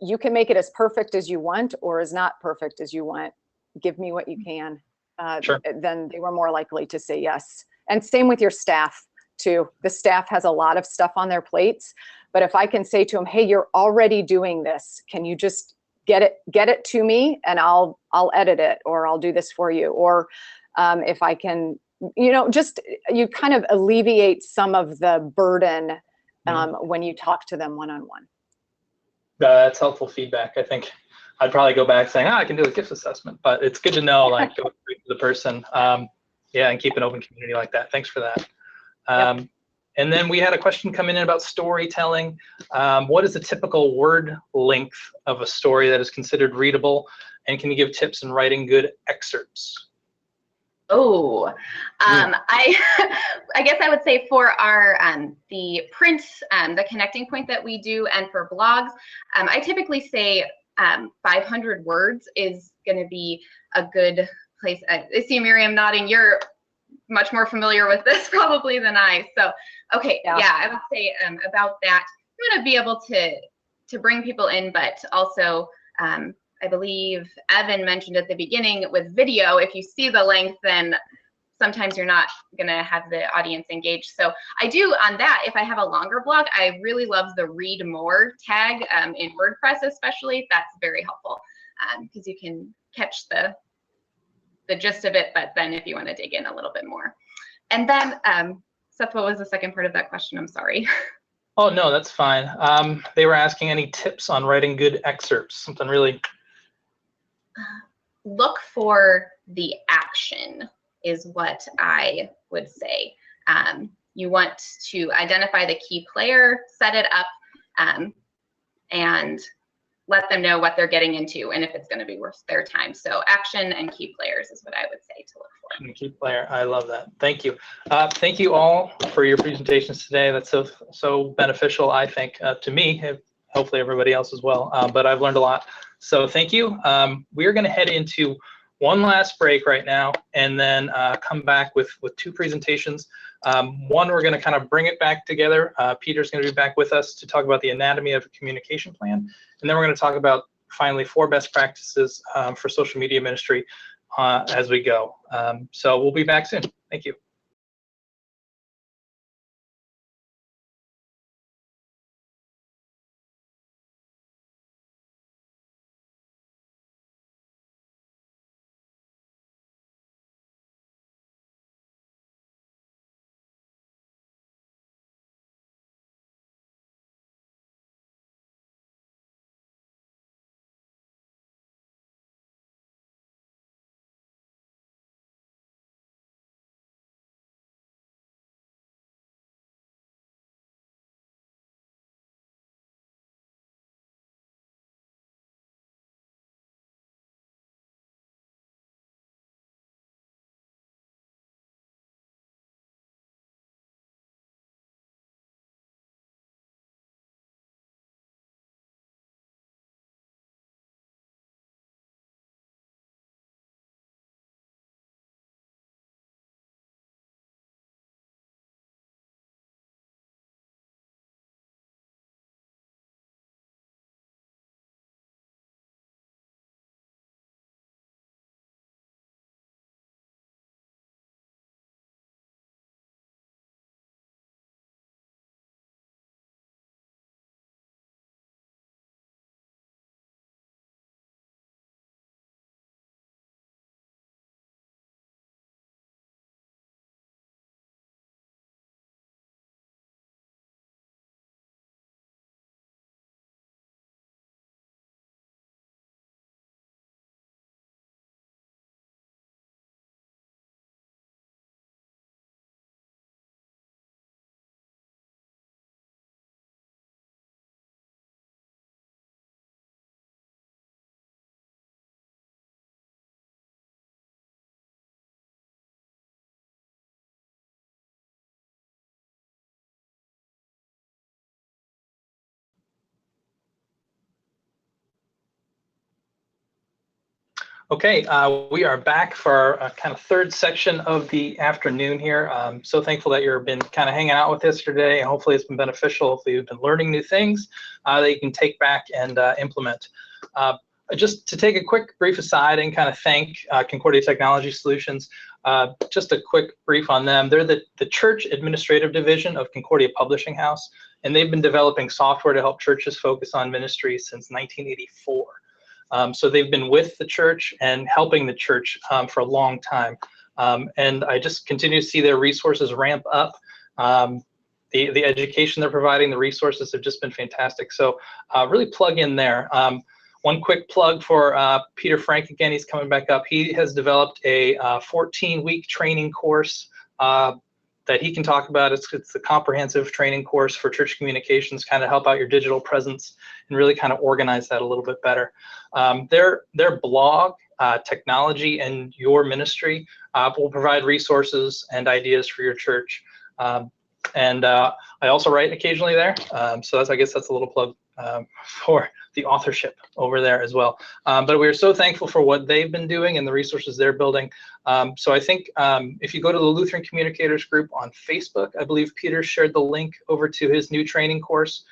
you can make it as perfect as you want or as not perfect as you want. Give me what you can. Sure. Then they were more likely to say yes. And same with your staff too. The staff has a lot of stuff on their plates, but if I can say to them, hey, you're already doing this, can you just get it to me and I'll edit it, or I'll do this for you. Or if I can, you kind of alleviate some of the burden when you talk to them one-on-one. That's helpful feedback. I think I'd probably go back saying, I can do a gifts assessment, but it's good to know, like, go straight to the person. And keep an open community like that. Thanks for that. Yep. And then we had a question come in about storytelling. What is the typical word length of a story that is considered readable? And can you give tips in writing good excerpts? I guess I would say for our the print, the connecting point that we do, and for blogs, I typically say 500 words is going to be a good place. I see Miriam nodding. You're much more familiar with this probably than I. So, okay, yeah, I would say about that. You want to be able to bring people in, but also I believe Evan mentioned at the beginning with video, if you see the length, then sometimes you're not going to have the audience engaged. So I do on that, if I have a longer blog, I really love the read more tag in WordPress, especially. That's very helpful because you can catch the gist of it, but then if you want to dig in a little bit more. And then, Seth, what was the second part of that question? I'm sorry. Oh, no, that's fine. They were asking any tips on writing good excerpts, something really. Look for the action is what I would say. You want to identify the key player, set it up, and let them know what they're getting into and if it's going to be worth their time. So action and key players is what I would say to look for. Key player, I love that. Thank you. Thank you all for your presentations today. That's so beneficial, I think, to me, hopefully everybody else as well. But I've learned a lot. So thank you. We're going to head into one last break right now, and then come back with two presentations. One, we're going to kind of bring it back together. Peter's going to be back with us to talk about the anatomy of a communication plan. And then we're going to talk about, finally, 4 best practices for social media ministry as we go. So we'll be back soon. Thank you. Okay, we are back for our kind of third section of the afternoon here. I'm so thankful that you've been kind of hanging out with us today. Hopefully it's been beneficial. Hopefully you've been learning new things that you can take back and implement. Just to take a quick brief aside and kind of thank Concordia Technology Solutions. Just a quick brief on them. They're the church administrative division of Concordia Publishing House, and they've been developing software to help churches focus on ministry since 1984. So they've been with the church and helping the church for a long time. And I just continue to see their resources ramp up. The education they're providing, the resources have just been fantastic. So really plug in there. One quick plug for Peter Frank again, he's coming back up. He has developed a 14-week training course that he can talk about. It's a comprehensive training course for church communications, kind of help out your digital presence and really kind of organize that a little bit better. Their blog, Technology and Your Ministry, will provide resources and ideas for your church. And I also write occasionally there. So I guess that's a little plug for the authorship over there as well. But we're so thankful for what they've been doing and the resources they're building. So I think if you go to the Lutheran Communicators group on Facebook, I believe Peter shared the link over to his new training course.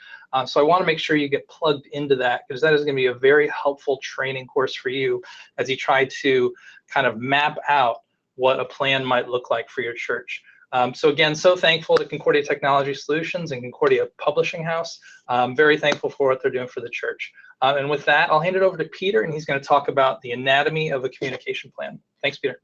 So I want to make sure you get plugged into that, because that is going to be a very helpful training course for you as you try to kind of map out what a plan might look like for your church. So again, so thankful to Concordia Technology Solutions and Concordia Publishing House. Very thankful for what they're doing for the church. And with that, I'll hand it over to Peter, and he's going to talk about the anatomy of a communication plan. Thanks, Peter.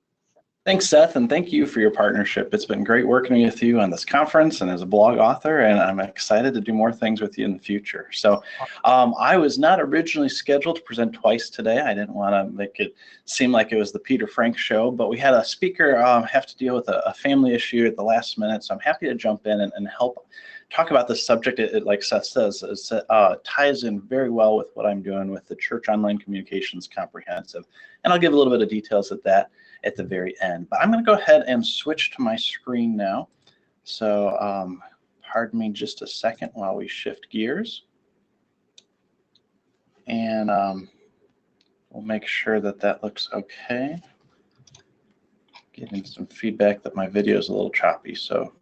Thanks, Seth, and thank you for your partnership. It's been great working with you on this conference and as a blog author, and I'm excited to do more things with you in the future. So I was not originally scheduled to present twice today. I didn't want to make it seem like it was the Peter Frank show, but we had a speaker have to deal with a family issue at the last minute, so I'm happy to jump in and help talk about this subject. It like Seth says, ties in very well with what I'm doing with the Church Online Communications Comprehensive, and I'll give a little bit of details at that at the very end. But I'm going to go ahead and switch to my screen now. So pardon me just a second while we shift gears. And we'll make sure that that looks okay. Getting some feedback that my video is a little choppy, so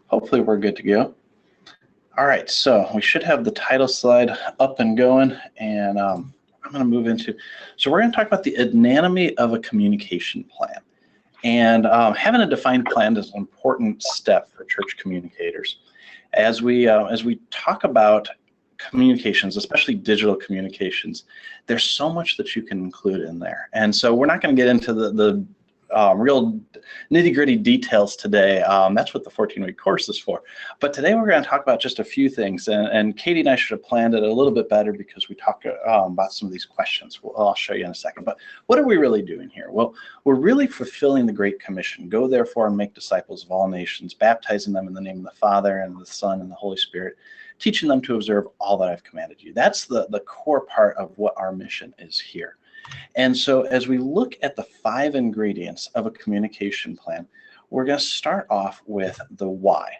hopefully we're good to go. All right, so we should have the title slide up and going, and I'm going to move into, so we're going to talk about the anatomy of a communication plan. And having a defined plan is an important step for church communicators. As we talk about communications, especially digital communications, there's so much that you can include in there. And so we're not going to get into the real nitty-gritty details today. That's what the 14-week course is for. But today we're going to talk about just a few things. And Katie and I should have planned it a little bit better because we talk about some of these questions. I'll show you in a second. But what are we really doing here? Well, we're really fulfilling the Great Commission. Go therefore and make disciples of all nations, baptizing them in the name of the Father and the Son and the Holy Spirit, teaching them to observe all that I've commanded you. That's the core part of what our mission is here. And so as we look at the 5 ingredients of a communication plan, we're going to start off with the why.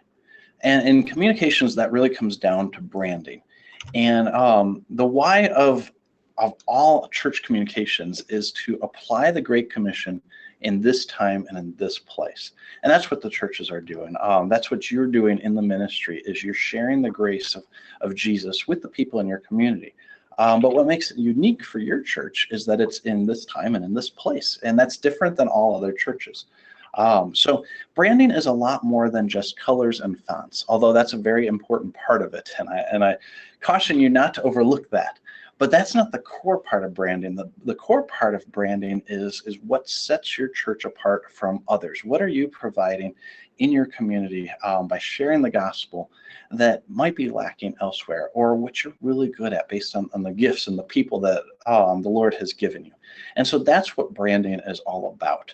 And in communications, that really comes down to branding. And the why of all church communications is to apply the Great Commission in this time and in this place. And that's what the churches are doing. That's what you're doing in the ministry, is you're sharing the grace of Jesus with the people in your community. But what makes it unique for your church is that it's in this time and in this place, and that's different than all other churches. So branding is a lot more than just colors and fonts, although that's a very important part of it, and I caution you not to overlook that. But that's not the core part of branding. The core part of branding is what sets your church apart from others. What are you providing in your community by sharing the gospel that might be lacking elsewhere, or what you're really good at based on the gifts and the people that the Lord has given you? And so that's what branding is all about.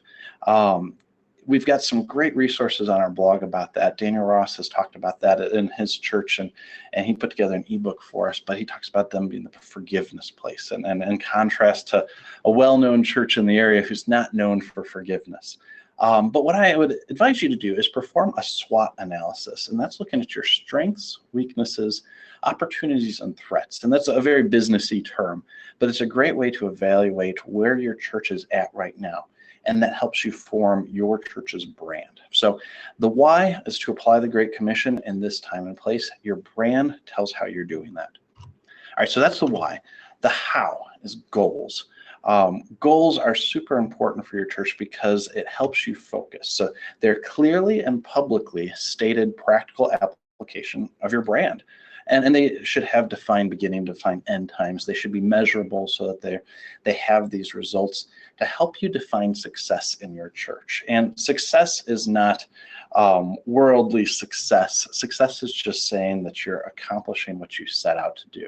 We've got some great resources on our blog about that. Daniel Ross has talked about that in his church, and he put together an ebook for us, but he talks about them being the forgiveness place, and in contrast to a well-known church in the area who's not known for forgiveness. But what I would advise you to do is perform a SWOT analysis, and that's looking at your strengths, weaknesses, opportunities, and threats. And that's a very businessy term, but it's a great way to evaluate where your church is at right now. And that helps you form your church's brand. So the why is to apply the Great Commission in this time and place. Your brand tells how you're doing that. All right, so that's the why. The how is goals. Goals are super important for your church because it helps you focus. So they're clearly and publicly stated practical application of your brand. And they should have defined beginning, defined end times. They should be measurable so that they have these results to help you define success in your church. And success is not worldly success. Success is just saying that you're accomplishing what you set out to do.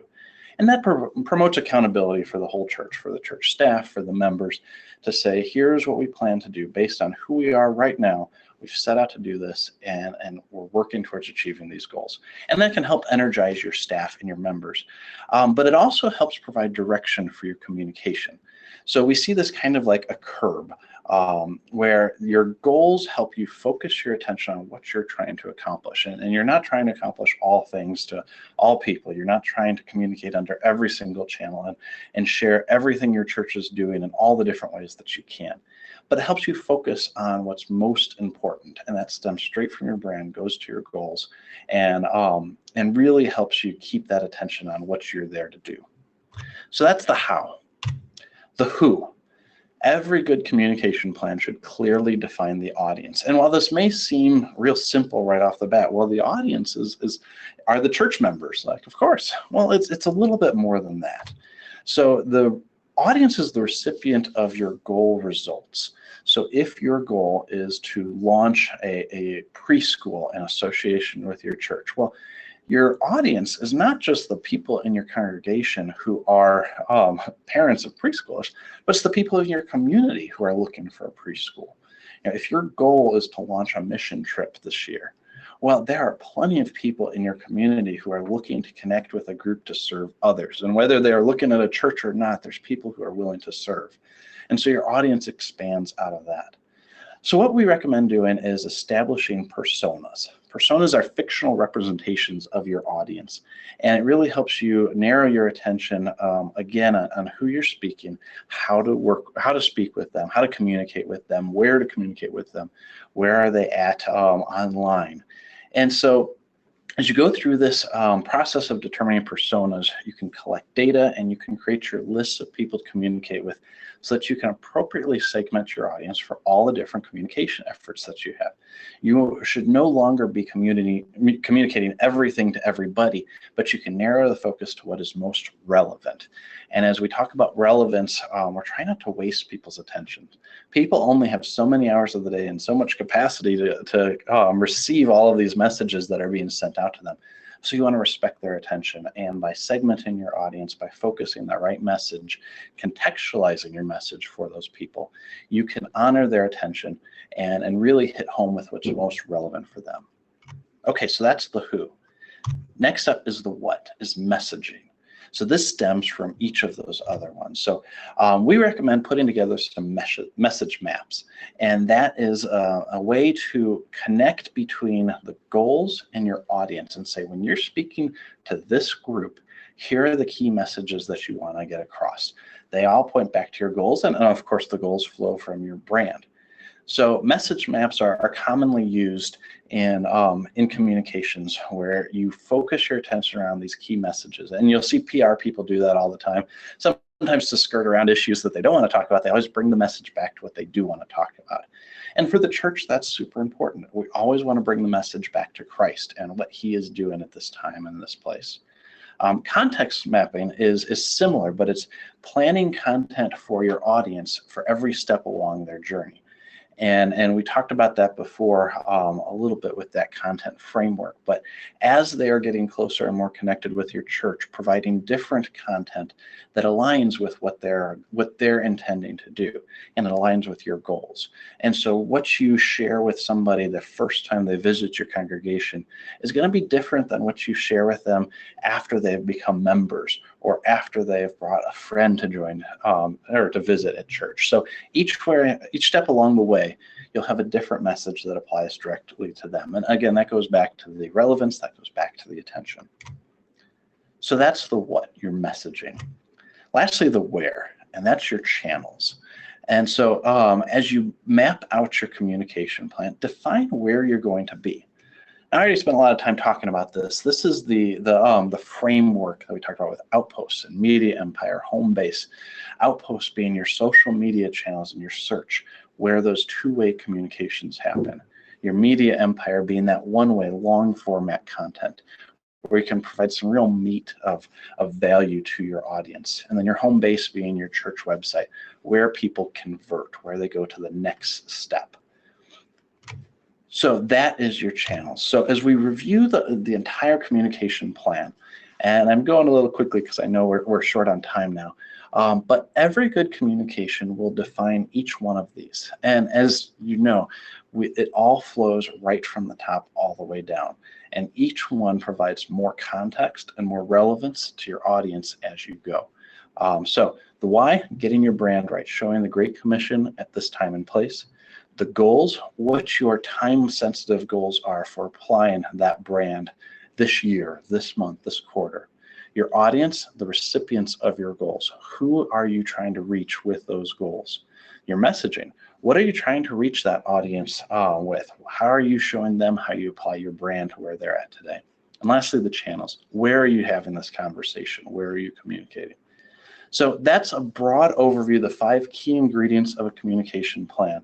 And that promotes accountability for the whole church, for the church staff, for the members, to say, here's what we plan to do based on who we are right now. We've set out to do this, and we're working towards achieving these goals. And that can help energize your staff and your members. But it also helps provide direction for your communication. So we see this kind of like a curb, where your goals help you focus your attention on what you're trying to accomplish. And you're not trying to accomplish all things to all people. You're not trying to communicate under every single channel and share everything your church is doing in all the different ways that you can. But it helps you focus on what's most important, and that stems straight from your brand, goes to your goals, and really helps you keep that attention on what you're there to do. So that's the how. The who. Every good communication plan should clearly define the audience. And while this may seem real simple right off the bat, well, the audience are the church members. Like, of course. Well, it's a little bit more than that. So the audience is the recipient of your goal results. So if your goal is to launch a preschool in association with your church, well, your audience is not just the people in your congregation who are parents of preschoolers, but it's the people in your community who are looking for a preschool. If your goal is to launch a mission trip this year, well, there are plenty of people in your community who are looking to connect with a group to serve others. And whether they are looking at a church or not, there's people who are willing to serve. And so your audience expands out of that. So what we recommend doing is establishing personas. Personas are fictional representations of your audience. And it really helps you narrow your attention, again, on who you're speaking, how to speak with them, how to communicate with them, where to communicate with them, where are they at online. And so as you go through this process of determining personas, you can collect data and you can create your lists of people to communicate with so that you can appropriately segment your audience for all the different communication efforts that you have. You should no longer be communicating everything to everybody, but you can narrow the focus to what is most relevant. And as we talk about relevance, we're trying not to waste people's attention. People only have so many hours of the day and so much capacity to receive all of these messages that are being sent out to them. So you want to respect their attention, and by segmenting your audience, by focusing that right message, contextualizing your message for those people, you can honor their attention and really hit home with what's most relevant for them. Okay, so that's the who. Next up is the what, is messaging. So this stems from each of those other ones. So we recommend putting together some message maps. And that is a way to connect between the goals and your audience and say, when you're speaking to this group, here are the key messages that you want to get across. They all point back to your goals. And of course, the goals flow from your brand. So message maps are commonly used in communications where you focus your attention around these key messages. And you'll see PR people do that all the time. Sometimes to skirt around issues that they don't want to talk about, they always bring the message back to what they do want to talk about. And for the church, that's super important. We always want to bring the message back to Christ and what he is doing at this time and this place. Context mapping is similar, but it's planning content for your audience for every step along their journey. And we talked about that before a little bit with that content framework. But as they are getting closer and more connected with your church, providing different content that aligns with what they're intending to do, and it aligns with your goals. And so what you share with somebody the first time they visit your congregation is going to be different than what you share with them after they've become members, or after they've brought a friend to join or to visit at church. So each step along the way, you'll have a different message that applies directly to them. And again, that goes back to the relevance, that goes back to the attention. So that's the what, your messaging. Lastly, the where, and that's your channels. And so as you map out your communication plan, define where you're going to be. I already spent a lot of time talking about this. This is the framework that we talked about with Outposts and Media Empire, Home Base. Outposts being your social media channels and your search, where those two-way communications happen. Your Media Empire being that one-way, long format content, where you can provide some real meat of value to your audience. And then your Home Base being your church website, where people convert, where they go to the next step. So that is your channel. So as we review the entire communication plan, and I'm going a little quickly because I know we're short on time now, but every good communication will define each one of these. And as you know, it all flows right from the top all the way down. And each one provides more context and more relevance to your audience as you go. So the why, getting your brand right, showing the Great Commission at this time and place. The goals, what your time-sensitive goals are for applying that brand this year, this month, this quarter. Your audience, the recipients of your goals. Who are you trying to reach with those goals? Your messaging, what are you trying to reach that audience with? How are you showing them how you apply your brand to where they're at today? And lastly, the channels. Where are you having this conversation? Where are you communicating? So that's a broad overview, the 5 key ingredients of a communication plan.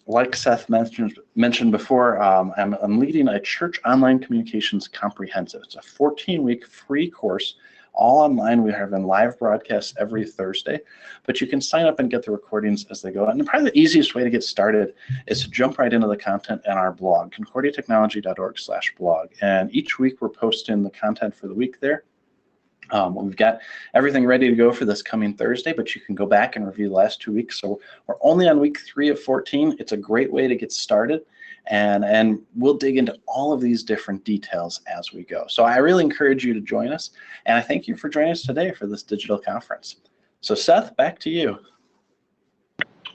Like Seth mentioned before, I'm leading a church online communications comprehensive. It's a 14-week free course, all online. We have in live broadcasts every Thursday, but you can sign up and get the recordings as they go. And probably the easiest way to get started is to jump right into the content in our blog, concordiatechnology.org/blog. And each week we're posting the content for the week there. We've got everything ready to go for this coming Thursday, but you can go back and review the last 2 weeks. So we're only on week 3 of 14. It's a great way to get started, and we'll dig into all of these different details as we go. So I really encourage you to join us, and I thank you for joining us today for this digital conference. So Seth, back to you.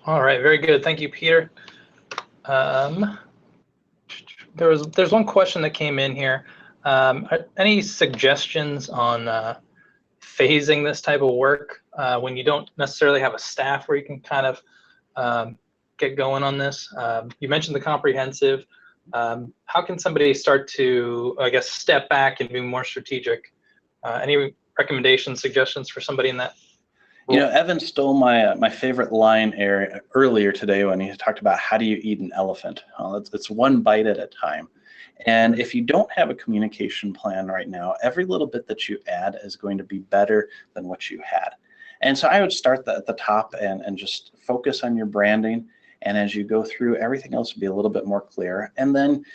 All right, very good. Thank you, Peter. There's one question that came in here. Any suggestions on phasing this type of work when you don't necessarily have a staff where you can kind of get going on this? You mentioned the comprehensive. How can somebody start to, I guess, step back and be more strategic? Any recommendations, suggestions for somebody in that? You know, Evan stole my favorite line earlier today when he talked about how do you eat an elephant? Well, it's one bite at a time. And if you don't have a communication plan right now, every little bit that you add is going to be better than what you had. And so I would start at the top and just focus on your branding. And as you go through, everything else will be a little bit more clear. And then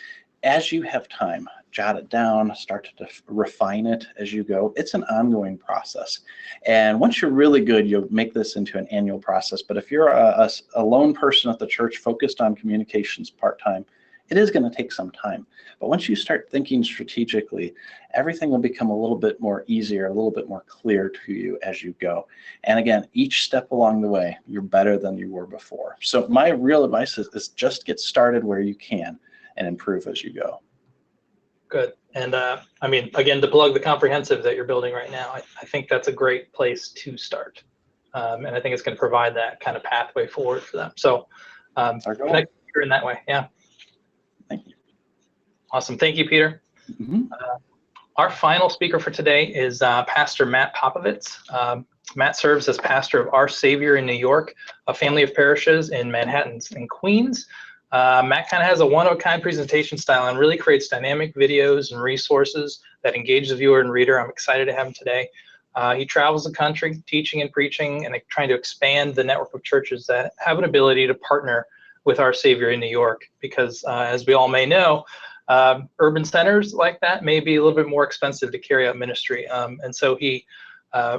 as you have time, jot it down, start to refine it as you go. It's an ongoing process. And once you're really good, you'll make this into an annual process. But if you're a lone person at the church focused on communications part-time, it is going to take some time. But once you start thinking strategically, everything will become a little bit more easier, a little bit more clear to you as you go. And again, each step along the way, you're better than you were before. So my real advice is just get started where you can and improve as you go. Good. And I mean, again, to plug the comprehensive that you're building right now, I think that's a great place to start. And I think it's going to provide that kind of pathway forward for them. So connect in that way. Yeah. Thank you. Awesome. Thank you, Peter. Mm-hmm. Our final speaker for today is Pastor Matt Popovitz. Matt serves as pastor of Our Savior in New York, a family of parishes in Manhattan and Queens. Matt kind of has a one-of-a-kind presentation style and really creates dynamic videos and resources that engage the viewer and reader. I'm excited to have him today. He travels the country teaching and preaching and trying to expand the network of churches that have an ability to partner with Our Savior in New York, because as we all may know, urban centers like that may be a little bit more expensive to carry out ministry. And so he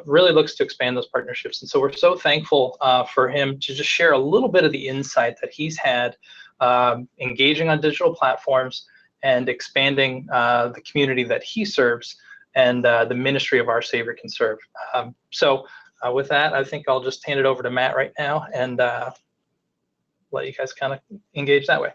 really looks to expand those partnerships. And so we're so thankful for him to just share a little bit of the insight that he's had engaging on digital platforms and expanding the community that he serves and the ministry of our Savior can serve. So with that, I think I'll just hand it over to Matt right now and let you guys kind of engage that way.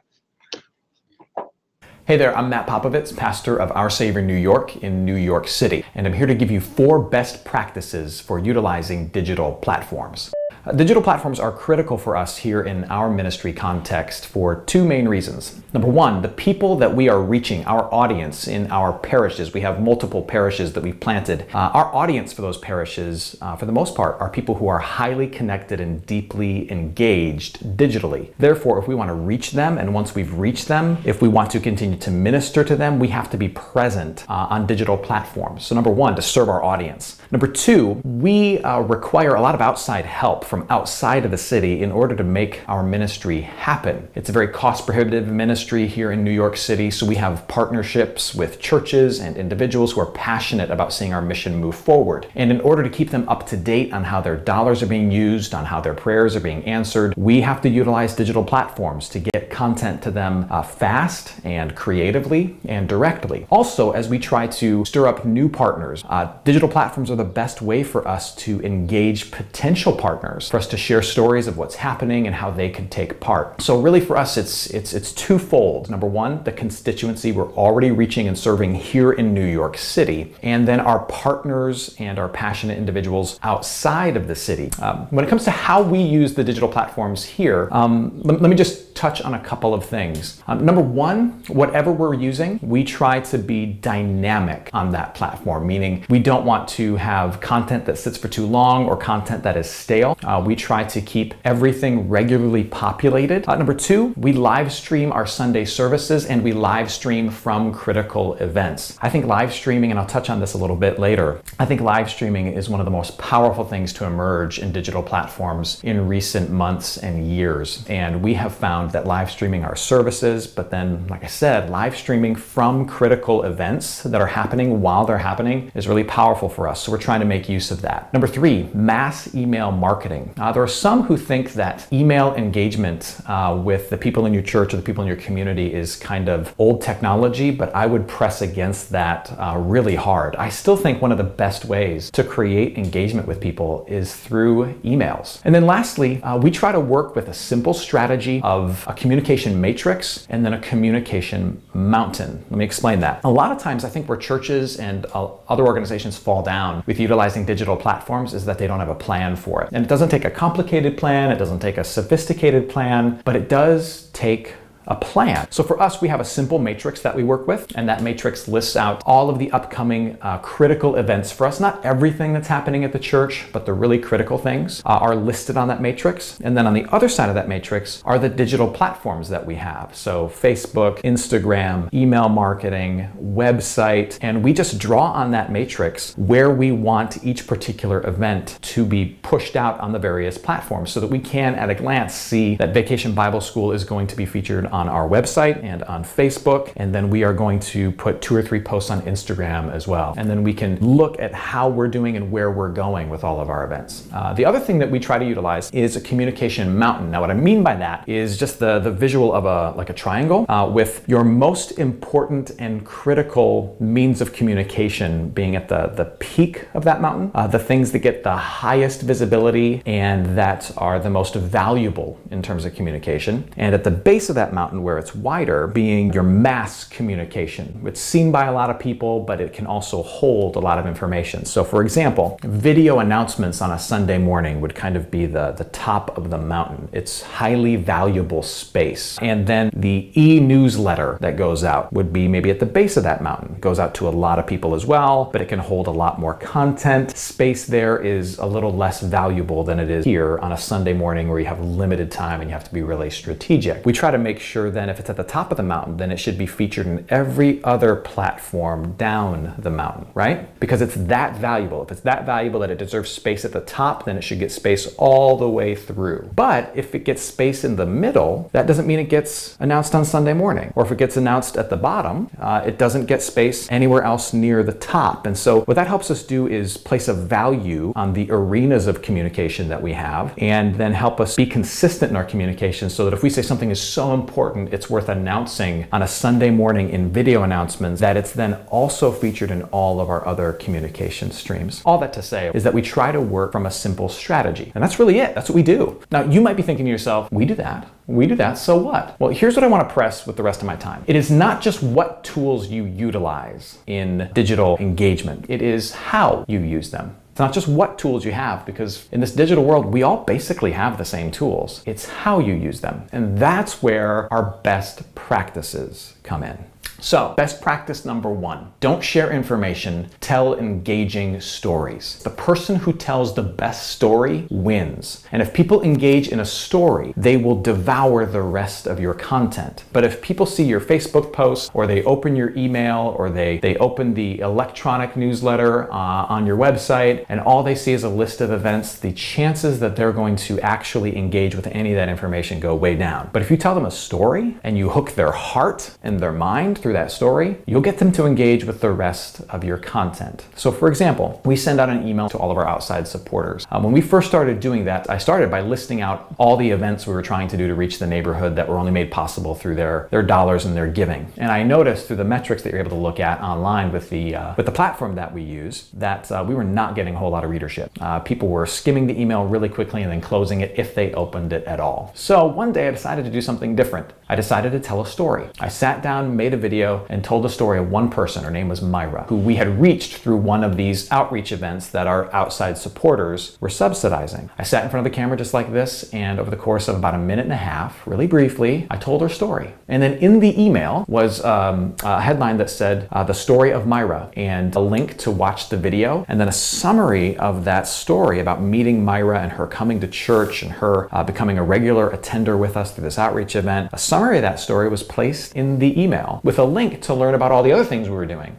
Hey there, I'm Matt Popovitz, pastor of Our Savior New York in New York City, and I'm here to give you 4 best practices for utilizing digital platforms. Digital platforms are critical for us here in our ministry context for 2 main reasons. Number 1, the people that we are reaching, our audience in our parishes. We have multiple parishes that we've planted. Our audience for those parishes, for the most part, are people who are highly connected and deeply engaged digitally. Therefore, if we want to reach them, and once we've reached them, if we want to continue to minister to them, we have to be present on digital platforms. So number 1, to serve our audience. Number 2, we require a lot of outside help from outside of the city in order to make our ministry happen. It's a very cost-prohibitive ministry here in New York City, so we have partnerships with churches and individuals who are passionate about seeing our mission move forward. And in order to keep them up to date on how their dollars are being used, on how their prayers are being answered, we have to utilize digital platforms to get content to them fast and creatively and directly. Also, as we try to stir up new partners, digital platforms are the best way for us to engage potential partners, for us to share stories of what's happening and how they can take part. So really for us, it's twofold. Number 1, the constituency we're already reaching and serving here in New York City, and then our partners and our passionate individuals outside of the city. When it comes to how we use the digital platforms here, let me just touch on a couple of things. Number 1, whatever we're using, we try to be dynamic on that platform, meaning we don't want to have content that sits for too long or content that is stale. We try to keep everything regularly populated. Number 2, we live stream our Sunday services and we live stream from critical events. I think live streaming, and I'll touch on this a little bit later, I think live streaming is one of the most powerful things to emerge in digital platforms in recent months and years. And we have found that live streaming our services, but then, like I said, live streaming from critical events that are happening while they're happening is really powerful for us. So we're trying to make use of that. Number 3, mass email marketing. There are some who think that email engagement with the people in your church or the people in your community is kind of old technology, but I would press against that really hard. I still think one of the best ways to create engagement with people is through emails. And then lastly, we try to work with a simple strategy of a communication matrix and then a communication mountain. Let me explain that. A lot of times I think where churches and other organizations fall down with utilizing digital platforms is that they don't have a plan for it. And it doesn't take a complicated plan, it doesn't take a sophisticated plan, but it does take a plan. So for us, we have a simple matrix that we work with, and that matrix lists out all of the upcoming critical events for us. Not everything that's happening at the church, but the really critical things are listed on that matrix. And then on the other side of that matrix are the digital platforms that we have. So Facebook, Instagram, email marketing, website, and we just draw on that matrix where we want each particular event to be pushed out on the various platforms so that we can at a glance see that Vacation Bible School is going to be featured on our website and on Facebook, and then we are going to put 2 or 3 posts on Instagram as well. And then we can look at how we're doing and where we're going with all of our events. The other thing that we try to utilize is a communication mountain. Now what I mean by that is just the visual of a triangle with your most important and critical means of communication being at the peak of that mountain, the things that get the highest visibility and that are the most valuable in terms of communication. And at the base of that mountain where it's wider being your mass communication. It's seen by a lot of people, but it can also hold a lot of information. So for example, video announcements on a Sunday morning would kind of be the top of the mountain. It's highly valuable space. And then the e-newsletter that goes out would be maybe at the base of that mountain. It goes out to a lot of people as well, but it can hold a lot more content. Space there is a little less valuable than it is here on a Sunday morning where you have limited time and you have to be really strategic. We try to make sure then if it's at the top of the mountain, then it should be featured in every other platform down the mountain, right? Because it's that valuable. If it's that valuable that it deserves space at the top, then it should get space all the way through. But if it gets space in the middle, that doesn't mean it gets announced on Sunday morning. Or if it gets announced at the bottom, it doesn't get space anywhere else near the top. And so what that helps us do is place a value on the arenas of communication that we have, and then help us be consistent in our communication so that if we say something is so important important, it's worth announcing on a Sunday morning in video announcements that it's then also featured in all of our other communication streams. All that to say is that we try to work from a simple strategy. And that's really it. That's what we do. Now, you might be thinking to yourself, we do that, so what? Well, here's what I want to press with the rest of my time. It is not just what tools you utilize in digital engagement. It is how you use them. It's not just what tools you have, because in this digital world, we all basically have the same tools. It's how you use them. And that's where our best practices come in. So, best practice number 1, don't share information, tell engaging stories. The person who tells the best story wins. And if people engage in a story, they will devour the rest of your content. But if people see your Facebook post, or they open your email, or they open the electronic newsletter on your website, and all they see is a list of events, the chances that they're going to actually engage with any of that information go way down. But if you tell them a story, and you hook their heart and their mind through that story, you'll get them to engage with the rest of your content. So for example, we send out an email to all of our outside supporters. When we first started doing that, I started by listing out all the events we were trying to do to reach the neighborhood that were only made possible through their dollars and their giving. And I noticed through the metrics that you're able to look at online with the platform that we use, that we were not getting a whole lot of readership. People were skimming the email really quickly and then closing it if they opened it at all. So one day I decided to do something different. I decided to tell a story. I sat down, made a video, and told the story of one person. Her name was Myra, who we had reached through one of these outreach events that our outside supporters were subsidizing. I sat in front of the camera just like this, and over the course of about a minute and a half, really briefly, I told her story. And then in the email was a headline that said, the story of Myra, and a link to watch the video, and then a summary of that story about meeting Myra and her coming to church and her becoming a regular attender with us through this outreach event. A summary of that story was placed in the email with a link to learn about all the other things we were doing.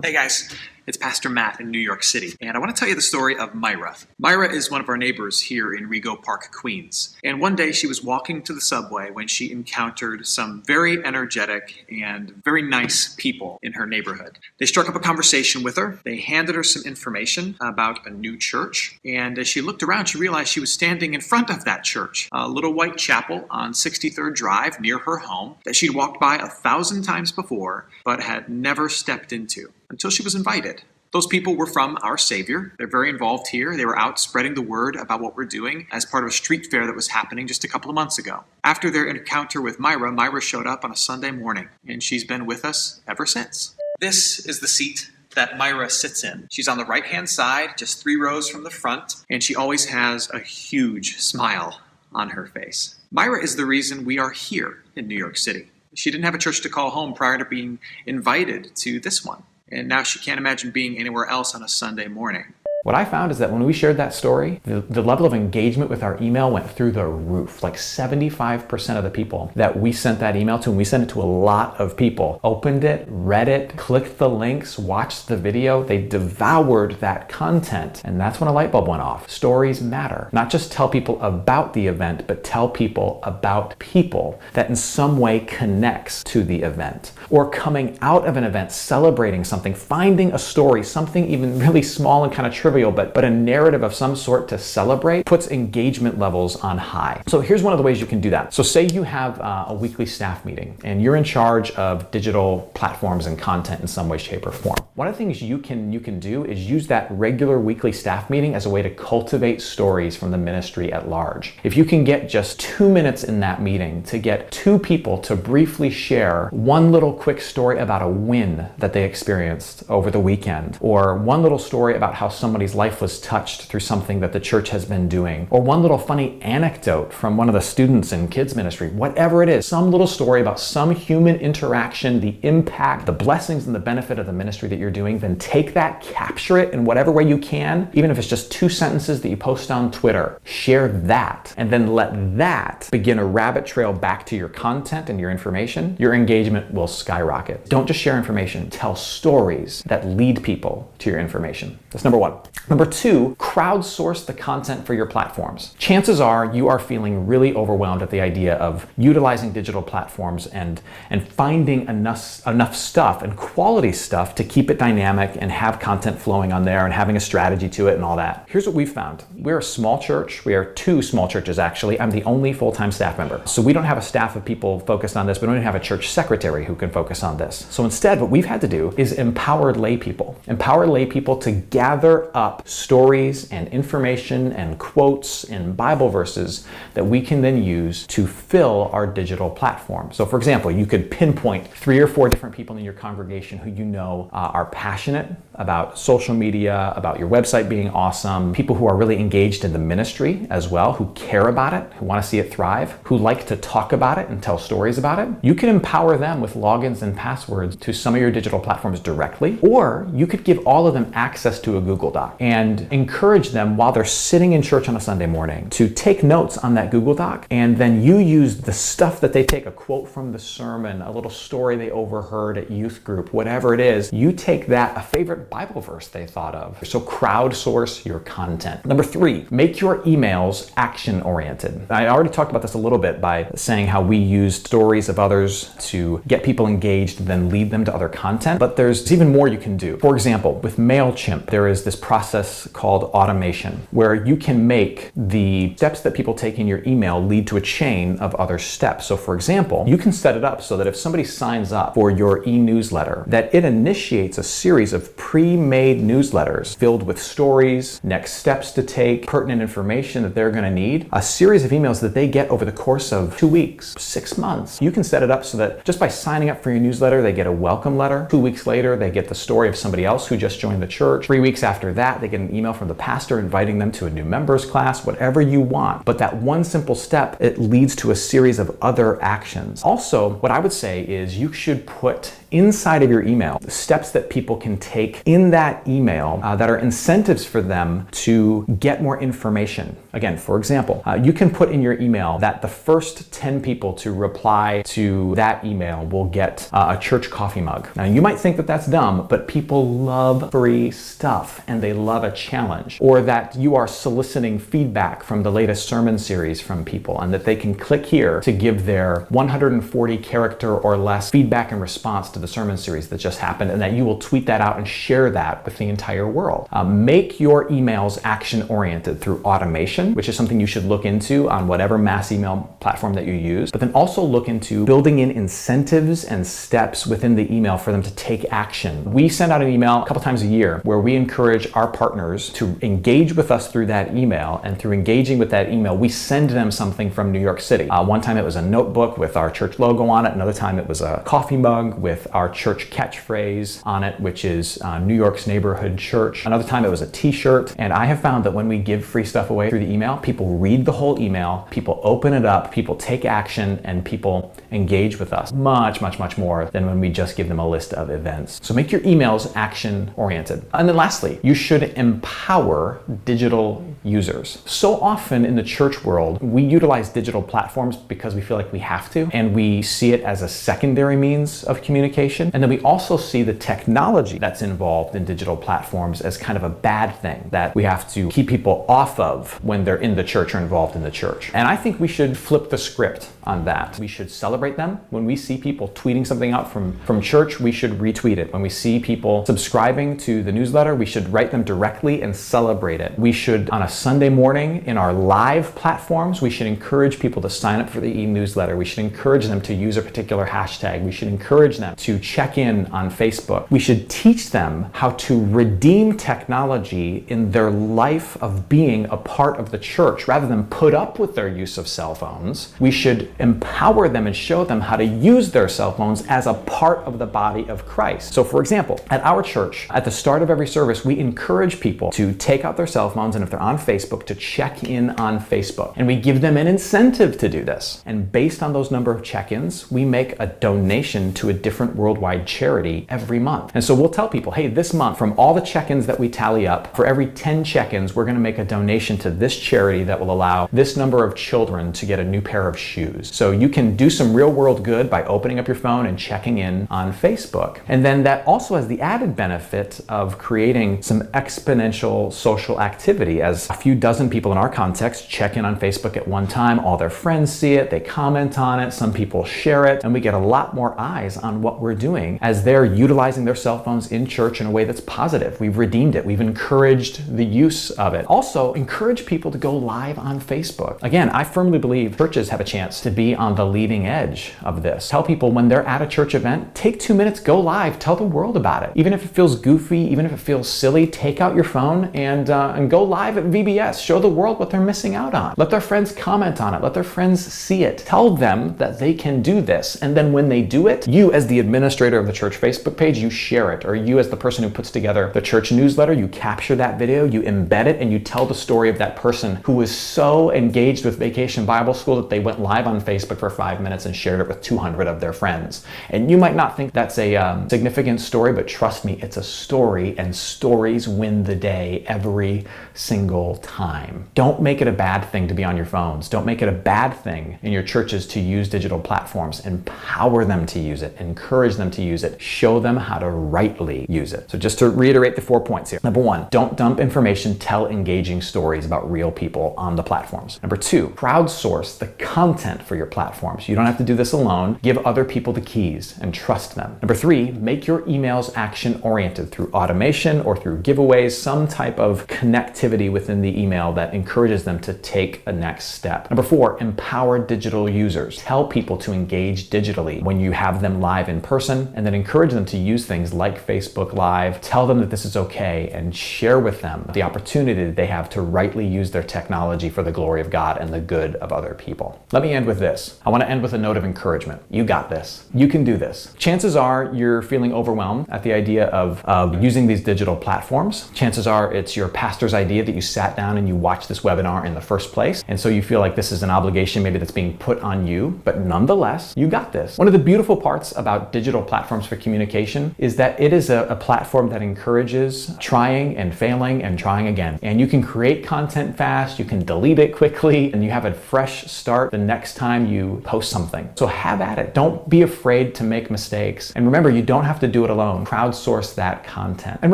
Hey guys, it's Pastor Matt in New York City, and I want to tell you the story of Myra. Myra is one of our neighbors here in Rego Park, Queens. And one day she was walking to the subway when she encountered some very energetic and very nice people in her neighborhood. They struck up a conversation with her. They handed her some information about a new church. And as she looked around, she realized she was standing in front of that church, a little white chapel on 63rd Drive near her home that she'd walked by 1,000 times before, but had never stepped into until she was invited. Those people were from Our Savior. They're very involved here. They were out spreading the word about what we're doing as part of a street fair that was happening just a couple of months ago. After their encounter with Myra, Myra showed up on a Sunday morning, and she's been with us ever since. This is the seat that Myra sits in. She's on the right-hand side, just 3 rows from the front, and she always has a huge smile on her face. Myra is the reason we are here in New York City. She didn't have a church to call home prior to being invited to this one. And now she can't imagine being anywhere else on a Sunday morning. What I found is that when we shared that story, the level of engagement with our email went through the roof. Like 75% of the people that we sent that email to, and we sent it to a lot of people, opened it, read it, clicked the links, watched the video. They devoured that content. And that's when a light bulb went off. Stories matter. Not just tell people about the event, but tell people about people that in some way connects to the event. Or coming out of an event, celebrating something, finding a story, something even really small and kind of trivial, but a narrative of some sort to celebrate, puts engagement levels on high. So here's one of the ways you can do that. So say you have a weekly staff meeting and you're in charge of digital platforms and content in some way, shape, or form. One of the things you can do is use that regular weekly staff meeting as a way to cultivate stories from the ministry at large. If you can get just 2 minutes in that meeting to get 2 people to briefly share one little quick story about a win that they experienced over the weekend, or one little story about how somebody's life was touched through something that the church has been doing, or one little funny anecdote from one of the students in kids ministry, whatever it is, some little story about some human interaction, the impact, the blessings and the benefit of the ministry that you're doing, then take that, capture it in whatever way you can, even if it's just 2 sentences that you post on Twitter, share that, and then let that begin a rabbit trail back to your content and your information. Your engagement will skyrocket. Don't just share information, tell stories that lead people to your information. That's number 1. Number two, crowdsource the content for your platforms. Chances are you are feeling really overwhelmed at the idea of utilizing digital platforms and finding enough stuff and quality stuff to keep it dynamic and have content flowing on there and having a strategy to it and all that. Here's what we've found. We're a small church. We are two small churches, actually. I'm the only full-time staff member. So we don't have a staff of people focused on this. We don't even have a church secretary who can focus on this. So instead, what we've had to do is empower lay people to gather up stories and information and quotes and Bible verses that we can then use to fill our digital platform. So for example, you could pinpoint 3 or 4 different people in your congregation who you know are passionate about social media, about your website being awesome, people who are really engaged in the ministry as well, who care about it, who want to see it thrive, who like to talk about it and tell stories about it. You can empower them with logins and passwords to some of your digital platforms directly, or you could give all of them access to a Google Doc and encourage them while they're sitting in church on a Sunday morning to take notes on that Google Doc, and then you use the stuff that they take, a quote from the sermon, a little story they overheard at youth group, whatever it is, you take that, a favorite Bible verse they thought of. So crowdsource your content. Number 3, make your emails action-oriented. I already talked about this a little bit by saying how we used stories of others to get people engaged and then lead them to other content, but there's even more you can do. For example, with MailChimp, there is this process called automation, where you can make the steps that people take in your email lead to a chain of other steps. So for example, you can set it up so that if somebody signs up for your e-newsletter, that it initiates a series of pre-made newsletters filled with stories, next steps to take, pertinent information that they're going to need, a series of emails that they get over the course of 2 weeks, 6 months. You can set it up so that just by signing up for your newsletter, they get a welcome letter. 2 weeks later, they get the story of somebody else who just joined the church. 3 weeks after that, they get an email from the pastor inviting them to a new members class, whatever you want. But that one simple step, it leads to a series of other actions. Also, what I would say is you should put inside of your email the steps that people can take in that email that are incentives for them to get more information. Again, for example, you can put in your email that the first 10 people to reply to that email will get a church coffee mug. Now, you might think that that's dumb, but people love free stuff and they love a challenge. Or that you are soliciting feedback from the latest sermon series from people and that they can click here to give their 140 character or less feedback and response to the sermon series that just happened, and that you will tweet that out and share that with the entire world. Make your emails action-oriented through automation, which is something you should look into on whatever mass email platform that you use, but then also look into building in incentives and steps within the email for them to take action. We send out an email a couple times a year where we encourage our partners to engage with us through that email, and through engaging with that email, we send them something from New York City. One time it was a notebook with our church logo on it. Another time it was a coffee mug with our church catchphrase on it, which is New York's neighborhood church. Another time it was a t-shirt. And I have found that when we give free stuff away through the email, people read the whole email, people open it up, people take action, and people engage with us much, much, much more than when we just give them a list of events. So make your emails action oriented. And then lastly, you should empower digital users. So often in the church world, we utilize digital platforms because we feel like we have to, and we see it as a secondary means of communication. And then we also see the technology that's involved in digital platforms as kind of a bad thing that we have to keep people off of when they're in the church or involved in the church. And I think we should flip the script on that. We should celebrate them. When we see people tweeting something out from church, we should retweet it. When we see people subscribing to the newsletter, we should write them directly and celebrate it. We should, on a Sunday morning in our live platforms, we should encourage people to sign up for the e-newsletter. We should encourage them to use a particular hashtag. We should encourage them to check in on Facebook. We should teach them how to redeem technology in their life of being a part of the church rather than put up with their use of cell phones. We should empower them and show them how to use their cell phones as a part of the body of Christ. So for example, at our church, at the start of every service, we encourage people to take out their cell phones, and if they're on Facebook, to check in on Facebook. And we give them an incentive to do this. And based on those number of check-ins, we make a donation to a different worldwide charity every month. And so we'll tell people, hey, this month, from all the check-ins that we tally up, for every 10 check-ins, we're going to make a donation to this charity that will allow this number of children to get a new pair of shoes. So you can do some real world good by opening up your phone and checking in on Facebook. And then that also has the added benefit of creating some exponential social activity as a few dozen people in our context check in on Facebook at one time. All their friends see it, they comment on it, some people share it, and we get a lot more eyes on what we're doing as they're utilizing their cell phones in church in a way that's positive. We've redeemed it. We've encouraged the use of it. Also, encourage people to go live on Facebook. Again, I firmly believe churches have a chance to be on the leading edge of this. Tell people when they're at a church event, take 2 minutes, go live, tell the world about it. Even if it feels goofy, even if it feels silly, take out your phone and go live at VBS. Show the world what they're missing out on. Let their friends comment on it. Let their friends see it. Tell them that they can do this. And then when they do it, you as the administrator of the church Facebook page, you share it. Or you as the person who puts together the church newsletter, you capture that video, you embed it, and you tell the story of that person who was so engaged with Vacation Bible School that they went live on Facebook for 5 minutes and shared it with 200 of their friends. And you might not think that's a significant story, but trust me, it's a story, and stories win the day every single time. Don't make it a bad thing to be on your phones. Don't make it a bad thing in your churches to use digital platforms. Empower them to use it. Encourage them to use it. Show them how to rightly use it. So just to reiterate the 4 points here. Number 1, don't dump information. Tell engaging stories about real people on the platforms. Number 2, crowdsource the content for your platforms. You don't have to do this alone. Give other people the keys and trust them. Number 3, make your emails action-oriented through automation or through giveaways, some type of connectivity within the email that encourages them to take a next step. Number 4, empower digital users. Tell people to engage digitally when you have them live in person, and then encourage them to use things like Facebook Live. Tell them that this is okay and share with them the opportunity that they have to rightly use their technology for the glory of God and the good of other people. Let me end with this. I want to end with a note of encouragement. You got this. You can do this. Chances are you're feeling overwhelmed at the idea of using these digital platforms. Chances are it's your pastor's idea that you sat down and you watched this webinar in the first place. And so you feel like this is an obligation maybe that's being put on you, but nonetheless, you got this. One of the beautiful parts about digital platforms for communication is that it is a platform that encourages trying and failing and trying again. And you can create content fast, you can delete it quickly, and you have a fresh start the next time you post something. So have at it. Don't be afraid to make mistakes. And remember, you don't have to do it alone. Crowdsource that content. And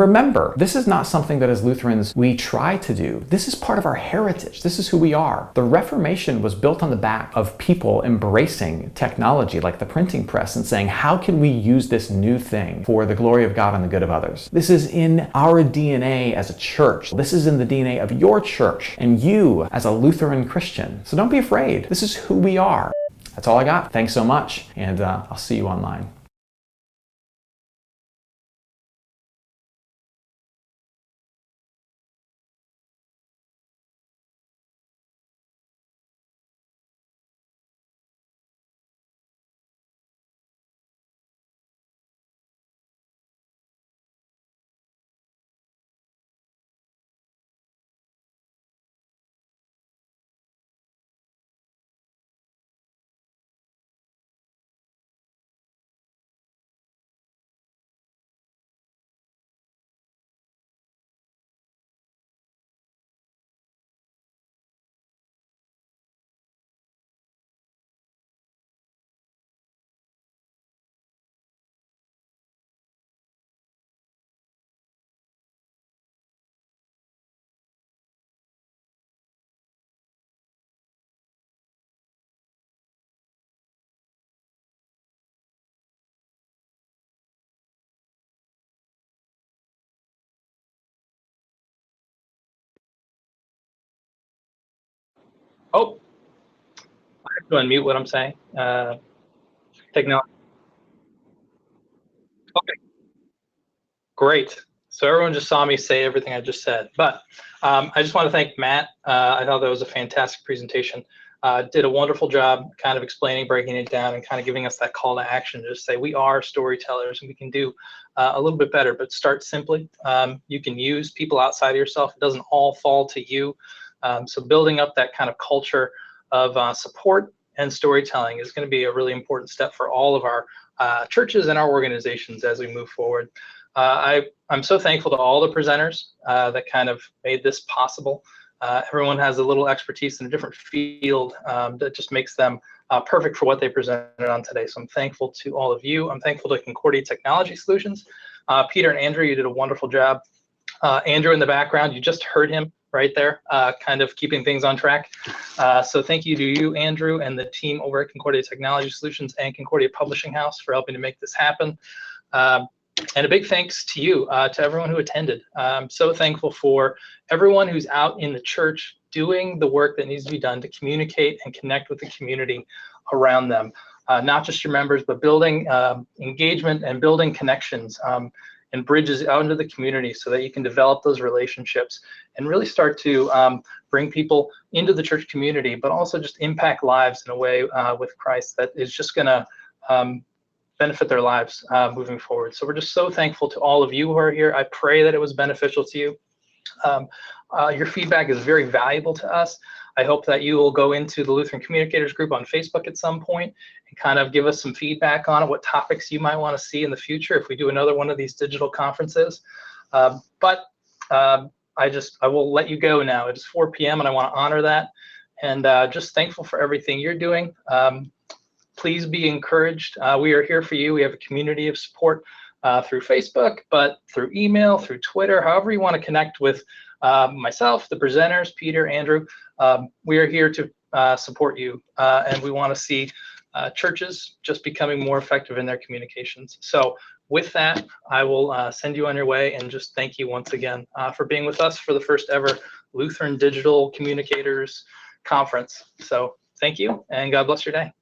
remember, this is not something that as Lutherans we try to do. This is part of our heritage. This is who we are. The Reformation was built on the back of people embracing technology like the printing press and saying, how can we use this new thing for the glory of God and the good of others? This is in our DNA as a church. This is in the DNA of your church and you as a Lutheran Christian. So don't be afraid. This is who we are. That's all I got. Thanks so much, and I'll see you online. Oh, I have to unmute what I'm saying. Technology. Okay, great. So everyone just saw me say everything I just said, but I just want to thank Matt. I thought that was a fantastic presentation. Did a wonderful job kind of explaining, breaking it down, and kind of giving us that call to action to just say we are storytellers and we can do a little bit better, but start simply. You can use people outside of yourself. It doesn't all fall to you. So building up that kind of culture of support and storytelling is going to be a really important step for all of our churches and our organizations as we move forward. I'm so thankful to all the presenters that kind of made this possible. Everyone has a little expertise in a different field that just makes them perfect for what they presented on today. So I'm thankful to all of you. I'm thankful to Concordia Technology Solutions. Peter and Andrew, you did a wonderful job Andrew in the background, you just heard him right there, kind of keeping things on track. So thank you to you, Andrew, and the team over at Concordia Technology Solutions and Concordia Publishing House for helping to make this happen. And a big thanks to you, to everyone who attended. I'm so thankful for everyone who's out in the church doing the work that needs to be done to communicate and connect with the community around them. Not just your members, but building engagement and building connections and bridges out into the community so that you can develop those relationships and really start to bring people into the church community, but also just impact lives in a way with Christ that is just going to benefit their lives moving forward. So we're just so thankful to all of you who are here. I pray that it was beneficial to you. Your feedback is very valuable to us. I hope that you will go into the Lutheran Communicators group on Facebook at some point and kind of give us some feedback on what topics you might want to see in the future if we do another one of these digital conferences. I will let you go now. It is 4 p.m. and I want to honor that. And just thankful for everything you're doing. Please be encouraged. We are here for you. We have a community of support through Facebook, but through email, through Twitter, however you want to connect with myself, the presenters, Peter, Andrew. We are here to support you, and we want to see churches just becoming more effective in their communications. So with that, I will send you on your way and just thank you once again for being with us for the first ever Lutheran Digital Communicators Conference. So thank you, and God bless your day.